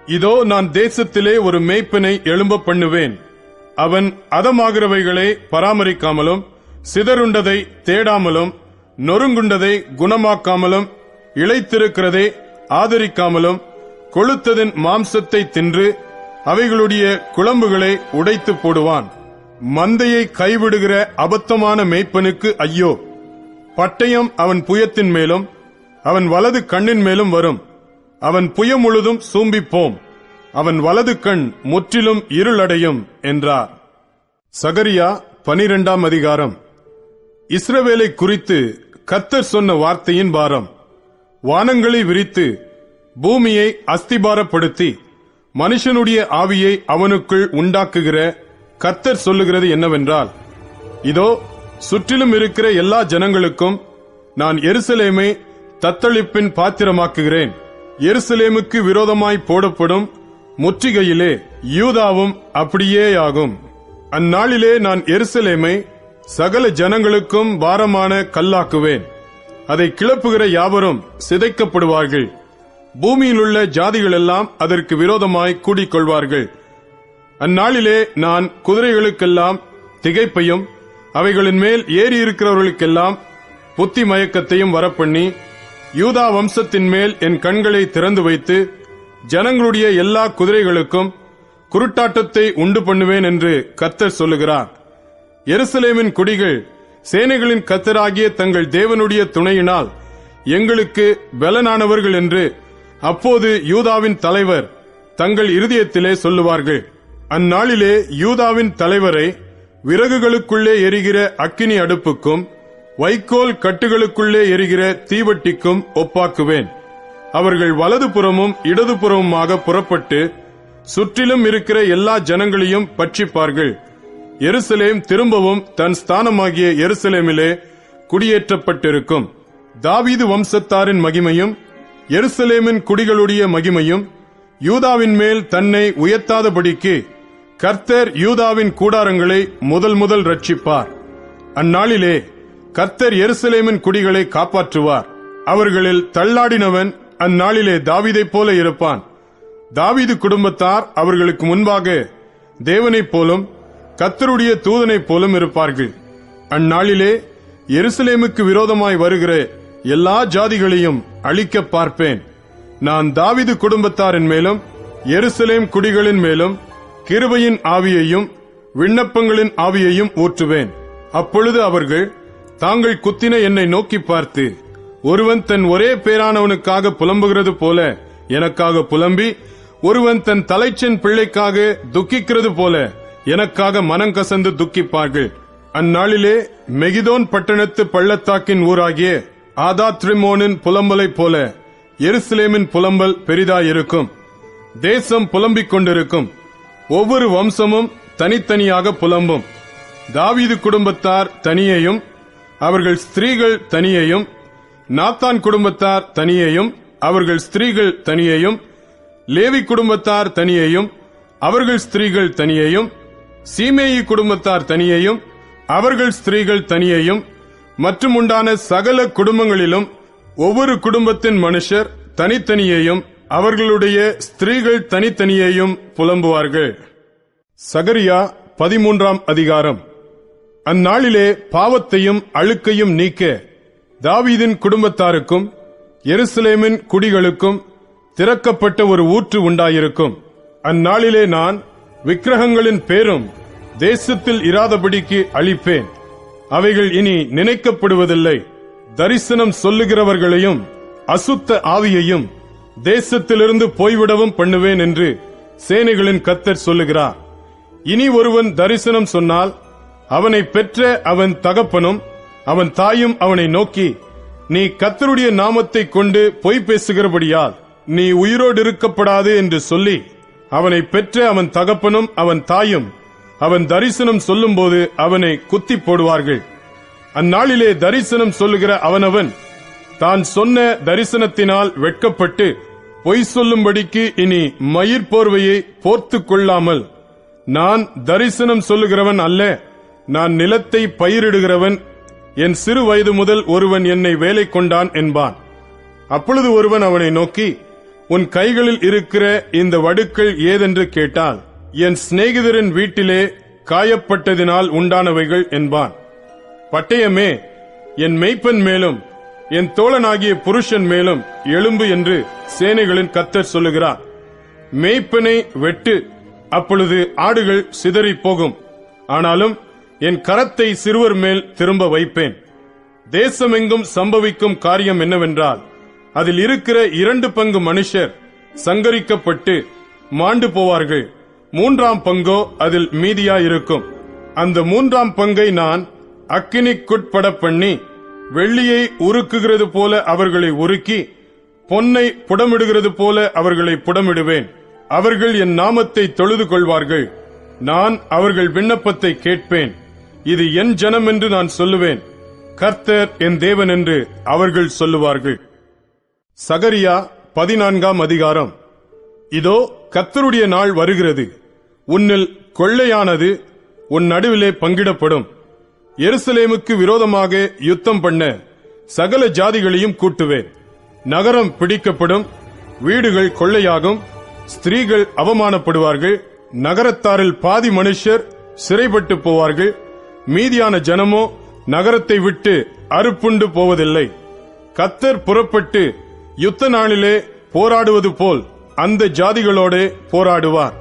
இதோ நான் தேசத்திலே ஒரு மேய்ப்பனை எழும்ப பண்ணுவேன். அவன் அதமாகிறவைகளை பராமரிக்காமலும் சிதறுண்டதை தேடாமலும் நொறுங்குண்டதை குணமாக்காமலும் இளைத்திருக்கிறதை ஆதரிக்காமலும் கொழுத்ததின் மாம்சத்தை தின்று அவைகளுடைய குளம்புகளை உடைத்து போடுவான். மந்தையை கைவிடுகிற அபத்தமான மேய்ப்பனுக்கு ஐயோ! பட்டயம் அவன் புயத்தின் மேலும் அவன் வலது கண்ணின் மேலும் வரும். அவன் புயம் முழுதும் சூம்பிப்போம், அவன் வலது கண் முற்றிலும் இருளடையும் என்றார். சகரியா 12ஆம் அதிகாரம். இஸ்ரவேலை குறித்து கர்த்தர் சொன்ன வார்த்தையின் பாரம். வானங்களை விரித்து பூமியை அஸ்திபாரப்படுத்தி மனுஷனுடைய ஆவியை அவனுக்குள் உண்டாக்குகிற கர்த்தர் சொல்லுகிறது என்னவென்றால், இதோ சுற்றிலும் இருக்கிற எல்லா ஜனங்களுக்கும் நான் எருசலேமை தத்தளிப்பின் பாத்திரமாக்குகிறேன். எருசலேமுக்கு விரோதமாய் போடப்படும் முற்றுகையிலே யூதாவும் அப்படியேயாகும். அந்நாளிலே நான் எருசலேமை சகல ஜனங்களுக்கும் பாரமான கல்லாக்குவேன். அதை கிளப்புகிற யாவரும் சிதைக்கப்படுவார்கள். பூமியிலுள்ள ஜாதிகளெல்லாம் அதற்கு விரோதமாய் கூடிக்கொள்வார்கள். அந்நாளிலே நான் குதிரைகளுக்கெல்லாம் திகைப்பையும் அவைகளின் மேல் ஏறி இருக்கிறவர்களுக்கெல்லாம் புத்தி மயக்கத்தையும் வரப்பண்ணி யூதா வம்சத்தின் மேல் என் கண்களை திறந்து வைத்து ஜனங்களுடைய எல்லா குதிரைகளுக்கும் குருட்டாட்டத்தை உண்டு பண்ணுவேன் என்று கர்த்தர் சொல்லுகிறார். எருசலேமின் குடிகள் சேனைகளின் கர்த்தராகிய தங்கள் தேவனுடைய துணையினால் எங்களுக்கு பலனானவர்கள் என்று அப்போது யூதாவின் தலைவர் தங்கள் இருதயத்திலே சொல்லுவார்கள். அந்நாளிலே யூதாவின் தலைவரை விறகுகளுக்குள்ளே எரிகிற அக்கினி அடுப்புக்கும் வைக்கோல் கட்டுகளுக்குள்ளே எரிகிற தீவட்டிக்கும் ஒப்பாக்குவேன். அவர்கள் வலதுபுறமும் இடதுபுறமுமாக புறப்பட்டு சுற்றிலும் இருக்கிற எல்லா ஜனங்களையும் பட்சிப்பார்கள். எருசலேம் திரும்பவும் தன் ஸ்தானமாகிய எருசலேமிலே குடியேற்றப்பட்டிருக்கும். தாவீது வம்சத்தாரின் மகிமையும் எருசலேமின் குடிகளுடைய மகிமையும் யூதாவின் மேல் தன்னை உயர்த்தாதபடிக்கு கர்த்தர் யூதாவின் கூடாரங்களை முதல் ரட்சிப்பார். அந்நாளிலே கர்த்தர் எருசலேமின் குடிகளை காப்பாற்றுவார். அவர்களில் தள்ளாடினவன் அந்நாளிலே தாவீதைப் போல இருப்பான். தாவீது குடும்பத்தார் அவர்களுக்கு முன்பாக தேவனைப் போலும் கர்த்தருடைய தூதனைப் போலும் இருப்பார்கள். அந்நாளிலே எருசலேமுக்கு விரோதமாய் வருகிற எல்லா ஜாதிகளையும் அழிக்க பார்ப்பேன். நான் தாவீது குடும்பத்தாரின் மேலும் எருசலேம் குடிகளின் மேலும் கிருபையின் ஆவியையும் விண்ணப்பங்களின் ஆவியையும் ஊற்றுவேன். அப்பொழுது அவர்கள் தாங்கள் குத்தின என்னை நோக்கி பார்த்து, ஒருவன் தன் ஒரே பேரானவனுக்காக புலம்புகிறது போல எனக்காக புலம்பி, ஒருவன் தன் தலைச்சன் பிள்ளைக்காக துக்கிக்கிறது போல எனக்காக மனங்கசந்து துக்கிப்பார்கள். அந்நாளிலே மெகிதோன் பட்டணத்து பள்ளத்தாக்கின் ஊராகிய ஆதாத்ரிமோனின் புலம்பலை போல எருசலேமின் புலம்பல் பெரிதாயிருக்கும். தேசம் புலம்பிக் கொண்டிருக்கும். ஒவ்வொரு வம்சமும் தனித்தனியாக புலம்பும். தாவீது குடும்பத்தார் தனியையும் அவர்கள் ஸ்திரீகள் தனியையும், நாத்தான் குடும்பத்தார் தனியையும் அவர்கள் ஸ்திரீகள் தனியையும், லேவி குடும்பத்தார் தனியையும் அவர்கள் ஸ்திரீகள் தனியையும், சீமேயி குடும்பத்தார் தனியையும் அவர்கள் ஸ்திரீகள் தனியையும், மற்றும் உண்டான சகல குடும்பங்களிலும் ஒவ்வொரு குடும்பத்தின் மனுஷர் தனித்தனியையும் அவர்களுடைய ஸ்திரீகள் தனித்தனியையும் புலம்புவார்கள். சகரியா 13ஆம் அதிகாரம். அந்நாளிலே பாவத்தையும் அழுக்கையும் நீக்க தாவீதின் குடும்பத்தாருக்கும் எருசலேமின் குடிகளுக்கும் திறக்கப்பட்ட ஒரு ஊற்று உண்டாயிருக்கும். அந்நாளிலே நான் விக்கிரகங்களின் பேரும் தேசத்தில் இராதபடிக்கு அழிப்பேன். அவைகள் இனி நினைக்கப்படுவதில்லை. தரிசனம் சொல்லுகிறவர்களையும் அசுத்த ஆவியையும் தேசத்திலிருந்து போய்விடவும் பண்ணுவேன் என்று சேனைகளின் கர்த்தர் சொல்லுகிறார். இனி ஒருவன் தரிசனம் சொன்னால் அவனை பெற்ற அவன் தகப்பனும் அவன் தாயும் அவனை நோக்கி, நீ கர்த்தருடைய நாமத்தை கொண்டு பொய் பேசுகிறபடியால் நீ உயிரோடு இருக்கப்படாது என்று சொல்லி, அவனை பெற்ற அவன் தகப்பனும் அவன் தாயும் அவன் தரிசனம் சொல்லும்போது அவனை குத்தி போடுவார்கள். அந்நாளிலே தரிசனம் சொல்லுகிற அவனவன் தான் சொன்ன தரிசனத்தினால் வெட்கப்பட்டு பொய் சொல்லும்படிக்கு இனி மயிர் போர்வையை போர்த்துக் கொள்ளாமல், நான் தரிசனம் சொல்லுகிறவன் அல்ல, நான் நிலத்தை பயிரிடுகிறவன், என் சிறு வயது முதல் ஒருவன் என்னை வேலை கொண்டான் என்பான். அப்பொழுது ஒருவன் அவனை நோக்கி, உன் கைகளில் இருக்கிற இந்த வடுக்கள் ஏதென்று கேட்டால், என் சிநேகிதரின் வீட்டிலே காயப்பட்டதினால் உண்டானவைகள் என்பான். பட்டயமே, என் மெய்ப்பன் மேலும் என் தோழனாகிய புருஷன் மேலும் எழும்பு என்று சேனைகளின் கர்த்தர் சொல்லுகிறார். மேய்ப்பனை வெட்டு, அப்பொழுது ஆடுகள் சிதறி போகும். ஆனாலும் என் கரத்தை சிறுவர் மேல் திரும்ப வைப்பேன். தேசமெங்கும் சம்பவிக்கும் காரியம் என்னவென்றால், அதில் இருக்கிற 2 பங்கு மனுஷர் சங்கரிக்கப்பட்டு மாண்டு போவார்கள். 3ஆம் பங்கோ அதில் மீதியாயிருக்கும். அந்த 3ஆம் பங்கை நான் அக்கினிக்குட்பட பண்ணி, வெள்ளியை உருக்குகிறது போல அவர்களை உருக்கி, பொன்னை புடமிடுகிறது போல அவர்களை புடமிடுவேன். அவர்கள் என் நாமத்தை தொழுது கொள்வார்கள். நான் அவர்கள் விண்ணப்பத்தை கேட்பேன். இது என் ஜனம் என்று நான் சொல்லுவேன். கர்த்தர் என் தேவன் என்று அவர்கள் சொல்லுவார்கள். சகரியா 14ஆம் அதிகாரம். இதோ கர்த்தருடைய நாள் வருகிறது. உன்னில் கொள்ளையானது உன் நடுவிலே பங்கிடப்படும். எருசலேமுக்கு விரோதமாக யுத்தம் பண்ண சகல ஜாதிகளையும் கூட்டுவேன். நகரம் பிடிக்கப்படும், வீடுகள் கொள்ளையாகும், ஸ்திரீகள் அவமானப்படுவார்கள். நகரத்தாரில் பாதி மனுஷர் சிறைப்பட்டு போவார்கள். மீதியான ஜனமோ நகரத்தை விட்டு அறுப்புண்டு போவதில்லை. கர்த்தர் புறப்பட்டு யுத்த நாளிலே போராடுவது போல் அந்த ஜாதிகளோடு போராடுவார்.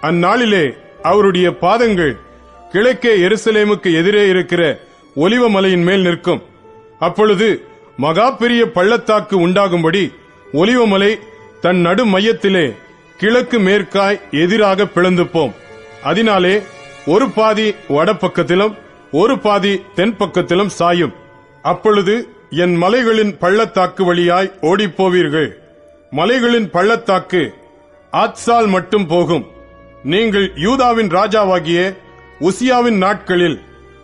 அந்நாளிலே அவருடைய பாதங்கள் கிழக்கே எருசலேமுக்கு எதிரே இருக்கிற ஒலிவ மலையின் மேல் நிற்கும். அப்பொழுது மகா பெரிய பள்ளத்தாக்கு உண்டாகும்படி ஒலிவமலை தன் நடு மையத்திலே கிழக்கு மேற்காய் எதிராக பிளந்து போம். அதனாலே ஒரு பாதி வடபக்கத்திலும் ஒரு பாதி தென் பக்கத்திலும் சாயும். அப்பொழுது என் மலைகளின் பள்ளத்தாக்கு வழியாய் ஓடிப்போவீர்கள். மலைகளின் பள்ளத்தாக்கு ஆத்சால் மட்டும் போகும். நீங்கள் யூதாவின் ராஜாவாகிய உசியாவின் நாட்களில்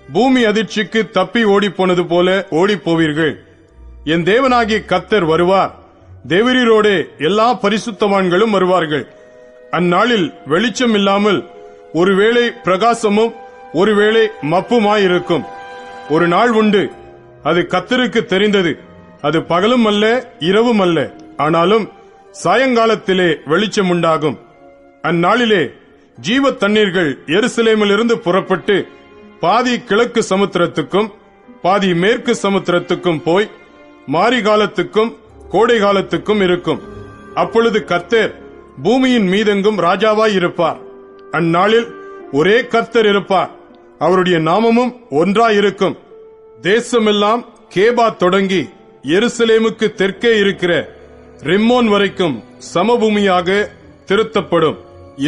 பூமி அதிர்ச்சிக்கு தப்பி ஓடிப்போனது போல ஓடிப்போவீர்கள். என் தேவனாகிய கர்த்தர் வருவார். தேவரீரோடே எல்லா பரிசுத்தவான்களும் வருவார்கள். அந்நாளில் வெளிச்சம் இல்லாமல் ஒருவேளை பிரகாசமும் ஒருவேளை மப்புமாயிருக்கும். ஒரு நாள் உண்டு, அது கர்த்தருக்கு தெரிந்தது. அது பகலும் அல்ல இரவும் அல்ல, ஆனாலும் சாயங்காலத்திலே வெளிச்சம் உண்டாகும். அந்நாளிலே ஜீவ தண்ணீர்கள் எருசலேமிலிருந்து புறப்பட்டு பாதி கிழக்கு சமுத்திரத்துக்கும் பாதி மேற்கு சமுத்திரத்துக்கும் போய் மாரி காலத்துக்கும் கோடை காலத்துக்கும் இருக்கும். அப்பொழுது கர்த்தர் பூமியின் மீதெங்கும் ராஜாவாய் இருப்பார். அந்நாளில் ஒரே கர்த்தர் இருப்பார். அவருடைய நாமமும் ஒன்றாயிருக்கும். தேசமெல்லாம் கேபா தொடங்கி எருசலேமுக்கு தெற்கே இருக்கிற ரிம்மோன் வரைக்கும் சமபூமியாக திருத்தப்படும்.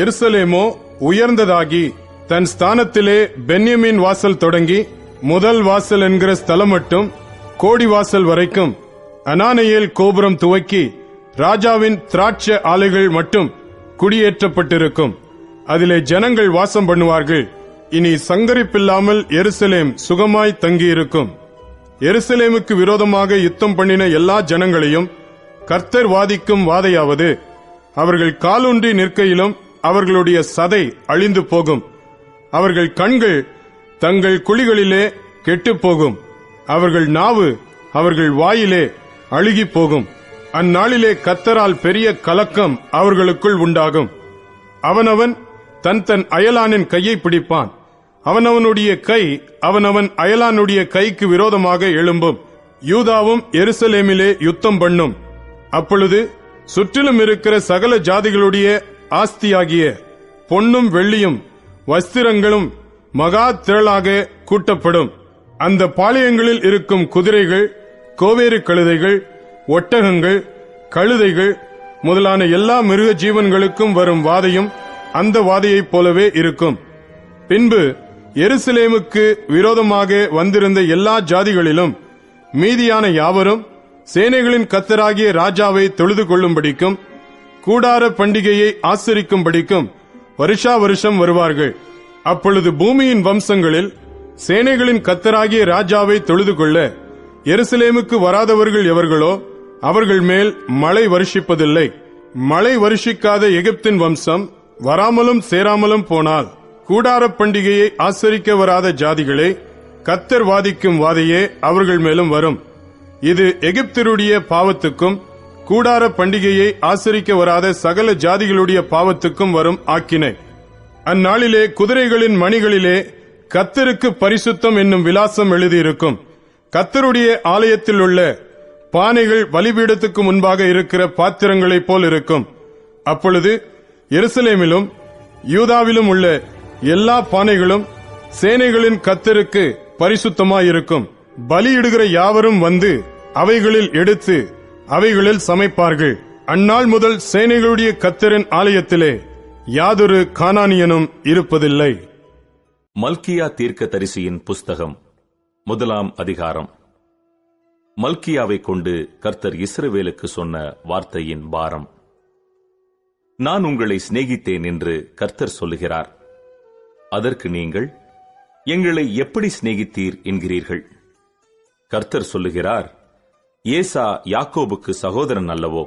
எருசலேமோ உயர்ந்ததாகி தன் ஸ்தானத்திலே பென்யமீன் வாசல் தொடங்கி முதல் வாசல் என்கிற ஸ்தலம் மட்டும் கோடி வாசல் வரைக்கும் அனானேயேல் கோபுரம் துவக்கி ராஜாவின் திராட்சை ஆலைகள் மட்டும் குடியேற்றப்பட்டிருக்கும். அதிலே ஜனங்கள் வாசம் பண்ணுவார்கள். இனி சங்கரிப்பில்லாமல் எருசலேம் சுகமாய் தங்கியிருக்கும். எருசலேமுக்கு விரோதமாக யுத்தம் பண்ணின எல்லா ஜனங்களையும் கர்த்தர் வாதிக்கும் வாதையாவது, அவர்கள் காலூன்றி நிற்கையிலும் அவர்களுடைய சதை அழிந்து போகும். அவர்கள் கண்கள் தங்கள் குழிகளிலே கெட்டுப் போகும். அவர்கள் நாவு அவர்கள் வாயிலே அழுகி போகும். அந்நாளிலே கர்த்தரால் பெரிய கலக்கம் அவர்களுக்குள் உண்டாகும். அவனவன் தன் தன் அயலானின் கையை பிடிப்பான். அவனவனுடைய கை அவனவன் அயலானுடைய கைக்கு விரோதமாக எழும்பும். யூதாவும் எருசலேமிலே யுத்தம் பண்ணும். அப்பொழுது சுற்றிலும் இருக்கிற சகல ஜாதிகளுடைய ஆஸ்தியாகிய பொன்னும் வெள்ளியும் வஸ்திரங்களும் மகா திரளாக கூட்டப்படும். அந்த பாளையங்களில் இருக்கும் குதிரைகள், கோவேறு கழுதைகள், ஒட்டகங்கள், கழுதைகள் முதலான எல்லா மிருக ஜீவன்களுக்கும் வரும் வாதையும் அந்த வாதையைப் போலவே இருக்கும். பின்பு எருசலேமுக்கு விரோதமாக வந்திருந்த எல்லா ஜாதிகளிலும் மீதியான யாவரும் சேனைகளின் கர்த்தராகிய ராஜாவை தொழுது கொள்ளும்படிக்கும் கூடார பண்டிகையை ஆசரிக்கும்படிக்கும் வருஷா வருஷம் வருவார்கள். அப்பொழுது பூமியின் வம்சங்களில் சேனைகளின் கர்த்தராகிய ராஜாவை தொழுது கொள்ள எருசலேமுக்கு வராதவர்கள் எவர்களோ அவர்கள் மேல் மழை வருஷிப்பதில்லை. மழை வருஷிக்காத எகிப்தின் வம்சம் வராமலும் சேராமலும் போனால் கூடார பண்டிகையை ஆசரிக்க வராத ஜாதிகளே, கர்த்தர் வாதிக்கும் வாதையே அவர்கள் மேலும் வரும். இது எகிப்தருடைய பாவத்துக்கும் கூடார பண்டிகையை ஆசரிக்க வராத சகல ஜாதிகளுடைய பாவத்துக்கும் வரும் ஆக்கினை. அந்நாளிலே குதிரைகளின் மணிகளிலே கர்த்தருக்கு பரிசுத்தம் என்னும் விலாசம் எழுதியிருக்கும். கர்த்தருடைய ஆலயத்தில் உள்ள பானைகள் பலிபீடத்துக்கு முன்பாக இருக்கிற பாத்திரங்களைப் போல் இருக்கும். அப்பொழுது எருசலேமிலும் யூதாவிலும் உள்ள எல்லா பானைகளும் சேனைகளின் கர்த்தருக்கு பரிசுத்தமாயிருக்கும். பலியிடுகிற யாவரும் வந்து அவைகளில் எடுத்து அவைகளில் சமைப்பார்கள். அந்நாள் முதல் சேனைகளுடைய கர்த்தரின் ஆலயத்திலே யாதொரு கானானியனும் இருப்பதில்லை. மல்கியா தீர்க்கதரிசியின் புஸ்தகம் 1 அதிகாரம். மல்கியாவை கொண்டு கர்த்தர் இஸ்ரவேலுக்கு சொன்ன வார்த்தையின் பாரம். நான் உங்களை சிநேகித்தேன் என்று கர்த்தர் சொல்லுகிறார். அதற்கு நீங்கள், எங்களை எப்படி சிநேகித்தீர் என்கிறீர்கள். கர்த்தர் சொல்லுகிறார், ஏசா யாக்கோபுக்கு சகோதரன் அல்லவோ?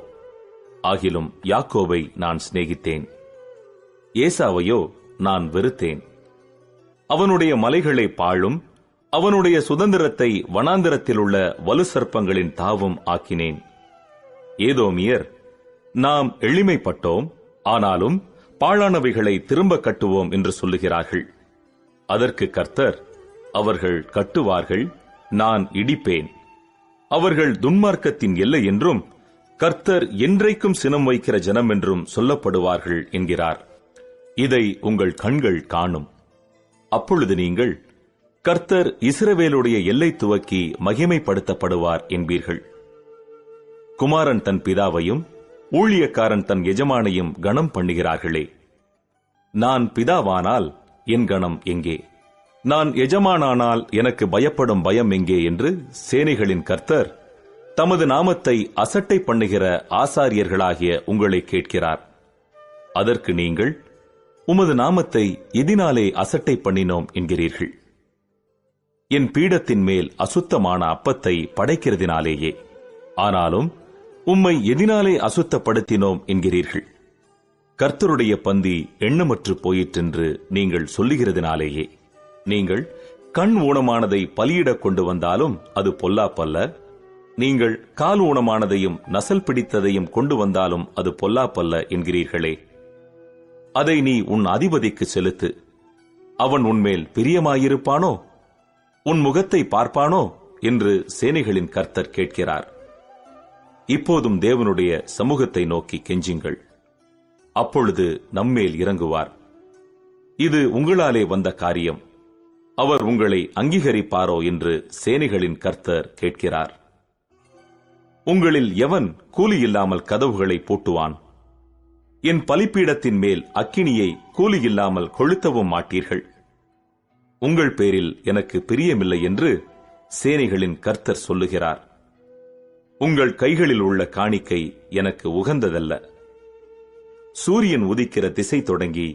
ஆகிலும் யாக்கோபை நான் சிநேகித்தேன், ஏசாவையோ நான் வெறுத்தேன். அவனுடைய மலைகளை பாழும், அவனுடைய சுதந்திரத்தை வனாந்தரத்தில் உள்ள வலு சர்ப்பங்களின் தாவும் ஆக்கினேன். ஏதோமியர், நாம் எளிமைப்பட்டோம், ஆனாலும் பாழானவைகளை திரும்ப கட்டுவோம் என்று சொல்லுகிறார்கள். அதற்கு கர்த்தர், அவர்கள் கட்டுவார்கள், நான் இடிப்பேன். அவர்கள் துன்மார்க்கத்தின் எல்லை என்றும் கர்த்தர் என்றைக்கும் சினம் வைக்கிற ஜனம் என்றும் சொல்லப்படுவார்கள் என்கிறார். இதை உங்கள் கண்கள் காணும். அப்பொழுது நீங்கள், கர்த்தர் இஸ்ரவேலுடைய எல்லை துவக்கி மகிமைப்படுத்தப்படுவார் என்பீர்கள். குமாரன் தன் பிதாவையும் ஊழியக்காரன் தன் எஜமானையும் கணம் பண்ணுகிறார்களே. நான் பிதாவானால் என் கணம் எங்கே? நான் எஜமானானால் எனக்கு பயப்படும் பயம் எங்கே என்று சேனைகளின் கர்த்தர் தமது நாமத்தை அசட்டை பண்ணுகிற ஆசாரியர்களாகிய உங்களை கேட்கிறார். அதற்கு நீங்கள், உமது நாமத்தை எதினாலே அசட்டை பண்ணினோம் என்கிறீர்கள். என் பீடத்தின் மேல் அசுத்தமான அப்பத்தை படைக்கிறதினாலேயே. ஆனாலும் உம்மை எதினாலே அசுத்தப்படுத்தினோம் என்கிறீர்கள். கர்த்தருடைய பந்தி எண்ணமற்று போயிற்றென்று நீங்கள் சொல்லுகிறதினாலேயே. நீங்கள் கண் ஊனமானதை பலியிடக் கொண்டு வந்தாலும் அது பொல்லாப்பல்ல. நீங்கள் கால் ஊனமானதையும் நசல் பிடித்ததையும் கொண்டு வந்தாலும் அது பொல்லாப்பல்ல என்கிறீர்களே. அதை நீ உன் அதிபதிக்கு செலுத்து. அவன் உன்மேல் பிரியமாயிருப்பானோ? உன் முகத்தை பார்ப்பானோ என்று சேனைகளின் கர்த்தர் கேட்கிறார். இப்போதும் தேவனுடைய சமூகத்தை நோக்கி கெஞ்சுங்கள், அப்பொழுது நம்மேல் இறங்குவார். இது உங்களாலே வந்த காரியம். அவர் உங்களை அங்கீகரிப்பாரோ என்று சேனைகளின் கர்த்தர் கேட்கிறார். உங்களில் எவன் கூலி இல்லாமல் கதவுகளை பூட்டுவான்? என் பலிப்பீடத்தின் மேல் அக்கினியை கூலி இல்லாமல் கொளுத்தவும் மாட்டீர்கள். உங்கள் பேரில் எனக்கு பிரியமில்லை என்று சேனைகளின் கர்த்தர் சொல்லுகிறார். உங்கள் கைகளில் உள்ள காணிக்கை எனக்கு உகந்ததல்ல. சூரியன் உதிக்கிற திசை தொடங்கி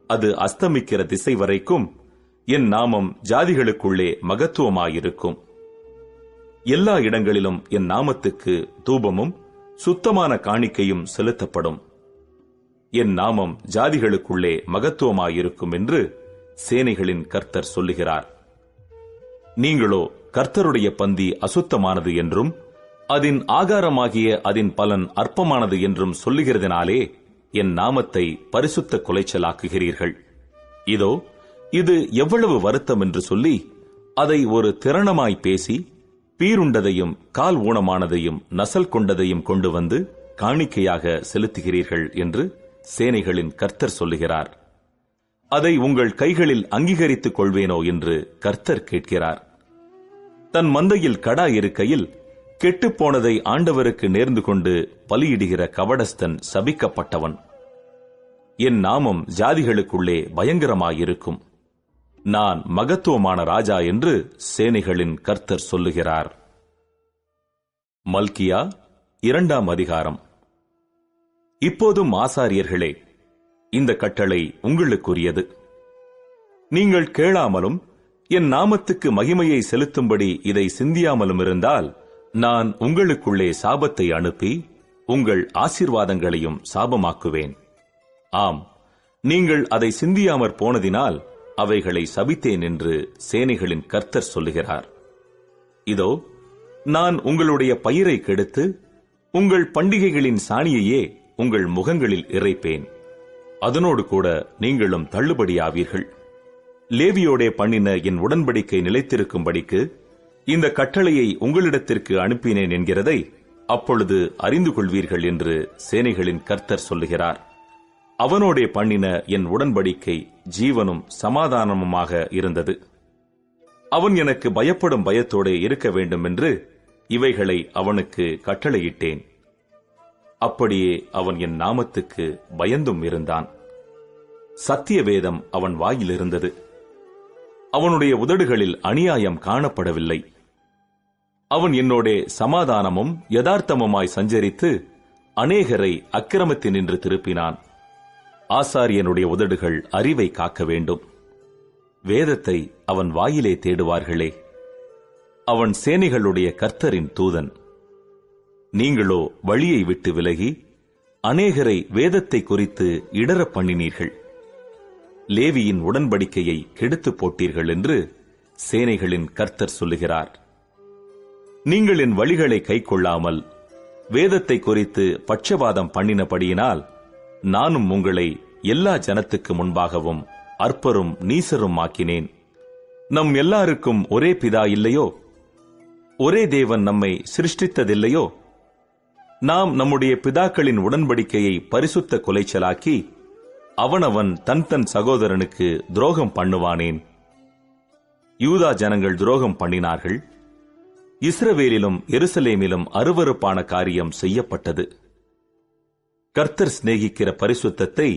அது அஸ்தமிக்கிற திசை வரைக்கும் என் நாமம் ஜாதிகளுக்குள்ளே மகத்துவமாயிருக்கும். எல்லா இடங்களிலும் என் நாமத்துக்கு தூபமும் சுத்தமான காணிக்கையும் செலுத்தப்படும். என் நாமம் ஜாதிகளுக்குள்ளே மகத்துவமாயிருக்கும் என்று சேனைகளின் கர்த்தர் சொல்லுகிறார். நீங்களோ கர்த்தருடைய பந்தி அசுத்தமானது என்றும் அதன் ஆகாரமாகிய அதன் பலன் அற்பமானது என்றும் சொல்லுகிறதினாலே என் நாமத்தை பரிசுத்த குலைச்சலாக்குகிறீர்கள். இதோ இது எவ்வளவு வருத்தம் என்று சொல்லி அதை ஒரு திறனமாய் பேசி பீருண்டதையும் கால் ஊனமானதையும் நசல் கொண்டதையும் கொண்டு வந்து காணிக்கையாக செலுத்துகிறீர்கள் என்று சேனைகளின் கர்த்தர் சொல்லுகிறார். அதை உங்கள் கைகளில் அங்கீகரித்துக் கொள்வேனோ என்று கர்த்தர் கேட்கிறார். தன் மந்தையில் கடா இருக்கையில் கெட்டுப்போனதை ஆண்டவருக்கு நேர்ந்து கொண்டு பலியிடுகிற கவடஸ்தன் சபிக்கப்பட்டவன். என் நாமம் ஜாதிகளுக்குள்ளே பயங்கரமாயிருக்கும். நான் மகத்துவமான ராஜா என்று சேனைகளின் கர்த்தர் சொல்லுகிறார். மல்கியா 2ஆம் அதிகாரம். இப்போதும் ஆசாரியர்களே, இந்த கட்டளை உங்களுக்குரியது. நீங்கள் கேளாமலும் என் நாமத்துக்கு மகிமையை செலுத்தும்படி இதை சிந்தியாமலும் இருந்தால் நான் உங்களுக்குள்ளே சாபத்தை அனுப்பி உங்கள் ஆசீர்வாதங்களையும் சாபமாக்குவேன். ஆம், நீங்கள் அதை சிந்தியாமற் போனதினால் அவைகளை சபித்தேன் என்று சேனைகளின் கர்த்தர் சொல்லுகிறார். இதோ, நான் உங்களுடைய பயிரை கெடுத்து உங்கள் பண்டிகைகளின் சாணியையே உங்கள் முகங்களில் இறைப்பேன். அதனோடு கூட நீங்களும் தள்ளுபடியாவீர்கள். லேவியோடே பண்ணின என் உடன்படிக்கை நிலைத்திருக்கும்படிக்கு இந்த கட்டளையை உங்களிடத்திற்கு அனுப்பினேன் என்கிறதை அப்பொழுது அறிந்து கொள்வீர்கள் என்று சேனைகளின் கர்த்தர் சொல்லுகிறார். அவனோடே பண்ணின என் உடன்படிக்கை ஜீவனும் சமாதானமுமாக இருந்தது. அவன் எனக்கு பயப்படும் பயத்தோடே இருக்க வேண்டும் என்று இவைகளை அவனுக்கு கட்டளையிட்டேன். அப்படியே அவன் என் நாமத்துக்கு பயந்தும் இருந்தான். சத்திய வேதம் அவன் வாயில் இருந்தது. அவனுடைய உதடுகளில் அநியாயம் காணப்படவில்லை. அவன் என்னோடே சமாதானமும் யதார்த்தமுமாய் சஞ்சரித்து அநேகரை அக்கிரமத்தினின்று திருப்பினான். ஆசாரியனுடைய உதடுகள் அறிவை காக்க வேண்டும். வேதத்தை அவன் வாயிலே தேடுவார்களே. அவன் சேனைகளுடைய கர்த்தரின் தூதன். நீங்களோ வழியை விட்டு விலகி அநேகரை வேதத்தை குறித்து இடரப் பண்ணினீர்கள். லேவியின் உடன்படிக்கையை கெடுத்து போட்டீர்கள் என்று சேனைகளின் கர்த்தர் சொல்லுகிறார். நீங்கள் என் வழிகளை கைக்கொள்ளாமல் வேதத்தை குறித்து பட்சபாதம் பண்ணினபடியினால் நானும் உங்களை எல்லா ஜனத்துக்கு முன்பாகவும் அற்பரும் நீசரும் ஆக்கினேன். நம் எல்லாருக்கும் ஒரே பிதா இல்லையோ? ஒரே தேவன் நம்மை சிருஷ்டித்ததில்லையோ? நாம் நம்முடைய பிதாக்களின் உடன்படிக்கையை பரிசுத்த குலைச்சலாக்கி அவனவன் தன் தன் சகோதரனுக்கு துரோகம் பண்ணுவானேன். யூதா ஜனங்கள் துரோகம் பண்ணினார்கள். இஸ்ரவேலிலும் எருசலேமிலும் அருவருப்பான காரியம் செய்யப்பட்டது. கர்த்தர் சிநேகிக்கிற பரிசுத்தத்தை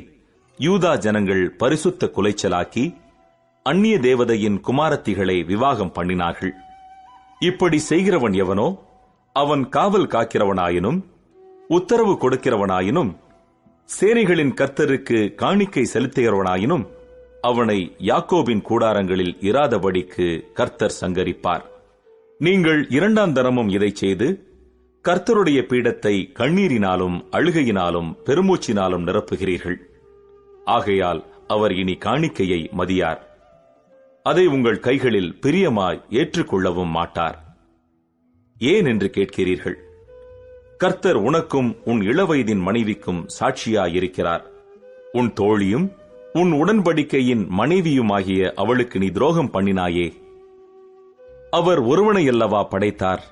யூதா ஜனங்கள் பரிசுத்த குலைச்சலாக்கி அந்நிய தேவதையின் குமாரத்திகளை விவாகம் பண்ணினார்கள். இப்படி செய்கிறவன் எவனோ அவன் காவல் காக்கிறவனாயினும் உத்தரவு கொடுக்கிறவனாயினும் சேனைகளின் கர்த்தருக்கு காணிக்கை செலுத்துகிறவனாயினும் அவனை யாக்கோபின் கூடாரங்களில் இராதபடிக்கு கர்த்தர் சங்கரிப்பார். நீங்கள் 2ஆம் தரமும் இதை செய்து கர்த்தருடைய பீடத்தை கண்ணீரினாலும் அழுகையினாலும் பெருமூச்சினாலும் நிரப்புகிறீர்கள். ஆகையால் அவர் இனி காணிக்கையை மதியார். அதை உங்கள் கைகளில் பிரியமாய் ஏற்றுக்கொள்ளவும் மாட்டார். ஏன் என்று கேட்கிறீர்கள். கர்த்தர் உனக்கும் உன் இளவயதின் மனைவிக்கும் சாட்சியாயிருக்கிறார். உன் தோழியும் உன் உடன்படிக்கையின் மனைவியுமாகிய அவளுக்கு நீ துரோகம் பண்ணினாயே. அவர் ஒருவனையல்லவா படைத்தார்?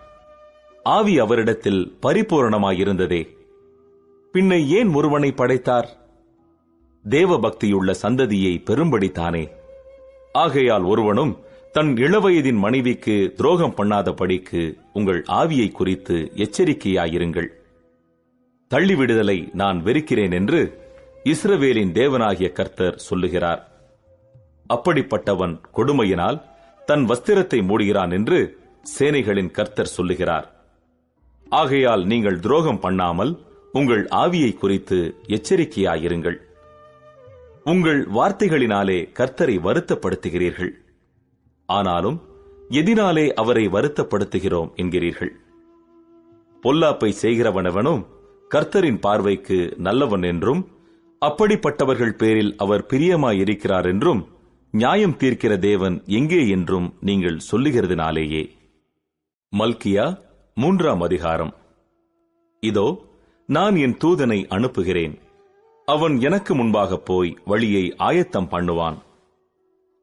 ஆவி அவரிடத்தில் பரிபூரணமாயிருந்ததே. பின்னை ஏன் ஒருவனை படைத்தார்? தேவ பக்தியுள்ள சந்ததியை பெரும்படித்தானே. ஆகையால் ஒருவனும் தன் இளவயதின் மனைவிக்கு துரோகம் பண்ணாதபடிக்கு உங்கள் ஆவியை குறித்து எச்சரிக்கையாயிருங்கள். தள்ளிவிடுதலை நான் வெறுக்கிறேன் என்று இஸ்ரவேலின் தேவனாகிய கர்த்தர் சொல்லுகிறார். அப்படிப்பட்டவன் கொடுமையினால் தன் வஸ்திரத்தை மூடுகிறான் என்று சேனைகளின் கர்த்தர் சொல்லுகிறார். ஆகையால் நீங்கள் துரோகம் பண்ணாமல் உங்கள் ஆவியை குறித்து எச்சரிக்கையாயிருங்கள். உங்கள் வார்த்தைகளினாலே கர்த்தரை வருத்தப்படுத்துகிறீர்கள். ஆனாலும் எதினாலே அவரை வருத்தப்படுத்துகிறோம் என்கிறீர்கள். பொல்லாப்பை செய்கிறவனவனும் கர்த்தரின் பார்வைக்கு நல்லவன் என்றும், அப்படிப்பட்டவர்கள் பேரில் அவர் பிரியமாயிருக்கிறார் என்றும் நியாயம் தீர்க்கிற தேவன் எங்கே என்றும் நீங்கள் சொல்லுகிறதுனாலேயே. மல்கியா 3ஆம் அதிகாரம். இதோ, நான் என் தூதனை அனுப்புகிறேன். அவன் எனக்கு முன்பாக போய் வழியை ஆயத்தம் பண்ணுவான்.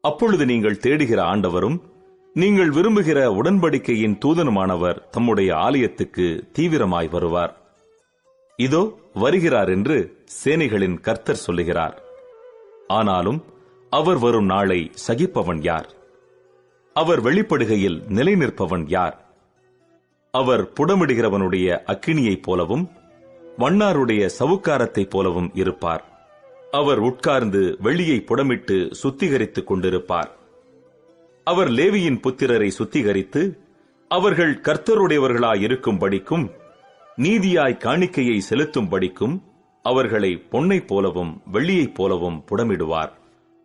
அப்பொழுது நீங்கள் தேடுகிற ஆண்டவரும் நீங்கள் விரும்புகிற உடன்படிக்கையின் தூதனுமானவர் தம்முடைய ஆலயத்துக்கு தீவிரமாய் வருவார். இதோ வருகிறார் என்று சேனைகளின் கர்த்தர் சொல்லுகிறார். ஆனாலும் அவர் வரும் நாளை சகிப்பவன் யார்? அவர் வெளிப்படுகையில் நிலை நிற்பவன் யார்? அவர் புடமிடுகிறவனுடைய அக்கினியைப் போலவும் வண்ணாருடைய சவுக்காரத்தைப் போலவும் இருப்பார். அவர் உட்கார்ந்து வெள்ளியை புடமிட்டு சுத்திகரித்துக் கொண்டிருப்பார். அவர் லேவியின் புத்திரரை சுத்திகரித்து அவர்கள் கர்த்தருடையவர்களாயிருக்கும்படிக்கும் நீதியாய் காணிக்கையை செலுத்தும்படிக்கும் அவர்களை பொன்னைப் போலவும் வெள்ளியைப் போலவும் புடமிடுவார்.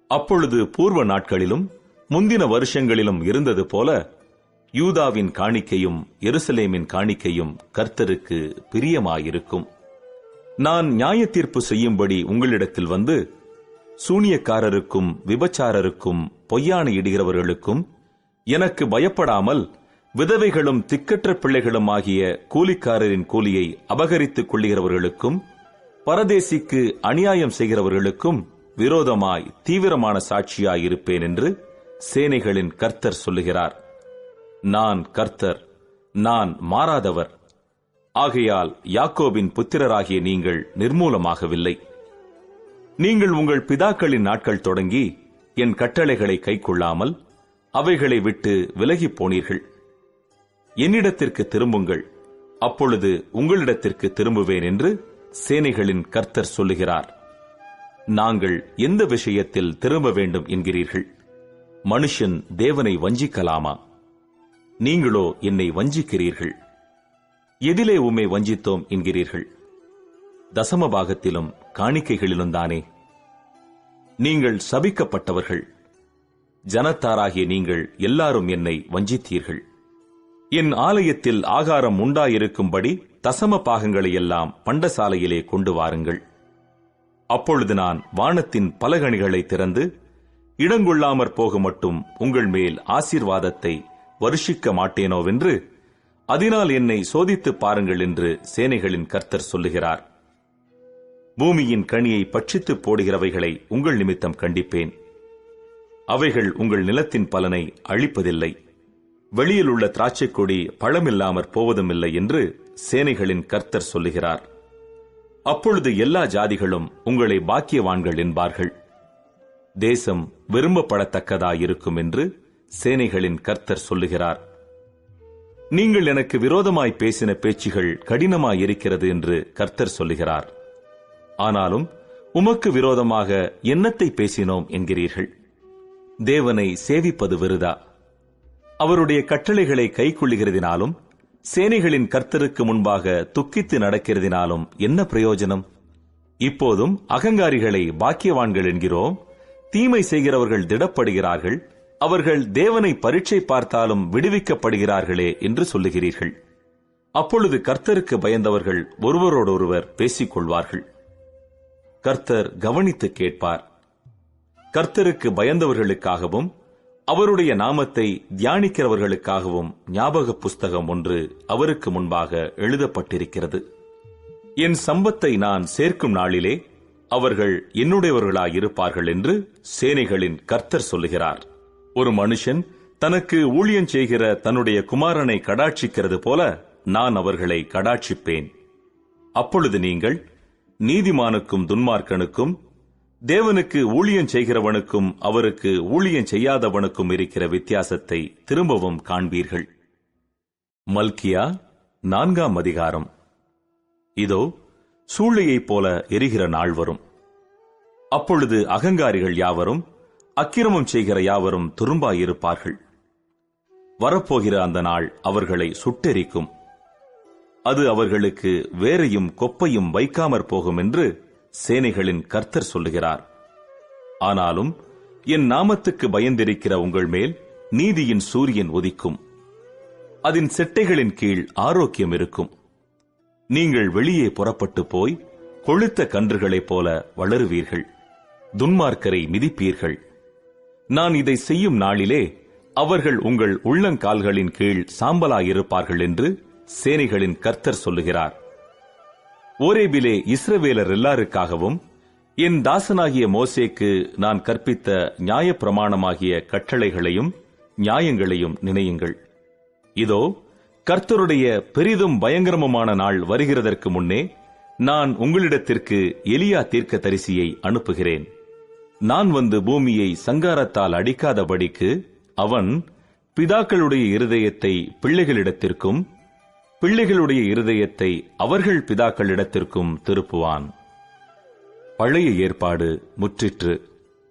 அப்பொழுது பூர்வ நாட்களிலும் முந்தின வருஷங்களிலும் இருந்தது போல யூதாவின் காணிக்கையும் எருசலேமின் காணிக்கையும் கர்த்தருக்கு பிரியமாயிருக்கும். நான் நியாய தீர்ப்பு செய்யும்படி உங்களிடத்தில் வந்து சூனியக்காரருக்கும் விபச்சாரருக்கும் பொய்யான இடுகிறவர்களுக்கும் எனக்கு பயப்படாமல் விதவைகளும் திக்கற்ற பிள்ளைகளும் ஆகிய கூலிக்காரரின் கூலியை அபகரித்துக் கொள்ளுகிறவர்களுக்கும் பரதேசிக்கு அநியாயம் செய்கிறவர்களுக்கும் விரோதமாய் தீவிரமான சாட்சியாயிருப்பேன் என்று சேனைகளின் கர்த்தர் சொல்லுகிறார். நான் கர்த்தர், நான் மாறாதவர். ஆகையால் யாக்கோபின் புத்திரராகிய நீங்கள் நிர்மூலமாகவில்லை. நீங்கள் உங்கள் பிதாக்களின் நாட்கள் தொடங்கி என் கட்டளைகளை கைக்கொள்ளாமல் அவைகளை விட்டு விலகிப் போனீர்கள். என்னிடத்திற்கு திரும்புங்கள், அப்பொழுது உங்களிடத்திற்கு திரும்புவேன் என்று சேனைகளின் கர்த்தர் சொல்லுகிறார். நாங்கள் எந்த விஷயத்தில் திரும்ப வேண்டும் என்கிறீர்கள்? மனுஷன் தேவனை வஞ்சிக்கலாமா? நீங்களோ என்னை வஞ்சிக்கிறீர்கள். எதிலே உம்மை வஞ்சித்தோம் என்கிறீர்கள்? தசமபாகத்திலும் காணிக்கைகளிலும் தானே. நீங்கள் சபிக்கப்பட்டவர்கள். ஜனத்தாராகிய நீங்கள் எல்லாரும் என்னை வஞ்சித்தீர்கள். என் ஆலயத்தில் ஆகாரம் உண்டாயிருக்கும்படி தசம பாகங்களை எல்லாம் பண்டசாலையிலே கொண்டு வாருங்கள். அப்பொழுது நான் வானத்தின் பலகணிகளை திறந்து இடங்கொள்ளாமற் போக மட்டும் உங்கள் மேல் ஆசீர்வாதத்தை வருஷிக்க மாட்டேனோவென்று அதனால் என்னை சோதித்துப் பாருங்கள் என்று சேனைகளின் கர்த்தர் சொல்லுகிறார். பூமியின் கனியை பட்சித்துப் போடுகிறவைகளை உங்கள் நிமித்தம் கண்டிப்பேன். அவைகள் உங்கள் நிலத்தின் பலனை அழிப்பதில்லை. வெளியில் உள்ள திராட்சைக் கொடி பழமில்லாமற் போவதுமில்லை என்று சேனைகளின் கர்த்தர் சொல்லுகிறார். அப்பொழுது எல்லா ஜாதிகளும் உங்களை பாக்கியவான்கள் என்பார்கள். தேசம் விரும்பப்படத்தக்கதாயிருக்கும் என்று சேனைகளின் கர்த்தர் சொல்லுகிறார். நீங்கள் எனக்கு விரோதமாய் பேசின பேச்சுகள் கடினமாயிருக்கிறது என்று கர்த்தர் சொல்லுகிறார். ஆனாலும் உமக்கு விரோதமாக என்னத்தை பேசினோம் என்கிறீர்கள்? தேவனை சேவிப்பது விருதா. அவருடைய கட்டளைகளை கைக்கொள்ளுகிறதினாலும் சேனைகளின் கர்த்தருக்கு முன்பாக துக்கித்து நடக்கிறதினாலும் என்ன பிரயோஜனம்? இப்போதும் அகங்காரிகளை பாக்கியவான்கள் என்கிறோம். தீமை செய்கிறவர்கள் திடப்படுகிறார்கள். அவர்கள் தேவனை பரீட்சை பார்த்தாலும் விடுவிக்கப்படுகிறார்களே என்று சொல்லுகிறீர்கள். அப்பொழுது கர்த்தருக்கு பயந்தவர்கள் ஒருவரோடொருவர் பேசிக் கொள்வார்கள். கர்த்தர் கவனித்து கேட்பார். கர்த்தருக்கு பயந்தவர்களுக்காகவும் அவருடைய நாமத்தை தியானிக்கிறவர்களுக்காகவும் ஞாபக புஸ்தகம் ஒன்று அவருக்கு முன்பாக எழுதப்பட்டிருக்கிறது. என் சம்பத்தை நான் சேர்க்கும் நாளிலே அவர்கள் என்னுடையவர்களாயிருப்பார்கள் என்று சேனைகளின் கர்த்தர் சொல்லுகிறார். ஒரு மனுஷன் தனக்கு ஊழியம் செய்கிற தன்னுடைய குமாரனை கடாட்சிக்கிறது போல நான் அவர்களை கடாட்சிப்பேன். அப்பொழுது நீங்கள் நீதிமானுக்கும் துன்மார்க்கனுக்கும் தேவனுக்கு ஊழியம் செய்கிறவனுக்கும் அவருக்கு ஊழியம் செய்யாதவனுக்கும் இருக்கிற வித்தியாசத்தை திரும்பவும் காண்பீர்கள். மல்கியா 4ஆம் அதிகாரம். இதோ, சூளையைப் போல எரிகிற நாள் வரும். அப்பொழுது அகங்காரிகள் யாவரும் அக்கிரமம் செய்கிற யாவரும் துரும்பாயிருப்பார்கள். வரப்போகிற அந்த நாள் அவர்களை சுட்டெரிக்கும். அது அவர்களுக்கு வேரையும் கொப்பையும் வைக்காமற் போகும் என்று சேனைகளின் கர்த்தர் சொல்லுகிறார். ஆனாலும் என் நாமத்துக்கு பயந்திருக்கிற உங்கள் மேல் நீதியின் சூரியன் உதிக்கும். அதன் செட்டைகளின் கீழ் ஆரோக்கியம் இருக்கும். நீங்கள் வெளியே புறப்பட்டு போய் கொழுத்த கன்றுகளைப் போல வளருவீர்கள். துன்மார்க்கரை மிதிப்பீர்கள். நான் இதை செய்யும் நாளிலே அவர்கள் உங்கள் உள்ளங்கால்களின் கீழ் சாம்பலாயிருப்பார்கள் என்று சேனைகளின் கர்த்தர் சொல்லுகிறார். ஓரேபிலே இஸ்ரவேலர் எல்லாருக்காகவும் என் தாசனாகிய மோசேக்கு நான் கற்பித்த நியாயப்பிரமாணமாகிய கட்டளைகளையும் நியாயங்களையும் நினையுங்கள். இதோ, கர்த்தருடைய பெரிதும் பயங்கரமுமான நாள் வருகிறதற்கு முன்னே நான் உங்களிடத்திற்கு எலியா தீர்க்கதரிசியை அனுப்புகிறேன். நான் வந்து பூமியை சங்காரத்தால் அடிக்காதபடிக்கு அவன் பிதாக்களுடைய இருதயத்தை பிள்ளைகளிடத்திற்கும் பிள்ளைகளுடைய இருதயத்தை அவர்கள் பிதாக்களிடத்திற்கும் திருப்புவான். பழைய ஏற்பாடு முற்றிற்று.